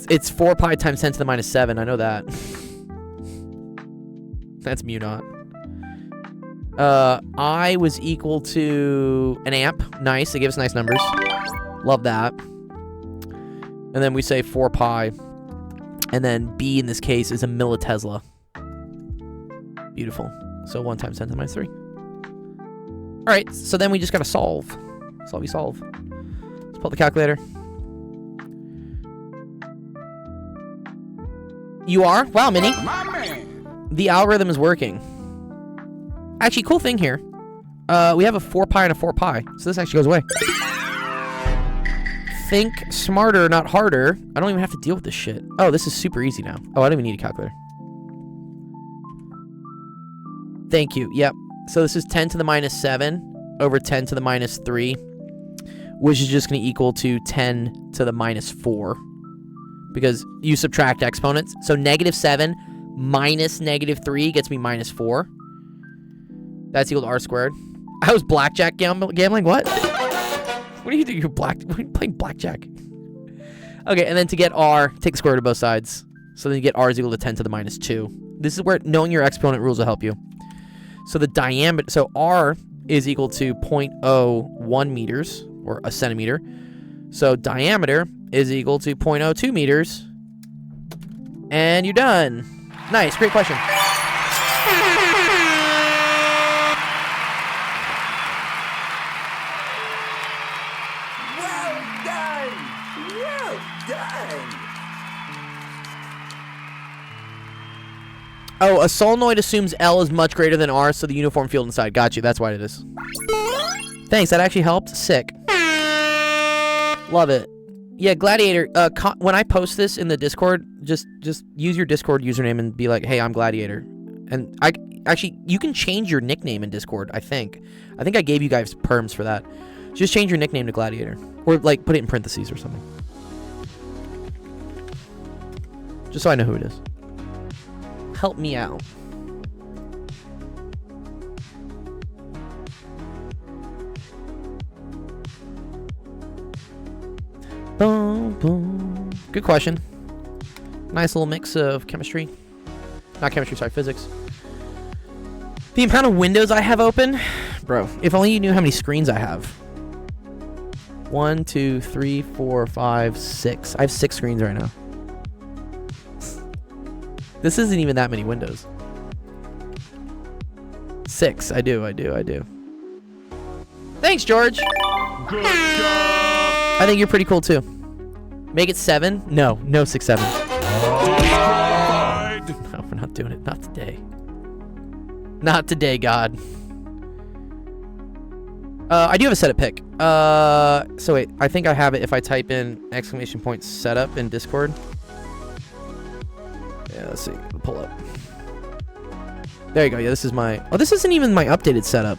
S2: It's 4 pi times 10 to the minus 7. I know that. That's mu naught. I was equal to an amp. Nice. They give us nice numbers. Love that. And then we say 4 pi. And then B in this case is a millitesla. Beautiful. So 1 times 10 to the minus 3. All right. So then we just got to solve. Solve. Let's pull up the calculator. You are? Wow, Minnie.
S3: My man.
S2: The algorithm is working. Actually, cool thing here. We have a 4 pi and a 4 pi. So this actually goes away. Think smarter, not harder. I don't even have to deal with this shit. Oh, this is super easy now. Oh, I don't even need a calculator. Thank you. Yep. So this is 10 to the minus 7 over 10 to the minus 3, which is just going to equal to 10 to the minus 4. Because you subtract exponents. So negative 7 minus negative 3 gets me minus 4. That's equal to r squared. I was blackjack gambling? What? What are you doing? You're playing blackjack. Okay, and then to get r, take the square root of both sides. So then you get r is equal to 10 to the minus 2. This is where knowing your exponent rules will help you. So the diameter, so r is equal to 0.01 meters, or a centimeter. So diameter is equal to 0.02 meters. And you're done. Nice, great question. Oh, a solenoid assumes L is much greater than R, so the uniform field inside. Got you. That's why it is. Thanks. That actually helped. Sick. Love it. Yeah, Gladiator. When I post this in the Discord, just use your Discord username and be like, "Hey, I'm Gladiator." And you can change your nickname in Discord. I think I gave you guys perms for that. Just change your nickname to Gladiator, or like put it in parentheses or something. Just so I know who it is. Help me out. Boom, boom. Good question. Nice little mix of chemistry. Not chemistry, sorry, physics. The amount of windows I have open, bro, if only you knew how many screens I have. 1, 2, 3, 4, 5, 6. I have 6 screens right now. This isn't even that many windows. 6. I do. Thanks, George.
S3: Good job.
S2: I think you're pretty cool too. Make it 7? No 6 7s. No, we're not doing it. Not today. Not today, God. I do have a setup pick. So wait, I think I have it if I type in ! setup in Discord. Yeah, let's see. Pull up. There you go. Yeah, this is my... Oh, this isn't even my updated setup.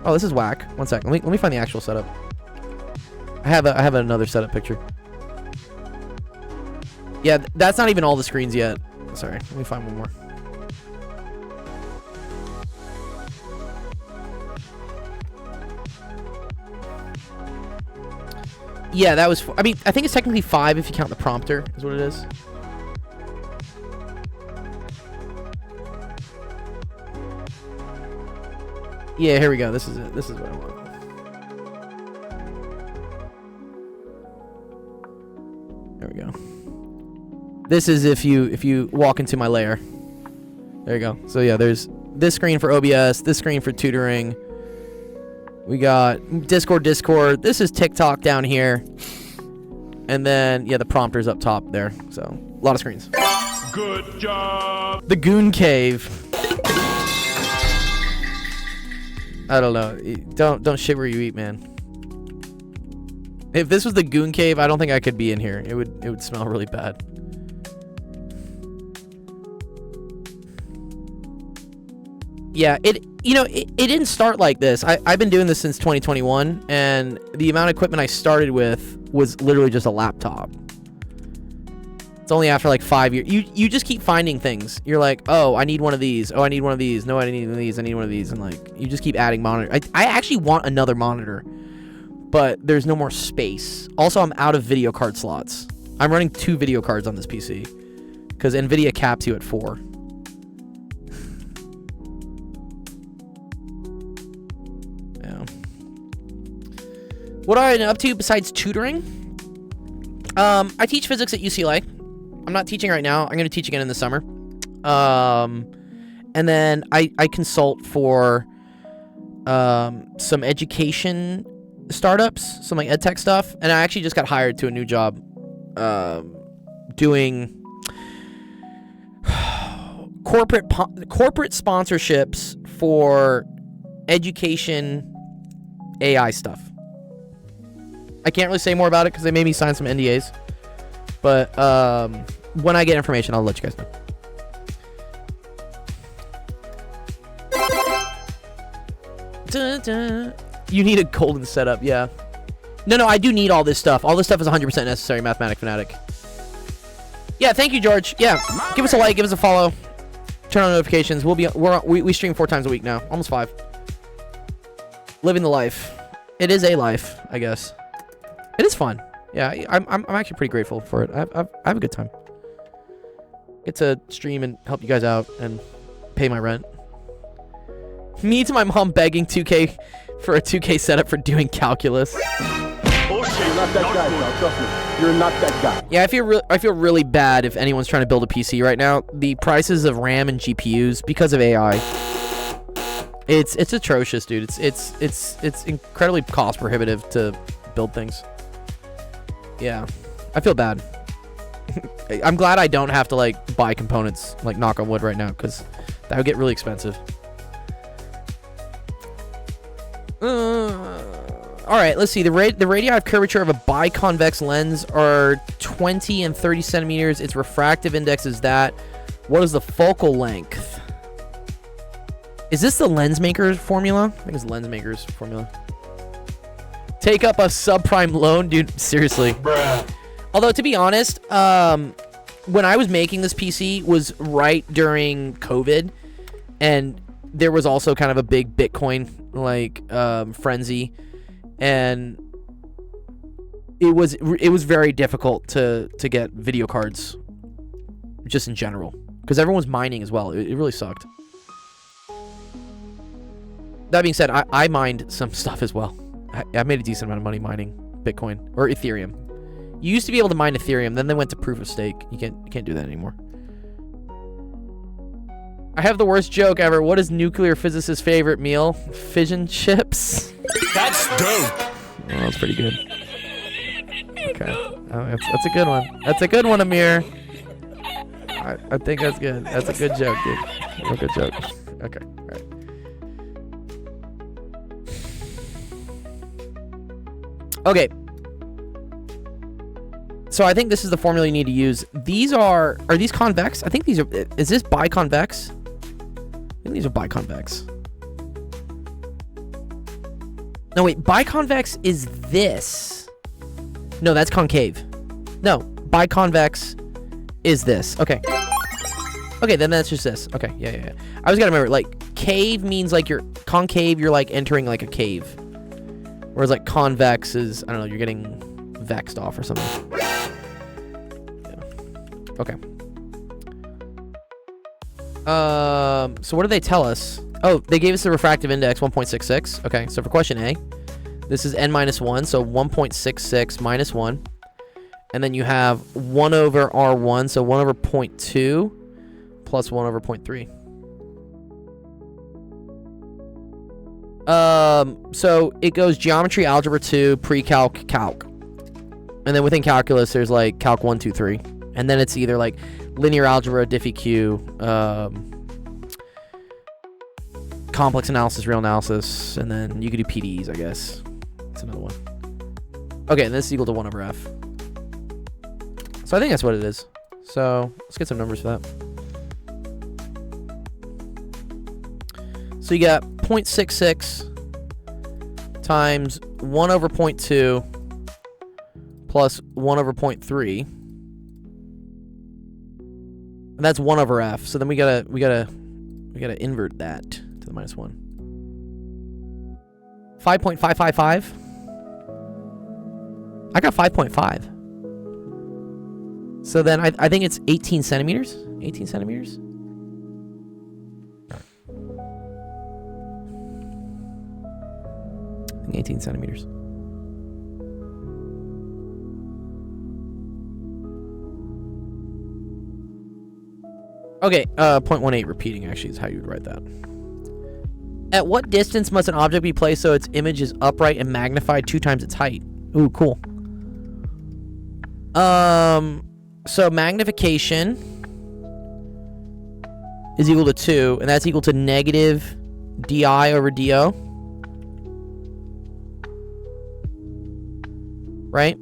S2: Oh, this is whack. One sec. Let me find the actual setup. I have another setup picture. Yeah, that's not even all the screens yet. Sorry. Let me find one more. Yeah, that was... I mean, I think it's technically 5 if you count the prompter, is what it is. Yeah, here we go. This is it. This is what I want. There we go. This is if you walk into my lair. There you go. So yeah, there's this screen for OBS, this screen for tutoring. We got Discord. This is TikTok down here. And then, yeah, the prompter's up top there. So, a lot of screens.
S3: Good job.
S2: The Goon Cave. I don't know. Don't shit where you eat, man. If this was the Goon Cave, I don't think I could be in here. It would smell really bad. Yeah, it didn't start like this. I've been doing this since 2021, and the amount of equipment I started with was literally just a laptop. It's only after like 5 years. You just keep finding things. You're like, oh, I need one of these. Oh, I need one of these. No, I need one of these. I need one of these. And like, you just keep adding monitor. I actually want another monitor, but there's no more space. Also, I'm out of video card slots. I'm running 2 video cards on this PC because NVIDIA caps you at 4. What am I up to besides tutoring? I teach physics at UCLA. I'm not teaching right now. I'm going to teach again in the summer. And then I consult for some education startups, some like ed tech stuff. And I actually just got hired to a new job doing corporate sponsorships for education AI stuff. I can't really say more about it because they made me sign some NDAs. But when I get information, I'll let you guys know. Dun, dun. You need a golden setup, yeah. No, I do need all this stuff. All this stuff is 100% necessary, Mathematic Fanatic. Yeah, thank you, George. Yeah, give us a like, give us a follow. Turn on notifications. We stream 4 times a week now, almost 5. Living the life. It is a life, I guess. It is fun. Yeah, I'm actually pretty grateful for it. I have a good time. Get to stream and help you guys out and pay my rent. Me to my mom begging 2K for a 2K setup for doing calculus.
S3: You're
S6: not that guy, bro. Trust me. You're not that guy.
S2: Yeah, I feel really bad if anyone's trying to build a PC right now. The prices of RAM and GPUs because of AI. It's atrocious, dude. It's incredibly cost prohibitive to build things. Yeah, I feel bad. I'm glad I don't have to like buy components, like knock on wood right now, because that would get really expensive. All right, let's see. The radii curvature of a biconvex lens are 20 and 30 centimeters. Its refractive index is that. What is the focal length? Is this the lens maker's formula? I think it's lens maker's formula. Take up a subprime loan, dude. Seriously.
S3: Bruh.
S2: Although, to be honest, when I was making this PC was right during COVID, and there was also kind of a big Bitcoin frenzy, and it was very difficult to get video cards, just in general, because everyone was mining as well. It really sucked. That being said, I mined some stuff as well. I made a decent amount of money mining Bitcoin or Ethereum. You used to be able to mine Ethereum, then they went to proof of stake. You can't do that anymore. I have the worst joke ever. What is nuclear physicist's favorite meal? Fission chips.
S3: That's dope.
S2: Oh, that's pretty good. Okay, that's a good one. That's a good one, Amir. I think that's good. That's a good joke, dude. Real good joke. Okay, all right. Okay. So I think this is the formula you need to use. These are these convex? I think these are, is this biconvex? I think these are biconvex. No, wait, biconvex is this. No, that's concave. No, biconvex is this. Okay. Okay, then that's just this. Okay, yeah. I was gotta remember, like, cave means like you're concave, you're like entering like a cave. Whereas like convex is, I don't know, you're getting vexed off or something. Yeah. Okay. So what did they tell us? Oh, they gave us the refractive index 1.66. Okay, so for question A, this is n-1, so 1.66 minus 1. And then you have 1 over R1, so 1 over 0.2 plus 1 over 0.3. So it goes geometry, algebra 2, pre-calc, calc. And then within calculus, there's like calc 1, 2, 3. And then it's either like linear algebra, diffie-q, complex analysis, real analysis, and then you could do PDEs, I guess. That's another one. Okay, and this is equal to 1 over f. So I think that's what it is. So let's get some numbers for that. So you got 0.66 times 1 over 0.2 plus 1 over 0.3. And that's 1 over f. So then we gotta invert that to the minus 1. 5.555. I got 5.5. So then I think it's 18 centimeters. 18 centimeters. I think 18 centimeters. Okay, 0.18 repeating actually is how you would write that. At what distance must an object be placed so its image is upright and magnified 2 times its height? Ooh, cool. So magnification is equal to 2, and that's equal to negative di over do. Right?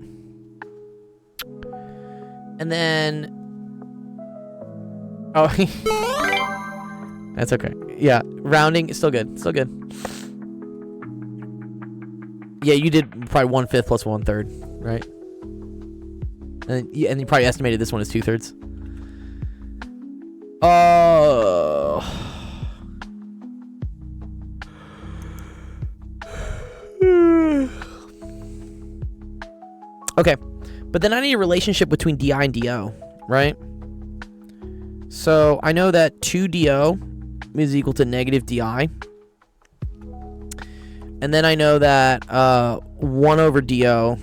S2: And then... Oh, that's okay. Yeah, rounding is still good. Still good. Yeah, you did probably 1/5 plus 1/3, right? And you probably estimated this one as 2/3. Oh. Okay, but then I need a relationship between di and do, right? So I know that 2do is equal to negative di. And then I know that 1 over do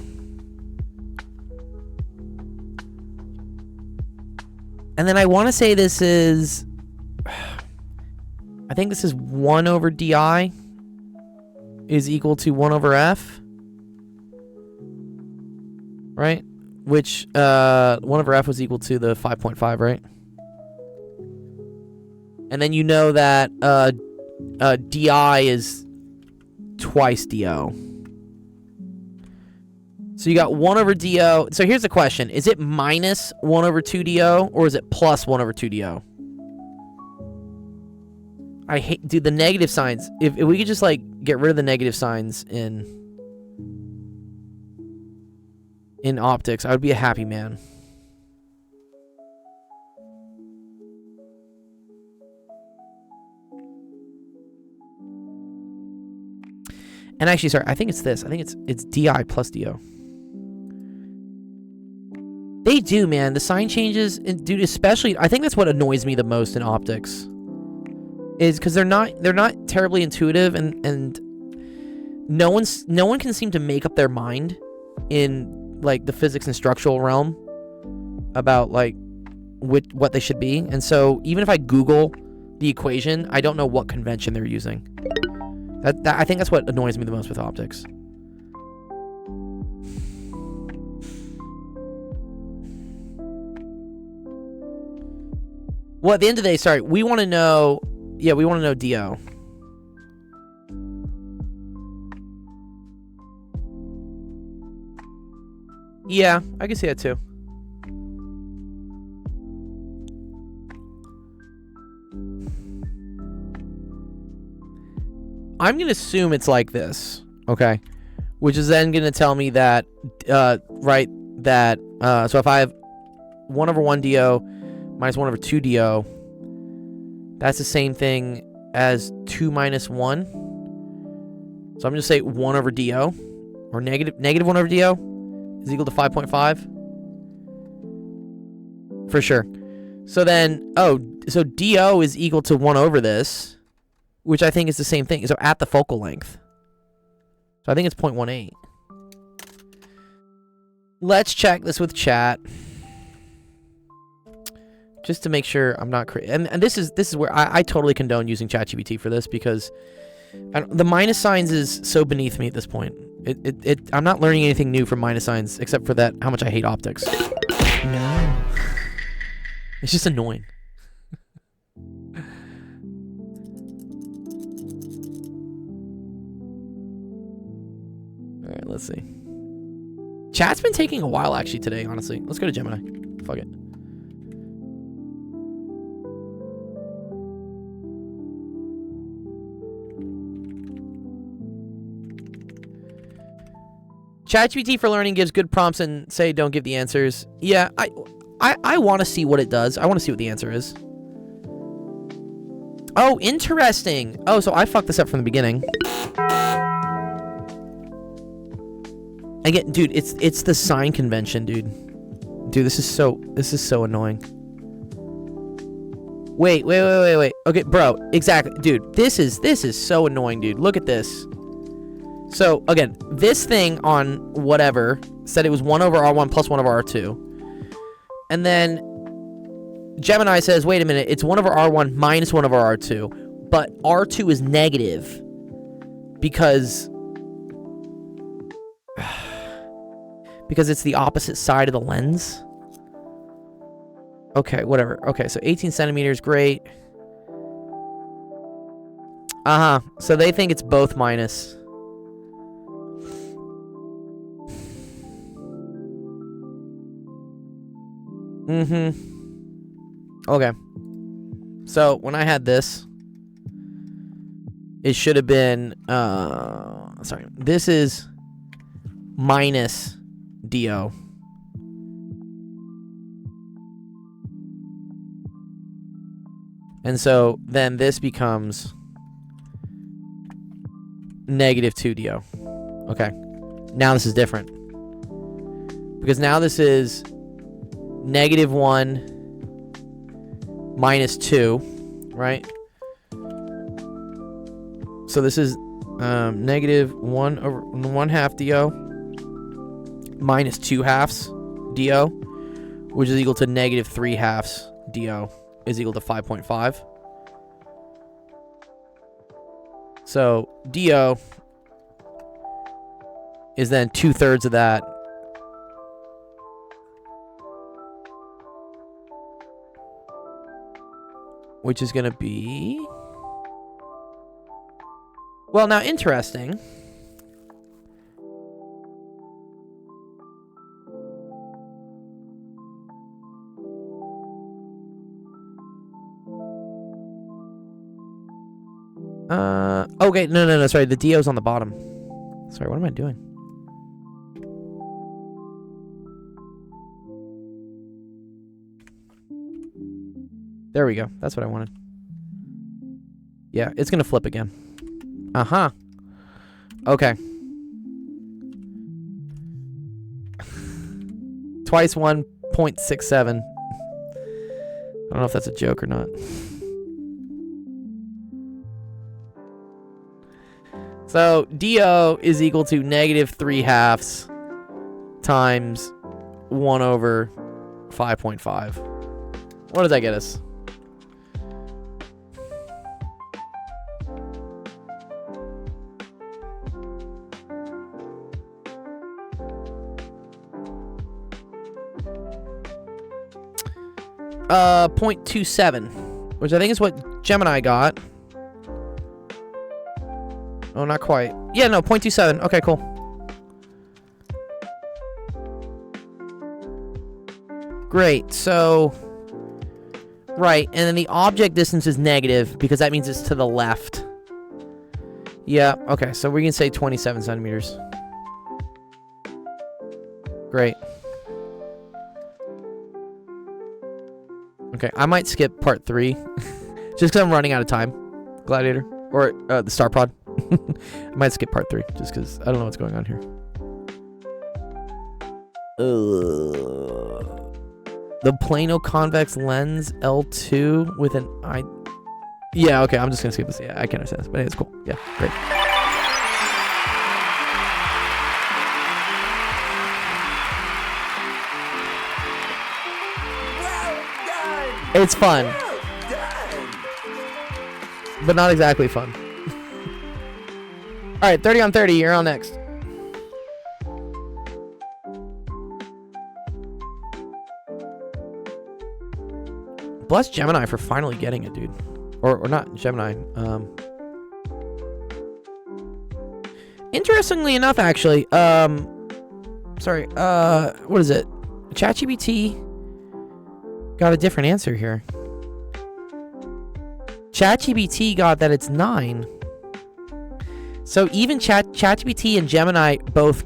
S2: and then I want to say this is I think this is 1 over di is equal to 1 over f, right? Which 1 over f was equal to the 5.5, right? And then you know that di is twice do. So you got 1 over do. So here's the question. Is it minus 1 over 2 do, or is it plus 1 over 2 do? I hate... Dude, the negative signs. If we could just, like, get rid of the negative signs in optics, I would be a happy man. And actually, sorry, I think it's this. I think it's di plus do. They do, man. The sign changes, and dude, especially, I think that's what annoys me the most in optics, is because they're not terribly intuitive, and no one can seem to make up their mind in like the physics and structural realm about like what they should be. And so even if I Google the equation, I don't know what convention they're using. I think that's what annoys me the most with optics. Well, at the end of the day, sorry, we want to know... Yeah, we want to know do. Yeah, I can see that too. I'm going to assume it's like this, okay? Which is then going to tell me that, right, that, so if I have 1 over 1 do minus 1 over 2 do, that's the same thing as 2 minus 1. So I'm going to say 1 over do, or negative 1 over do is equal to 5.5. For sure. So then, so do is equal to 1 over this, which I think is the same thing. So at the focal length. So I think it's 0.18. Let's check this with chat. Just to make sure I'm not crazy. And this is where I totally condone using ChatGPT for this, because the minus signs is so beneath me at this point. I'm not learning anything new from minus signs, except for that how much I hate optics. No. It's just annoying. Alright, let's see. Chat's been taking a while actually today, honestly. Let's go to Gemini. Fuck it. ChatGPT for learning gives good prompts and say don't give the answers. Yeah, I want to see what it does. I want to see what the answer is. Oh, interesting. Oh, so I fucked this up from the beginning. Again, dude, it's the sign convention, dude. Dude, this is so annoying. Wait. Okay, bro, exactly. Dude, this is so annoying, dude. Look at this. So, again, this thing on whatever said it was 1 over R1 plus 1 over R2. And then Gemini says, wait a minute, it's 1 over R1 minus 1 over R2. But R2 is negative because it's the opposite side of the lens. Okay, whatever. Okay, so 18 centimeters, great. So they think it's both minus. Okay. So when I had this, it should have been, sorry, this is minus DO. And so then this becomes negative 2 DO. Okay. Now this is different. Because now this is negative 1 minus 2, right? So this is negative 1 over 1/2 DO minus 2/2 DO, which is equal to negative 3/2 DO is equal to 5.5. So DO is then 2/3 of that. Which is going to be... Well, now, interesting. Okay, no, sorry. The DO's on the bottom. Sorry, what am I doing? There we go. That's what I wanted. Yeah, it's gonna flip again. Okay. Twice 1.67. I don't know if that's a joke or not. So, DO is equal to negative 3/2 times 1 over 5.5. What does that get us? .27, which I think is what Gemini got. Oh, not quite. Yeah, no, 0.27. Okay, cool. Great. So, right, and then the object distance is negative because that means it's to the left. Yeah, okay, so we can say 27 centimeters. Great. Okay, I might skip part 3 just because I'm running out of time. Gladiator. Or the Star Pod. I might skip part 3 just because I don't know what's going on here. The plano convex lens L2 with an I. Yeah, okay, I'm just gonna skip this. Yeah, I can't understand this, but it's cool. Yeah, great. It's fun. But not exactly fun. Alright, 30 on 30, you're on next. Bless Gemini for finally getting it, dude. Or not Gemini. Interestingly enough, actually, sorry, what is it? ChatGPT got a different answer here. ChatGPT got that it's 9. So even ChatGPT and Gemini both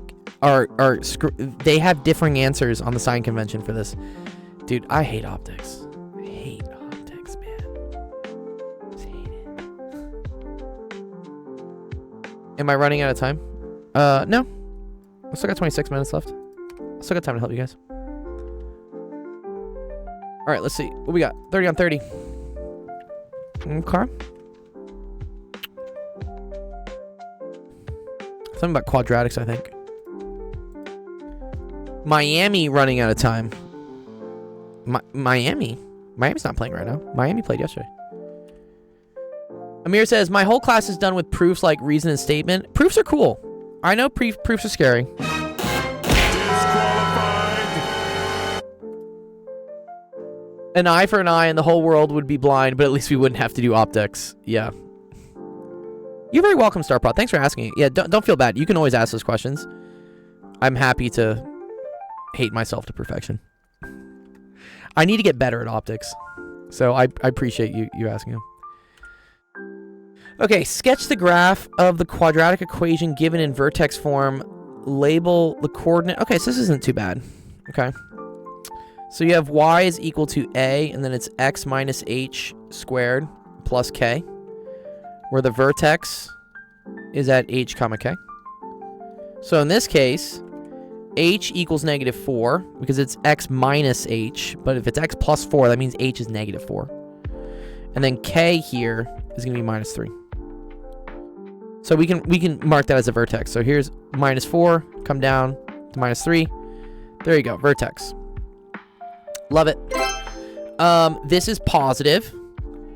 S2: they have differing answers on the sign convention for this. Dude, I hate optics. I hate optics, man. Just hate it. Am I running out of time? No. I still got 26 minutes left. I still got time to help you guys. All right, let's see. What we got? 30 on 30. Okay. Something about quadratics, I think. Miami running out of time. Miami? Miami's not playing right now. Miami played yesterday. Amir says, my whole class is done with proofs like reason and statement. Proofs are cool. I know proofs are scary.
S3: Disqualified.
S2: An eye for an eye and the whole world would be blind, but at least we wouldn't have to do optics. Yeah. You're very welcome, Starpod. Thanks for asking. Yeah, don't feel bad. You can always ask those questions. I'm happy to hate myself to perfection. I need to get better at optics. So I appreciate you asking them. Okay, sketch the graph of the quadratic equation given in vertex form. Label the coordinate. Okay, so this isn't too bad. Okay. So you have y is equal to a, and then it's x minus h squared plus k, where the vertex is at h comma k. So in this case, h equals -4 because it's x minus h, but if it's x plus 4, that means h is -4. And then k here is going to be -3. So we can mark that as a vertex. So here's -4, come down to -3. There you go, vertex. Love it. This is positive.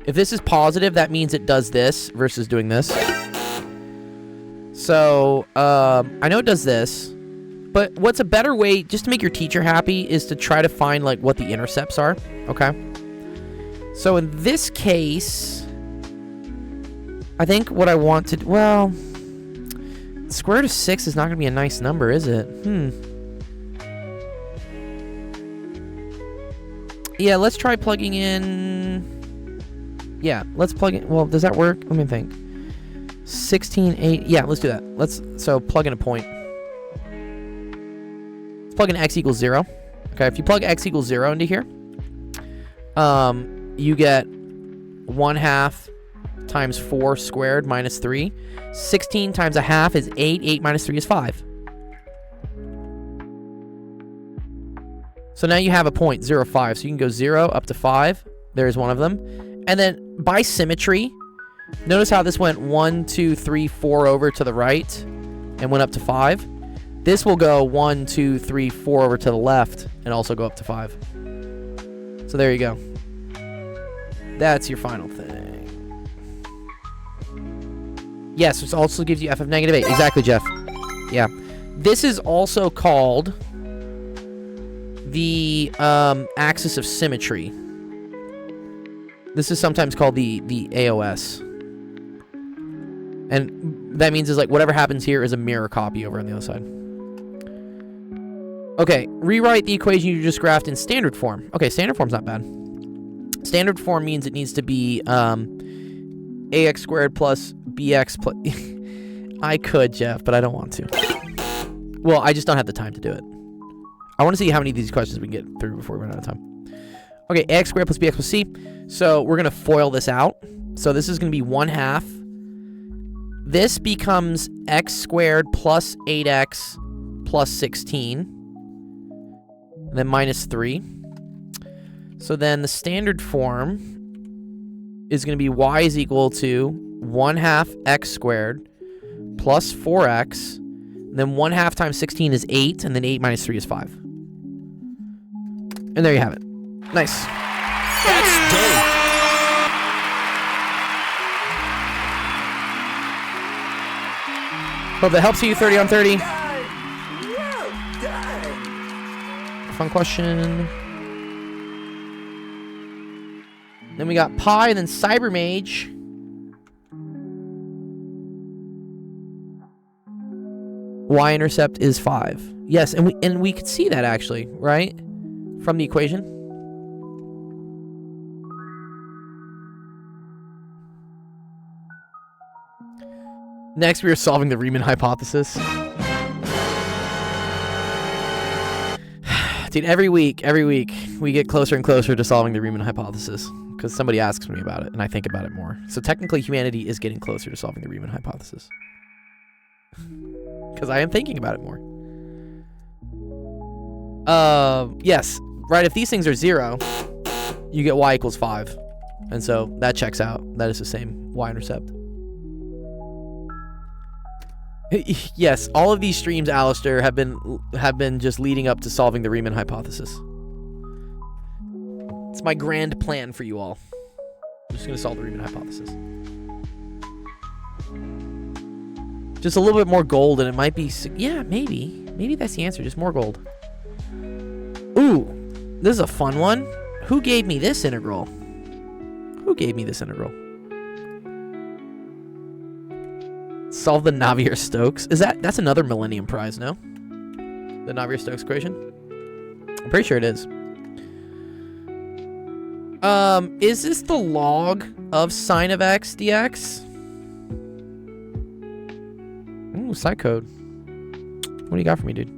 S2: If this is positive, that means it does this versus doing this. So I know it does this, but what's a better way, just to make your teacher happy, is to try to find like what the intercepts are. Okay. So in this case, I think what I want to... Well, square root of 6 is not going to be a nice number, is it? Yeah, let's try plugging in... Yeah, let's plug in... Well, does that work? Let me think. 16, 8... Yeah, let's do that. So plug in a point. Let's plug in x equals 0. Okay, if you plug x equals 0 into here, you get 1/2 times 4 squared minus 3. 16 times 1/2 is 8. 8 minus 3 is 5. So now you have a point, 0, 5. So you can go 0 up to 5. There's one of them. And then by symmetry, notice how this went 1, 2, 3, 4 over to the right and went up to 5. This will go 1, 2, 3, 4 over to the left and also go up to 5. So there you go. That's your final thing. Yes, this also gives you f of -8. Exactly, Jeff. Yeah. This is also called the axis of symmetry. This is sometimes called the AOS. And that means is like whatever happens here is a mirror copy over on the other side. Okay, rewrite the equation you just graphed in standard form. Okay, standard form's not bad. Standard form means it needs to be ax squared plus bx plus... I could, Jeff, but I don't want to. Well, I just don't have the time to do it. I want to see how many of these questions we can get through before we run out of time. Okay, ax squared plus bx plus c. So we're going to FOIL this out. So this is going to be 1/2. This becomes x squared plus 8x plus 16. And then minus 3. So then the standard form is going to be y is equal to 1/2 x squared plus 4x. And then 1/2 times 16 is 8. And then 8 minus 3 is 5. And there you have it. Nice.
S3: That's dope.
S2: Hope that helps you. 30 on 30. Fun question. Then we got Pi, then Cyber Mage. Y-intercept is 5. Yes, and we could see that actually, right? From the equation. Next, we are solving the Riemann hypothesis. Dude, every week, we get closer and closer to solving the Riemann hypothesis because somebody asks me about it, and I think about it more. So technically, humanity is getting closer to solving the Riemann hypothesis because I am thinking about it more. Yes, right. If these things are 0, you get y equals 5, and so that checks out. That is the same y-intercept. Yes, all of these streams, Alistair, have been just leading up to solving the Riemann hypothesis. It's my grand plan for you all. I'm just gonna solve the Riemann hypothesis. Just a little bit more gold, and it might be. Yeah, maybe. Maybe that's the answer. Just more gold. Ooh, this is a fun one. Who gave me this integral? Who gave me this integral? Solve the Navier-Stokes. That's another Millennium Prize, no? The Navier-Stokes equation? I'm pretty sure it is. Is this the log of sine of x dx? Ooh, side code. What do you got for me, dude?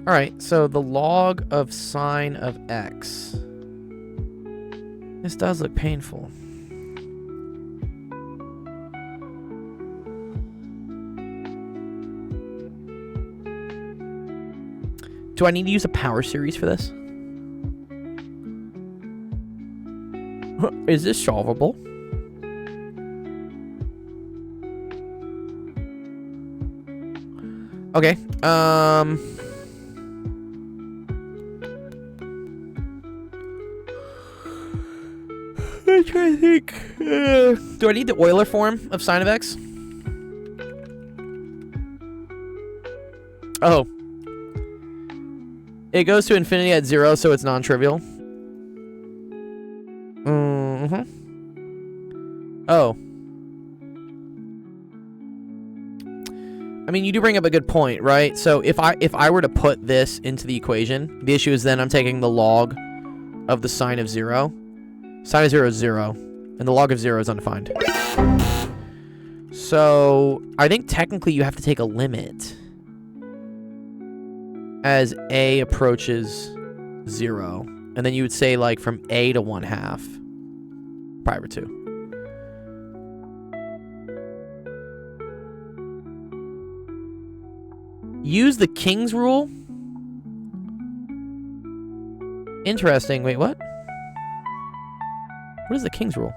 S2: Alright, so the log of sine of x. This does look painful. Do I need to use a power series for this? Is this solvable? Okay. I'm trying to think. Do I need the Euler form of sine of x? Oh. It goes to infinity at 0, so it's non-trivial. Oh. I mean, you do bring up a good point, right? So if I were to put this into the equation, the issue is then I'm taking the log of the sine of 0. Sine of 0 is 0, and the log of 0 is undefined. So I think technically you have to take a limit as a approaches 0, and then you would say like from a to 1/2 pi over 2. Use the King's rule? Interesting. Wait, what? What is the King's rule?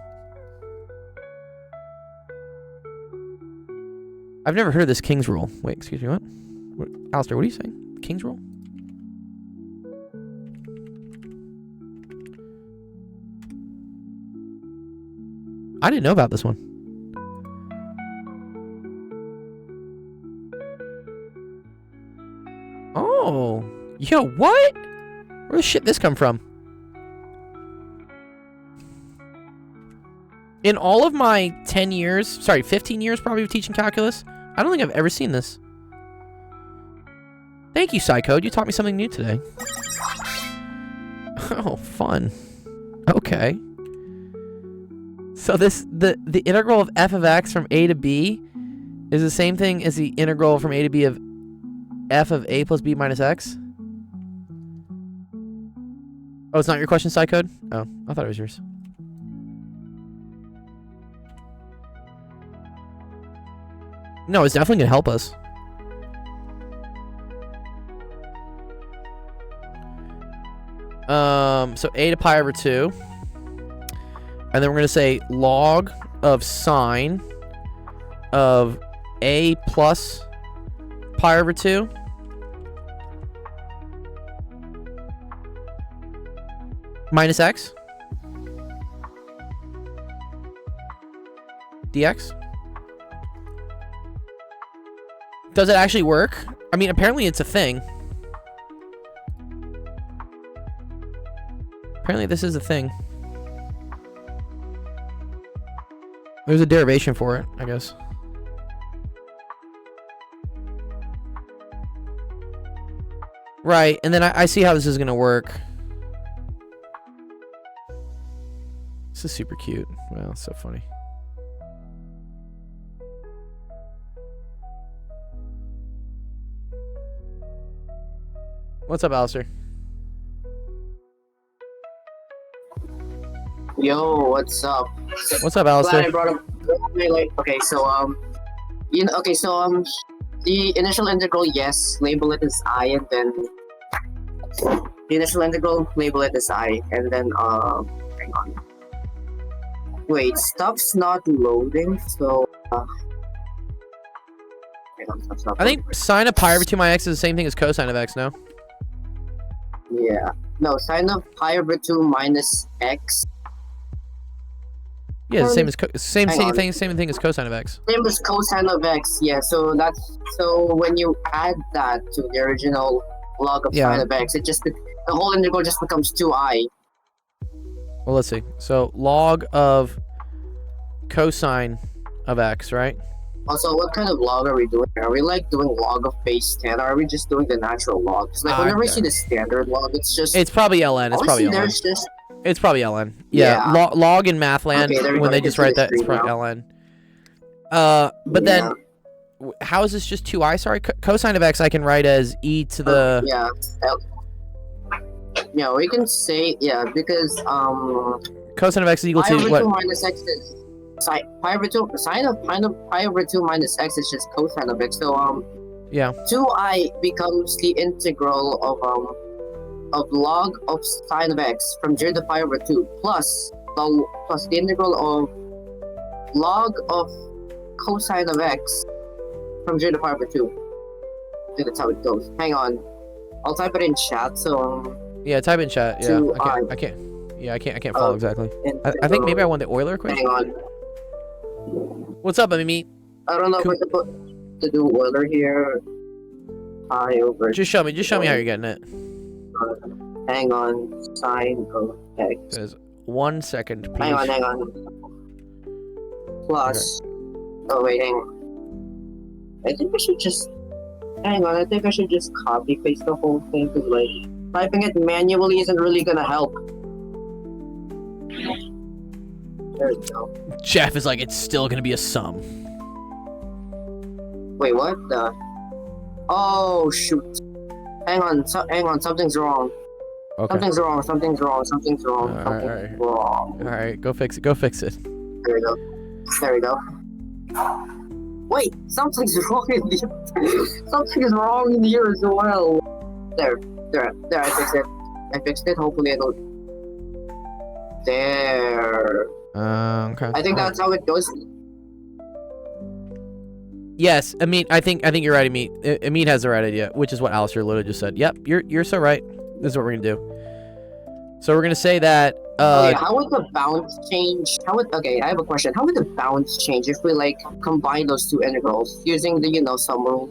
S2: I've never heard of this King's rule. Wait, excuse me, what? Alistair, what are you saying? King's rule? I didn't know about this one. Oh, yo, what? Where the shit this come from? In all of my 10 years, sorry, 15 years probably of teaching calculus, I don't think I've ever seen this. Thank you, Psycode. You taught me something new today. Oh, fun. Okay. So the integral of f of x from a to b is the same thing as the integral from a to b of f of a plus b minus x? Oh, it's not your question, Psycode? Oh, I thought it was yours. No, it's definitely going to help us. So a to pi over 2. And then we're going to say log of sine of a plus pi over 2. Minus x. Dx. Does it actually work? I mean, apparently it's a thing. Apparently this is a thing. There's a derivation for it, I guess. Right, and then I see how this is going to work. This is super cute. Wow, it's so funny. What's up, Alistair?
S7: Yo, what's up?
S2: What's up, Alistair?
S7: Glad I brought up. Okay, so the initial integral, yes, label it as I, and then the initial integral, label it as I, and then hang on. Wait, stuff's not loading, so hang on, stuff's not
S2: I think sine of pi over 2 minus x is the same thing as cosine of x, no?
S7: Yeah. No, sine of pi over 2 minus x.
S2: Yeah, the same as same
S7: Hang on.
S2: thing as cosine of x.
S7: Same as cosine of x. Yeah, so when you add that to the original log of
S2: Yeah.
S7: sine of x, the whole integral just becomes 2i.
S2: Well, let's see. So log of cosine of x, right?
S7: Also, what kind of log are we doing? Are we like doing log of base 10, or are we just doing the natural log? Because like whenever we see the standard log, it's just
S2: It's probably ln. It's probably ln.
S7: there's just
S2: It's probably ln. Yeah.
S7: Yeah.
S2: Log in Mathland
S7: Okay, there we
S2: when
S7: go.
S2: they
S7: I can
S2: just
S7: see
S2: write
S7: the
S2: that, it's
S7: screen
S2: probably
S7: now.
S2: ln. But then, how is this just 2i? Sorry, cosine of x I can write as e to the.
S7: yeah. Yeah, we can say because
S2: Cosine of x is equal
S7: pi
S2: to
S7: over
S2: what?
S7: 2 minus x is pi over 2 sine of pi over 2 minus x is just cosine of x. So
S2: Yeah.
S7: 2i becomes the integral of log of sine of x from 0 to pi over 2 plus the integral of log of cosine of x from 0 to pi over 2. I think that's how it goes. Hang on, I'll type it in chat. So
S2: Yeah, type in chat. Yeah,
S7: 2i.
S2: I can't. Yeah, I can't follow exactly. I think
S7: integral-
S2: maybe I want the Euler equation.
S7: Hang on.
S2: What's up, Mimi?
S7: I don't know
S2: Cool.
S7: if I put to do Euler here. Pi over.
S2: Just show me how you're getting it.
S7: Hang on. Sine of x.
S2: Says 1 second, please.
S7: Hang on. Plus. Oh wait, hang on. I think I should just. Hang on. I think I should just copy paste the whole thing because like typing it manually isn't really gonna help. There we go.
S2: Jeff is like, it's still gonna be a sum.
S7: Wait, what the? Oh shoot! Hang on, something's wrong.
S2: Okay.
S7: Something's wrong. Something's wrong. Something's wrong.
S2: Alright,
S7: Something's wrong.
S2: All right, go fix it. Go fix it.
S7: There we go. There we go. Wait, something's wrong in here. Something is wrong in here as well. There. I fixed it. Hopefully it'll. There.
S2: Okay.
S7: I think that's how it goes.
S2: Yes, Amit. I think you're right, Amit. Amit has the right idea, which is what Alistair literally just said. Yep, you're so right. This is what we're gonna do. So we're gonna say that.
S7: Okay, how would the bounds change? Okay, I have a question. How would the bounds change if we like combine those two integrals using the sum rule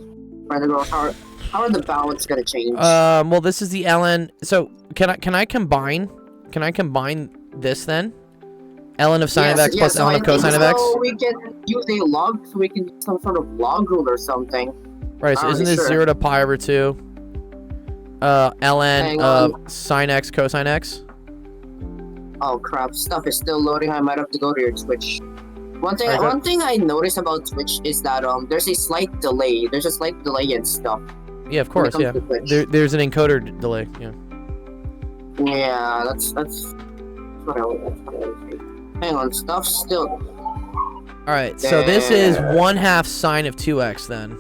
S7: for integrals? How are the bounds gonna change?
S2: Well, this is the ln. So can I combine? Can I combine this then? ln of sine of x plus
S7: so
S2: ln
S7: I
S2: of cosine of
S7: think
S2: x.
S7: so we can use a log, so we can use some sort of log rule or something.
S2: Right. So isn't this
S7: sure.
S2: 0 to pi over 2? Ln
S7: Hang
S2: of
S7: on.
S2: sine x cosine x.
S7: Oh crap! Stuff is still loading. I might have to go to your Twitch. One
S2: Alright,
S7: thing I noticed about Twitch is that there's a slight delay. There's a slight delay and stuff.
S2: Yeah, of course.
S7: when it
S2: Yeah.
S7: comes to Twitch.
S2: There's an encoder delay. Yeah.
S7: Yeah, that's what I was saying. Hang on, stuff still.
S2: All right. So this is 1/2 sine of 2x then.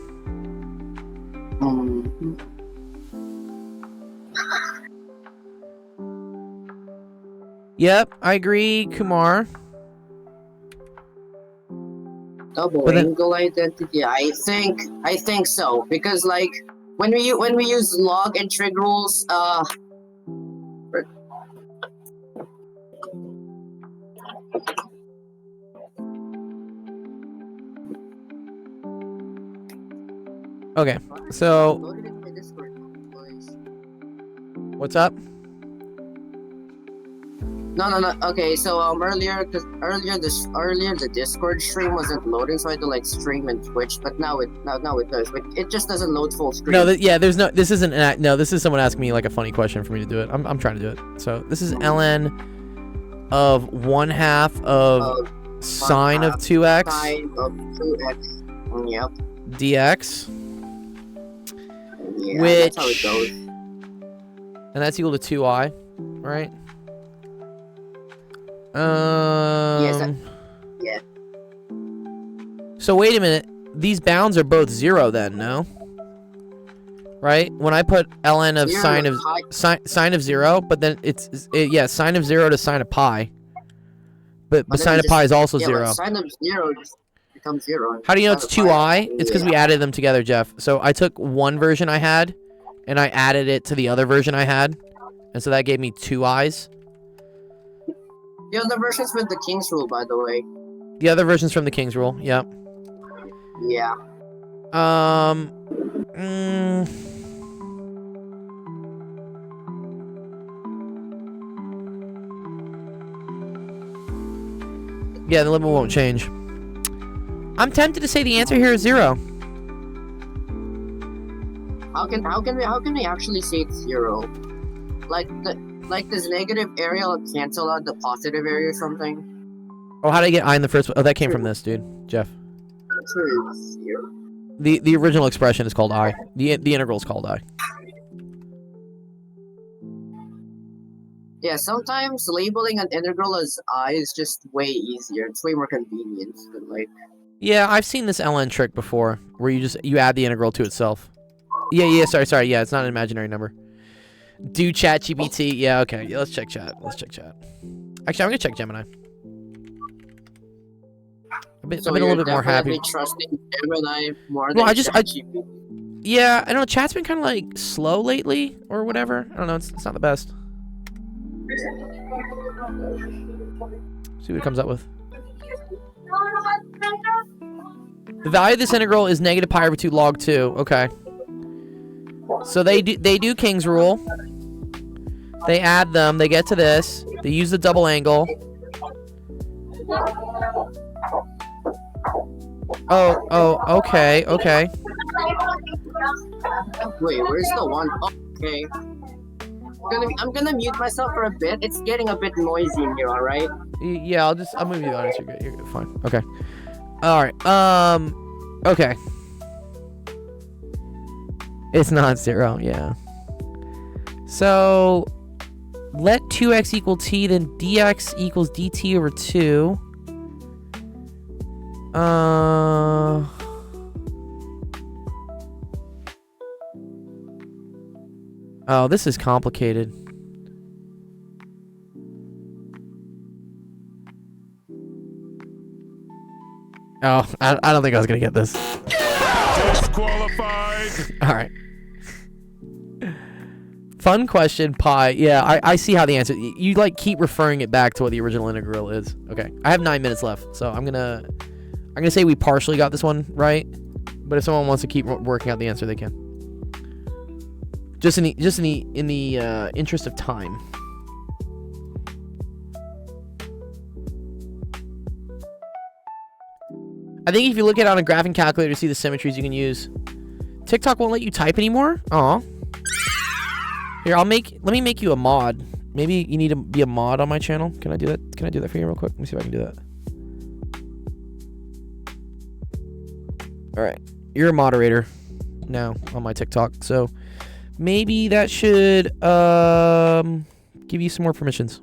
S7: Mhm.
S2: Yep, I agree, Kumar.
S7: Double
S2: But then-
S7: angle identity. I think so because like when we use log and trig rules,
S2: Okay. So
S7: load it in my Discord, please.
S2: what's up?
S7: No. Okay, so earlier the Discord stream wasn't loading, so I had to like stream and Twitch, but now it does. But it just doesn't load full screen.
S2: No, there's no. This isn't. No, this is someone asking me like a funny question for me to do it. I'm trying to do it. So this is ln of 1/2 of sine of 2x
S7: Sine of 2x. Yep.
S2: dx,
S7: Yeah,
S2: which
S7: that's how it goes.
S2: and that's equal to 2i, right?
S7: Yeah.
S2: So wait a minute. These bounds are both 0 then, no? Right? When I put ln of
S7: Zero
S2: sine
S7: to
S2: of
S7: pi.
S2: sine of 0, but then yeah, sine of 0 to sine of pi. But
S7: then
S2: sine of
S7: just-
S2: pi is also
S7: Yeah,
S2: 0.
S7: but sine of 0 just becomes 0.
S2: How do you know it's
S7: Sine of pi-
S2: 2i? It's because we
S7: Yeah.
S2: added them together, Jeff. So I took one version I had, and I added it to the other version I had, And so that gave me 2 eyes.
S7: The other versions with the King's Rule, by the way.
S2: The other version's from the King's Rule. Yep.
S7: Yeah.
S2: Yeah, the limit won't change. I'm tempted to say the answer here is 0.
S7: How can we actually say it's 0? Like this negative area will cancel out the positive area or something?
S2: Oh, how did I get I in the first? Oh, that came from this, dude. Jeff.
S7: Sure, it's 0.
S2: The original expression is called I. The integral is called I.
S7: Yeah, sometimes labeling an integral as I is just way easier. It's way more convenient than like.
S2: Yeah, I've seen this ln trick before, where you add the integral to itself. Yeah. Sorry. Yeah, it's not an imaginary number. Do ChatGPT. Yeah, okay. Yeah, let's check chat. Actually, I'm gonna check Gemini. I've been a little bit more happy.
S7: Trusting Gemini more
S2: Well,
S7: than
S2: I
S7: ChatGPT.
S2: Yeah, I don't know. Chat's been kind of like slow lately, or whatever. I don't know. It's not the best. See what it comes up with. The value of this integral is negative pi over 2 log 2. Okay. So they do King's Rule. They add them. They get to this. They use the double angle. Oh, okay.
S7: Wait, where's the one? Oh, okay. I'm gonna mute myself for a bit. It's getting a bit noisy in here, alright?
S2: Yeah, I'll move you the audience. You're good. Fine. Okay. Alright. Okay. It's not 0, yeah. So let 2x equal t, then dx equals dt over 2. Oh, this is complicated. Oh, I don't think I was gonna get this.
S3: Disqualified.
S2: All right. Fun question, pi. Yeah, I see how the answer. You like keep referring it back to what the original integral is. Okay, I have 9 minutes left, so I'm gonna say we partially got this one right. But if someone wants to keep working out the answer, they can. Just in the interest of time. I think if you look at it on a graphing calculator to see the symmetries you can use. TikTok won't let you type anymore? Aw. Here, let me make you a mod. Maybe you need to be a mod on my channel. Can I do that? Can I do that for you real quick? Let me see if I can do that. Alright. You're a moderator now on my TikTok, so maybe that should give you some more permissions.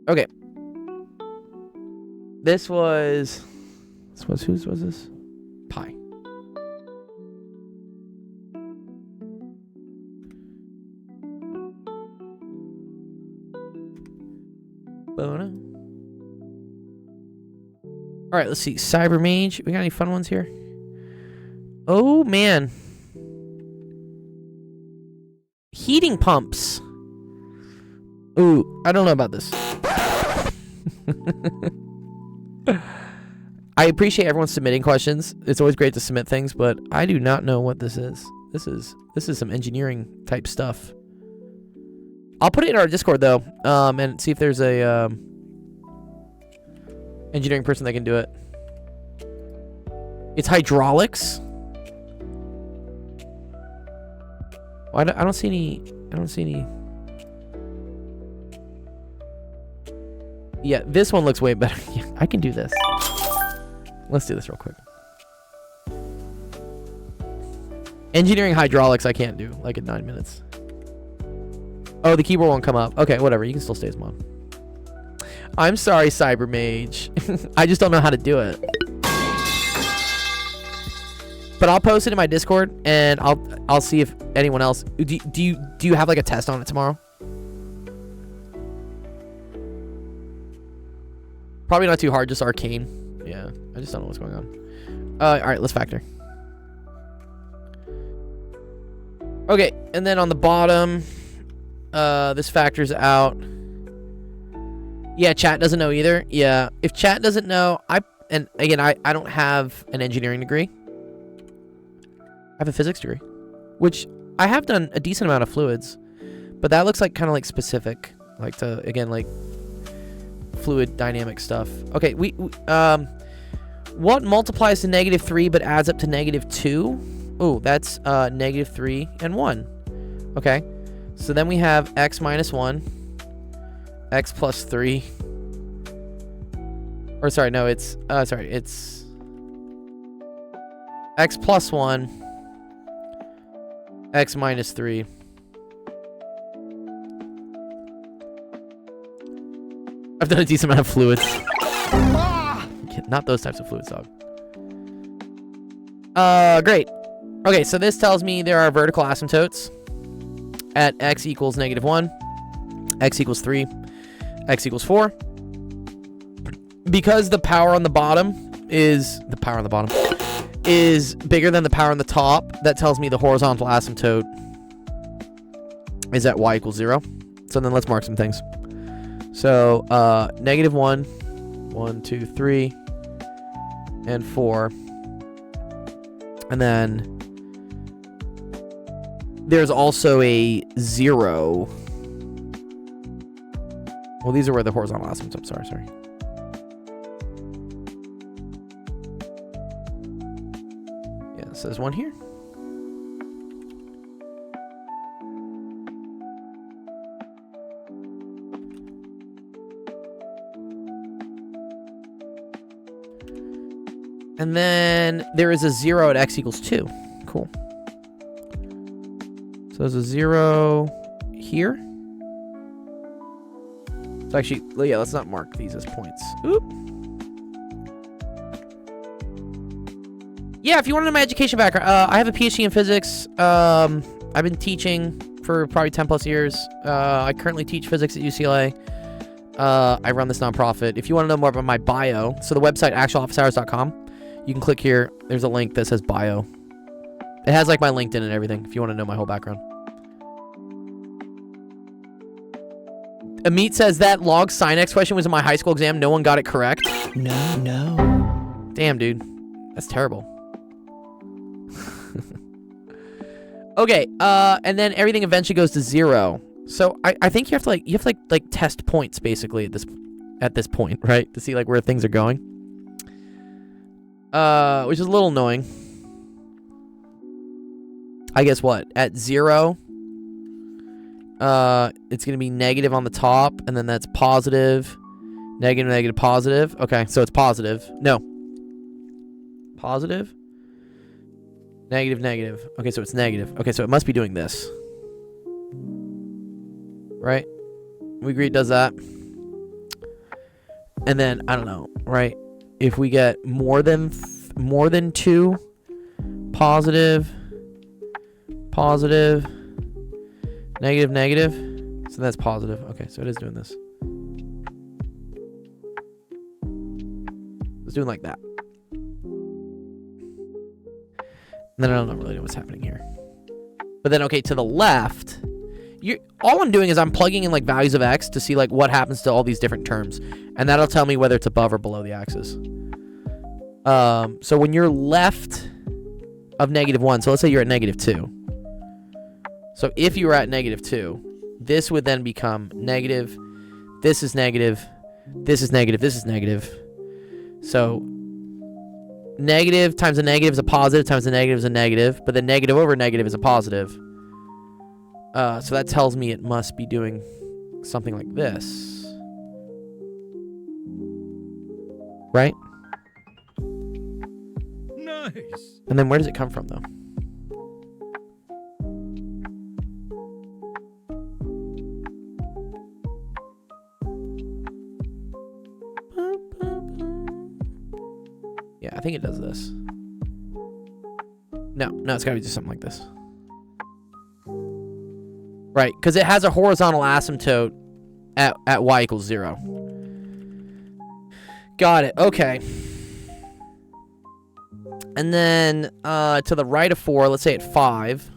S2: Okay. Whose was this? Pi. Bono. All right, let's see. Cyber Mage. We got any fun ones here? Oh man. Heating pumps. Ooh, I don't know about this. I appreciate everyone submitting questions. It's always great to submit things, but I do not know what this is. This is some engineering type stuff. I'll put it in our Discord though, and see if there's a engineering person that can do it. It's hydraulics. Well, I don't see any. Yeah, this one looks way better. Yeah, I can do this. Let's do this real quick. Engineering hydraulics I can't do, like in 9 minutes. Oh, the keyboard won't come up. Okay, whatever. You can still stay as mod. I'm sorry, Cyber Mage. I just don't know how to do it. But I'll post it in my Discord, and I'll see if anyone else. Do you have like a test on it tomorrow? Probably not too hard, just arcane. Yeah, I just don't know what's going on. All right, let's factor. Okay, and then on the bottom, this factors out. Yeah, chat doesn't know either. Yeah, if chat doesn't know, and again, I don't have an engineering degree. I have a physics degree, which I have done a decent amount of fluids, but that looks like kind of like specific, like to, again, like fluid dynamic stuff. Okay, what multiplies to -3 but adds up to -2? Oh, that's -3 and 1. Okay, so then we have x minus 1, x plus 3. Or sorry, no, it's x plus 1, x minus 3. I've done a decent amount of fluids. Not those types of fluids, dog. Great. Okay, so this tells me there are vertical asymptotes at x equals -1, x equals 3, x equals 4. Because the power on the bottom is bigger than the power on the top, that tells me the horizontal asymptote is at y equals 0. So then let's mark some things. So -1, 1, 2, 3, and 4. And then there's also a 0. Well, these are where the horizontal asymptotes are, sorry. Yeah, so there's one here. And then there is a 0 at x equals 2. Cool. So there's a 0 here. So actually, yeah, let's not mark these as points. Oop. Yeah, if you want to know my education background, I have a PhD in physics. I've been teaching for probably 10 plus years. I currently teach physics at UCLA. I run this nonprofit. If you want to know more about my bio, so the website actualofficehours.com, you can click here. There's a link that says bio. It has like my LinkedIn and everything if you want to know my whole background. Amit says that log Sinex question was in my high school exam. No one got it correct. No. Damn, dude. That's terrible. Okay, and then everything eventually goes to 0. So I think you have to like test points basically at this point, right? To see like where things are going. Which is a little annoying. I guess what? At 0, it's going to be negative on the top, and then that's positive, negative, negative, positive. Okay, so it's positive. No. Positive, negative, negative. Okay, so it's negative. Okay, so it must be doing this. Right? We agree it does that. And then, I don't know, right? If we get more than 2, positive, positive, negative, negative. So that's positive. Okay, so it is doing this. It's doing like that. And then I don't really know what's happening here. But then, okay, to the left, all I'm doing is I'm plugging in like values of x to see like what happens to all these different terms. And that'll tell me whether it's above or below the axis. So when you're left of -1, so let's say you're at -2. So if you were at -2, this would then become negative. This is negative. This is negative. This is negative. So negative times a negative is a positive times a negative is a negative. But then negative over negative is a positive. So that tells me it must be doing something like this. Right?
S3: Nice.
S2: And then where does it come from, though? Yeah, I think it does this. No, it's gotta be just something like this. Right, because it has a horizontal asymptote at y equals 0. Got it, okay. And then to the right of 4, let's say at 5.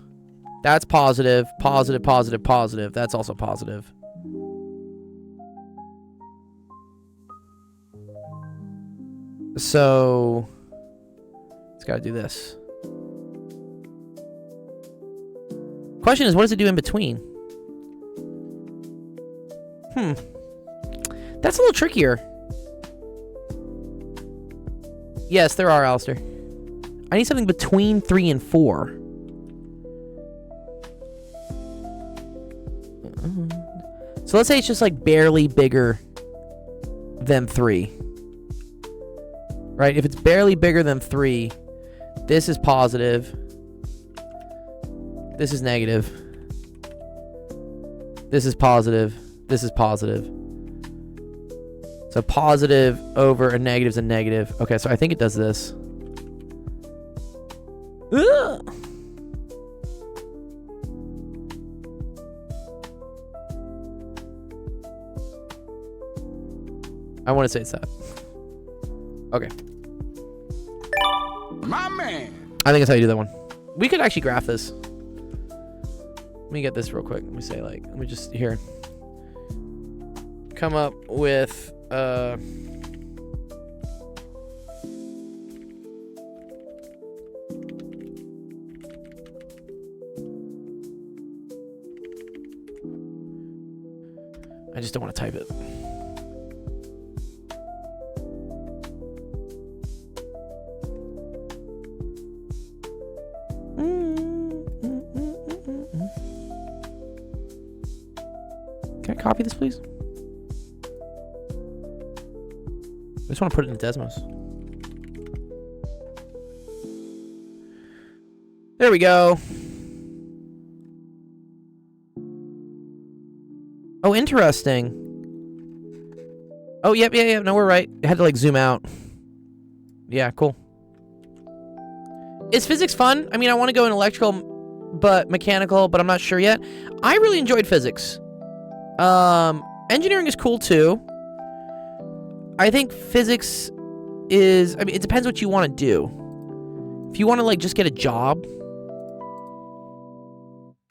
S2: That's positive. Positive, positive, positive. That's also positive. So it's got to do this. Question is, what does it do in between? That's a little trickier. Yes, there are, Alistair. I need something between 3 and 4. So let's say it's just like barely bigger than 3. Right? If it's barely bigger than 3, this is positive. This is negative. This is positive. This is positive. So positive over a negative is a negative. Okay, so I think it does this. Ugh. I want to say it's that. Okay.
S3: My man.
S2: I think that's how you do that one. We could actually graph this. Let me get this real quick. Let me say, like, let me just here come up with I just don't want to type it. Can I copy this, please? I just want to put it in Desmos. There we go. Oh, interesting. Oh, yep, yeah, no, we're right. I had to, like, zoom out. Yeah, cool. Is physics fun? I mean, I want to go in electrical, but mechanical, but I'm not sure yet. I really enjoyed physics. Engineering is cool, too. I think physics is... I mean, it depends what you want to do. If you want to, like, just get a job,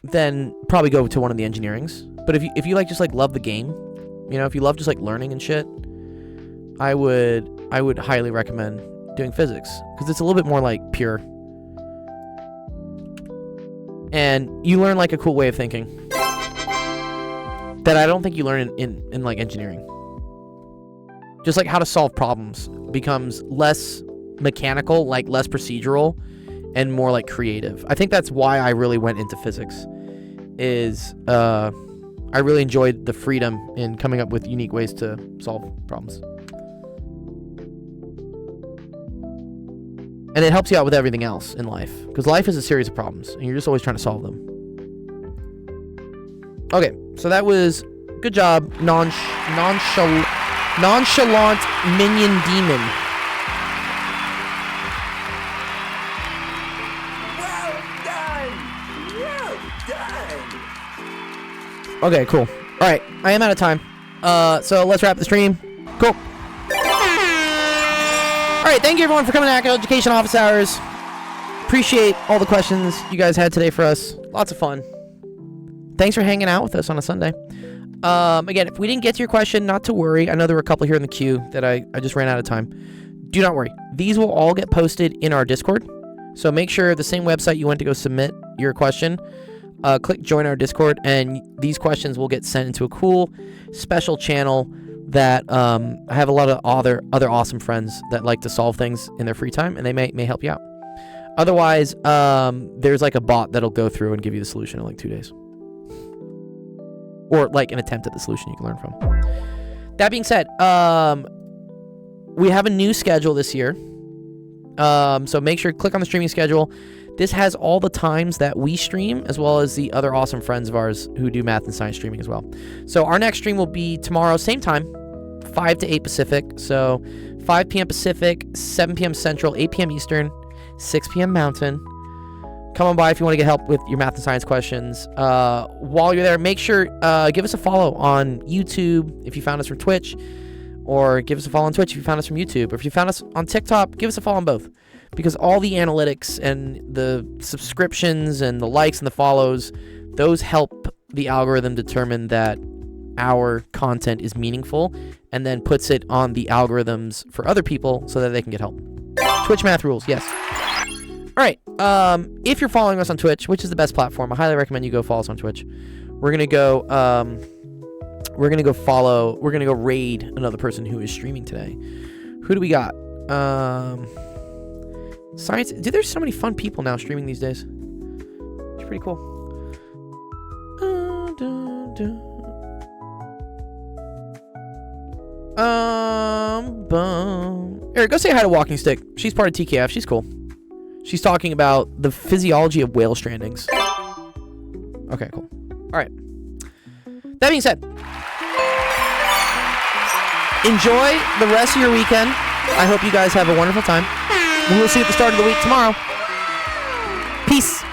S2: then probably go to one of the engineerings. But if you like, just, like, love the game, you know, if you love just, like, learning and shit, I would highly recommend doing physics. Because it's a little bit more, like, pure. And you learn, like, a cool way of thinking that I don't think you learn in like, engineering. Just, like, how to solve problems becomes less mechanical, like, less procedural, and more, like, creative. I think that's why I really went into physics, is I really enjoyed the freedom in coming up with unique ways to solve problems. And it helps you out with everything else in life, because life is a series of problems, and you're just always trying to solve them. Okay, so that was good job, nonchalant minion demon.
S3: Well done. Well done.
S2: Okay, cool. All right, I am out of time. So let's wrap the stream. Cool. All right, thank you everyone for coming to Academic Education Office Hours. Appreciate all the questions you guys had today for us. Lots of fun. Thanks for hanging out with us on a Sunday. Again, if we didn't get to your question, not to worry. I know there were a couple here in the queue that I just ran out of time. Do not worry. These will all get posted in our Discord. So make sure the same website you went to go submit your question, click join our Discord, and these questions will get sent into a cool special channel that I have a lot of other awesome friends that like to solve things in their free time, and they may help you out. Otherwise, there's like a bot that'll go through and give you the solution in like 2 days. Or like an attempt at the solution you can learn from. That being said, we have a new schedule this year. So make sure to click on the streaming schedule. This has all the times that we stream, as well as the other awesome friends of ours who do math and science streaming as well. So our next stream will be tomorrow, same time, 5 to 8 Pacific. So 5 p.m. Pacific, 7 p.m. Central, 8 p.m. Eastern, 6 p.m. Mountain. Come on by if you want to get help with your math and science questions. While you're there, make sure, give us a follow on YouTube if you found us from Twitch, or give us a follow on Twitch if you found us from YouTube, or if you found us on TikTok, give us a follow on both. because all the analytics and the subscriptions and the likes and the follows, those help the algorithm determine that our content is meaningful and then puts it on the algorithms for other people so that they can get help. Twitch math rules, yes. All right, if you're following us on Twitch, which is the best platform, I highly recommend you go follow us on Twitch. We're gonna go raid another person who is streaming today. Who do we got? Science. Dude, there's so many fun people now streaming these days. It's pretty cool. Eric, go say hi to Walking Stick. She's part of TKF. She's cool. She's talking about the physiology of whale strandings. Okay, cool. All right. That being said, enjoy the rest of your weekend. I hope you guys have a wonderful time. We will see you at the start of the week tomorrow. Peace.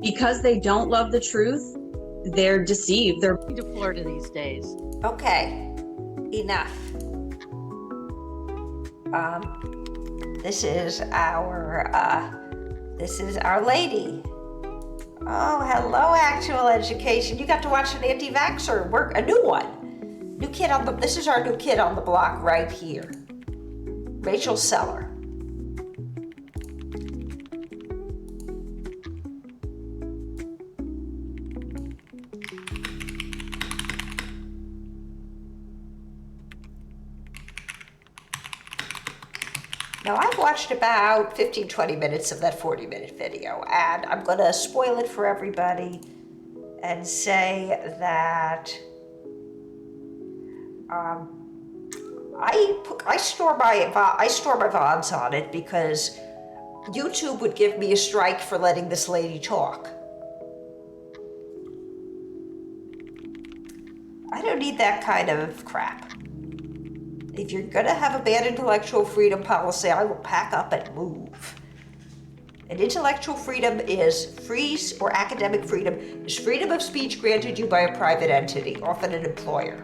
S8: Because they don't love the truth, they're deceived. They're
S9: to Florida these days.
S10: Okay, enough. This is our lady. Oh, hello, Actual Education. You got to watch an anti-vaxxer work, a new one. This is our new kid on the block right here. Rachel Seller. Now, I've watched about 15-20 minutes of that 40-minute video, and I'm going to spoil it for everybody and say that I store my VODs on it because YouTube would give me a strike for letting this lady talk. I don't need that kind of crap. If you're gonna have a bad intellectual freedom policy, I will pack up and move. And intellectual freedom is or academic freedom is freedom of speech granted you by a private entity, often an employer.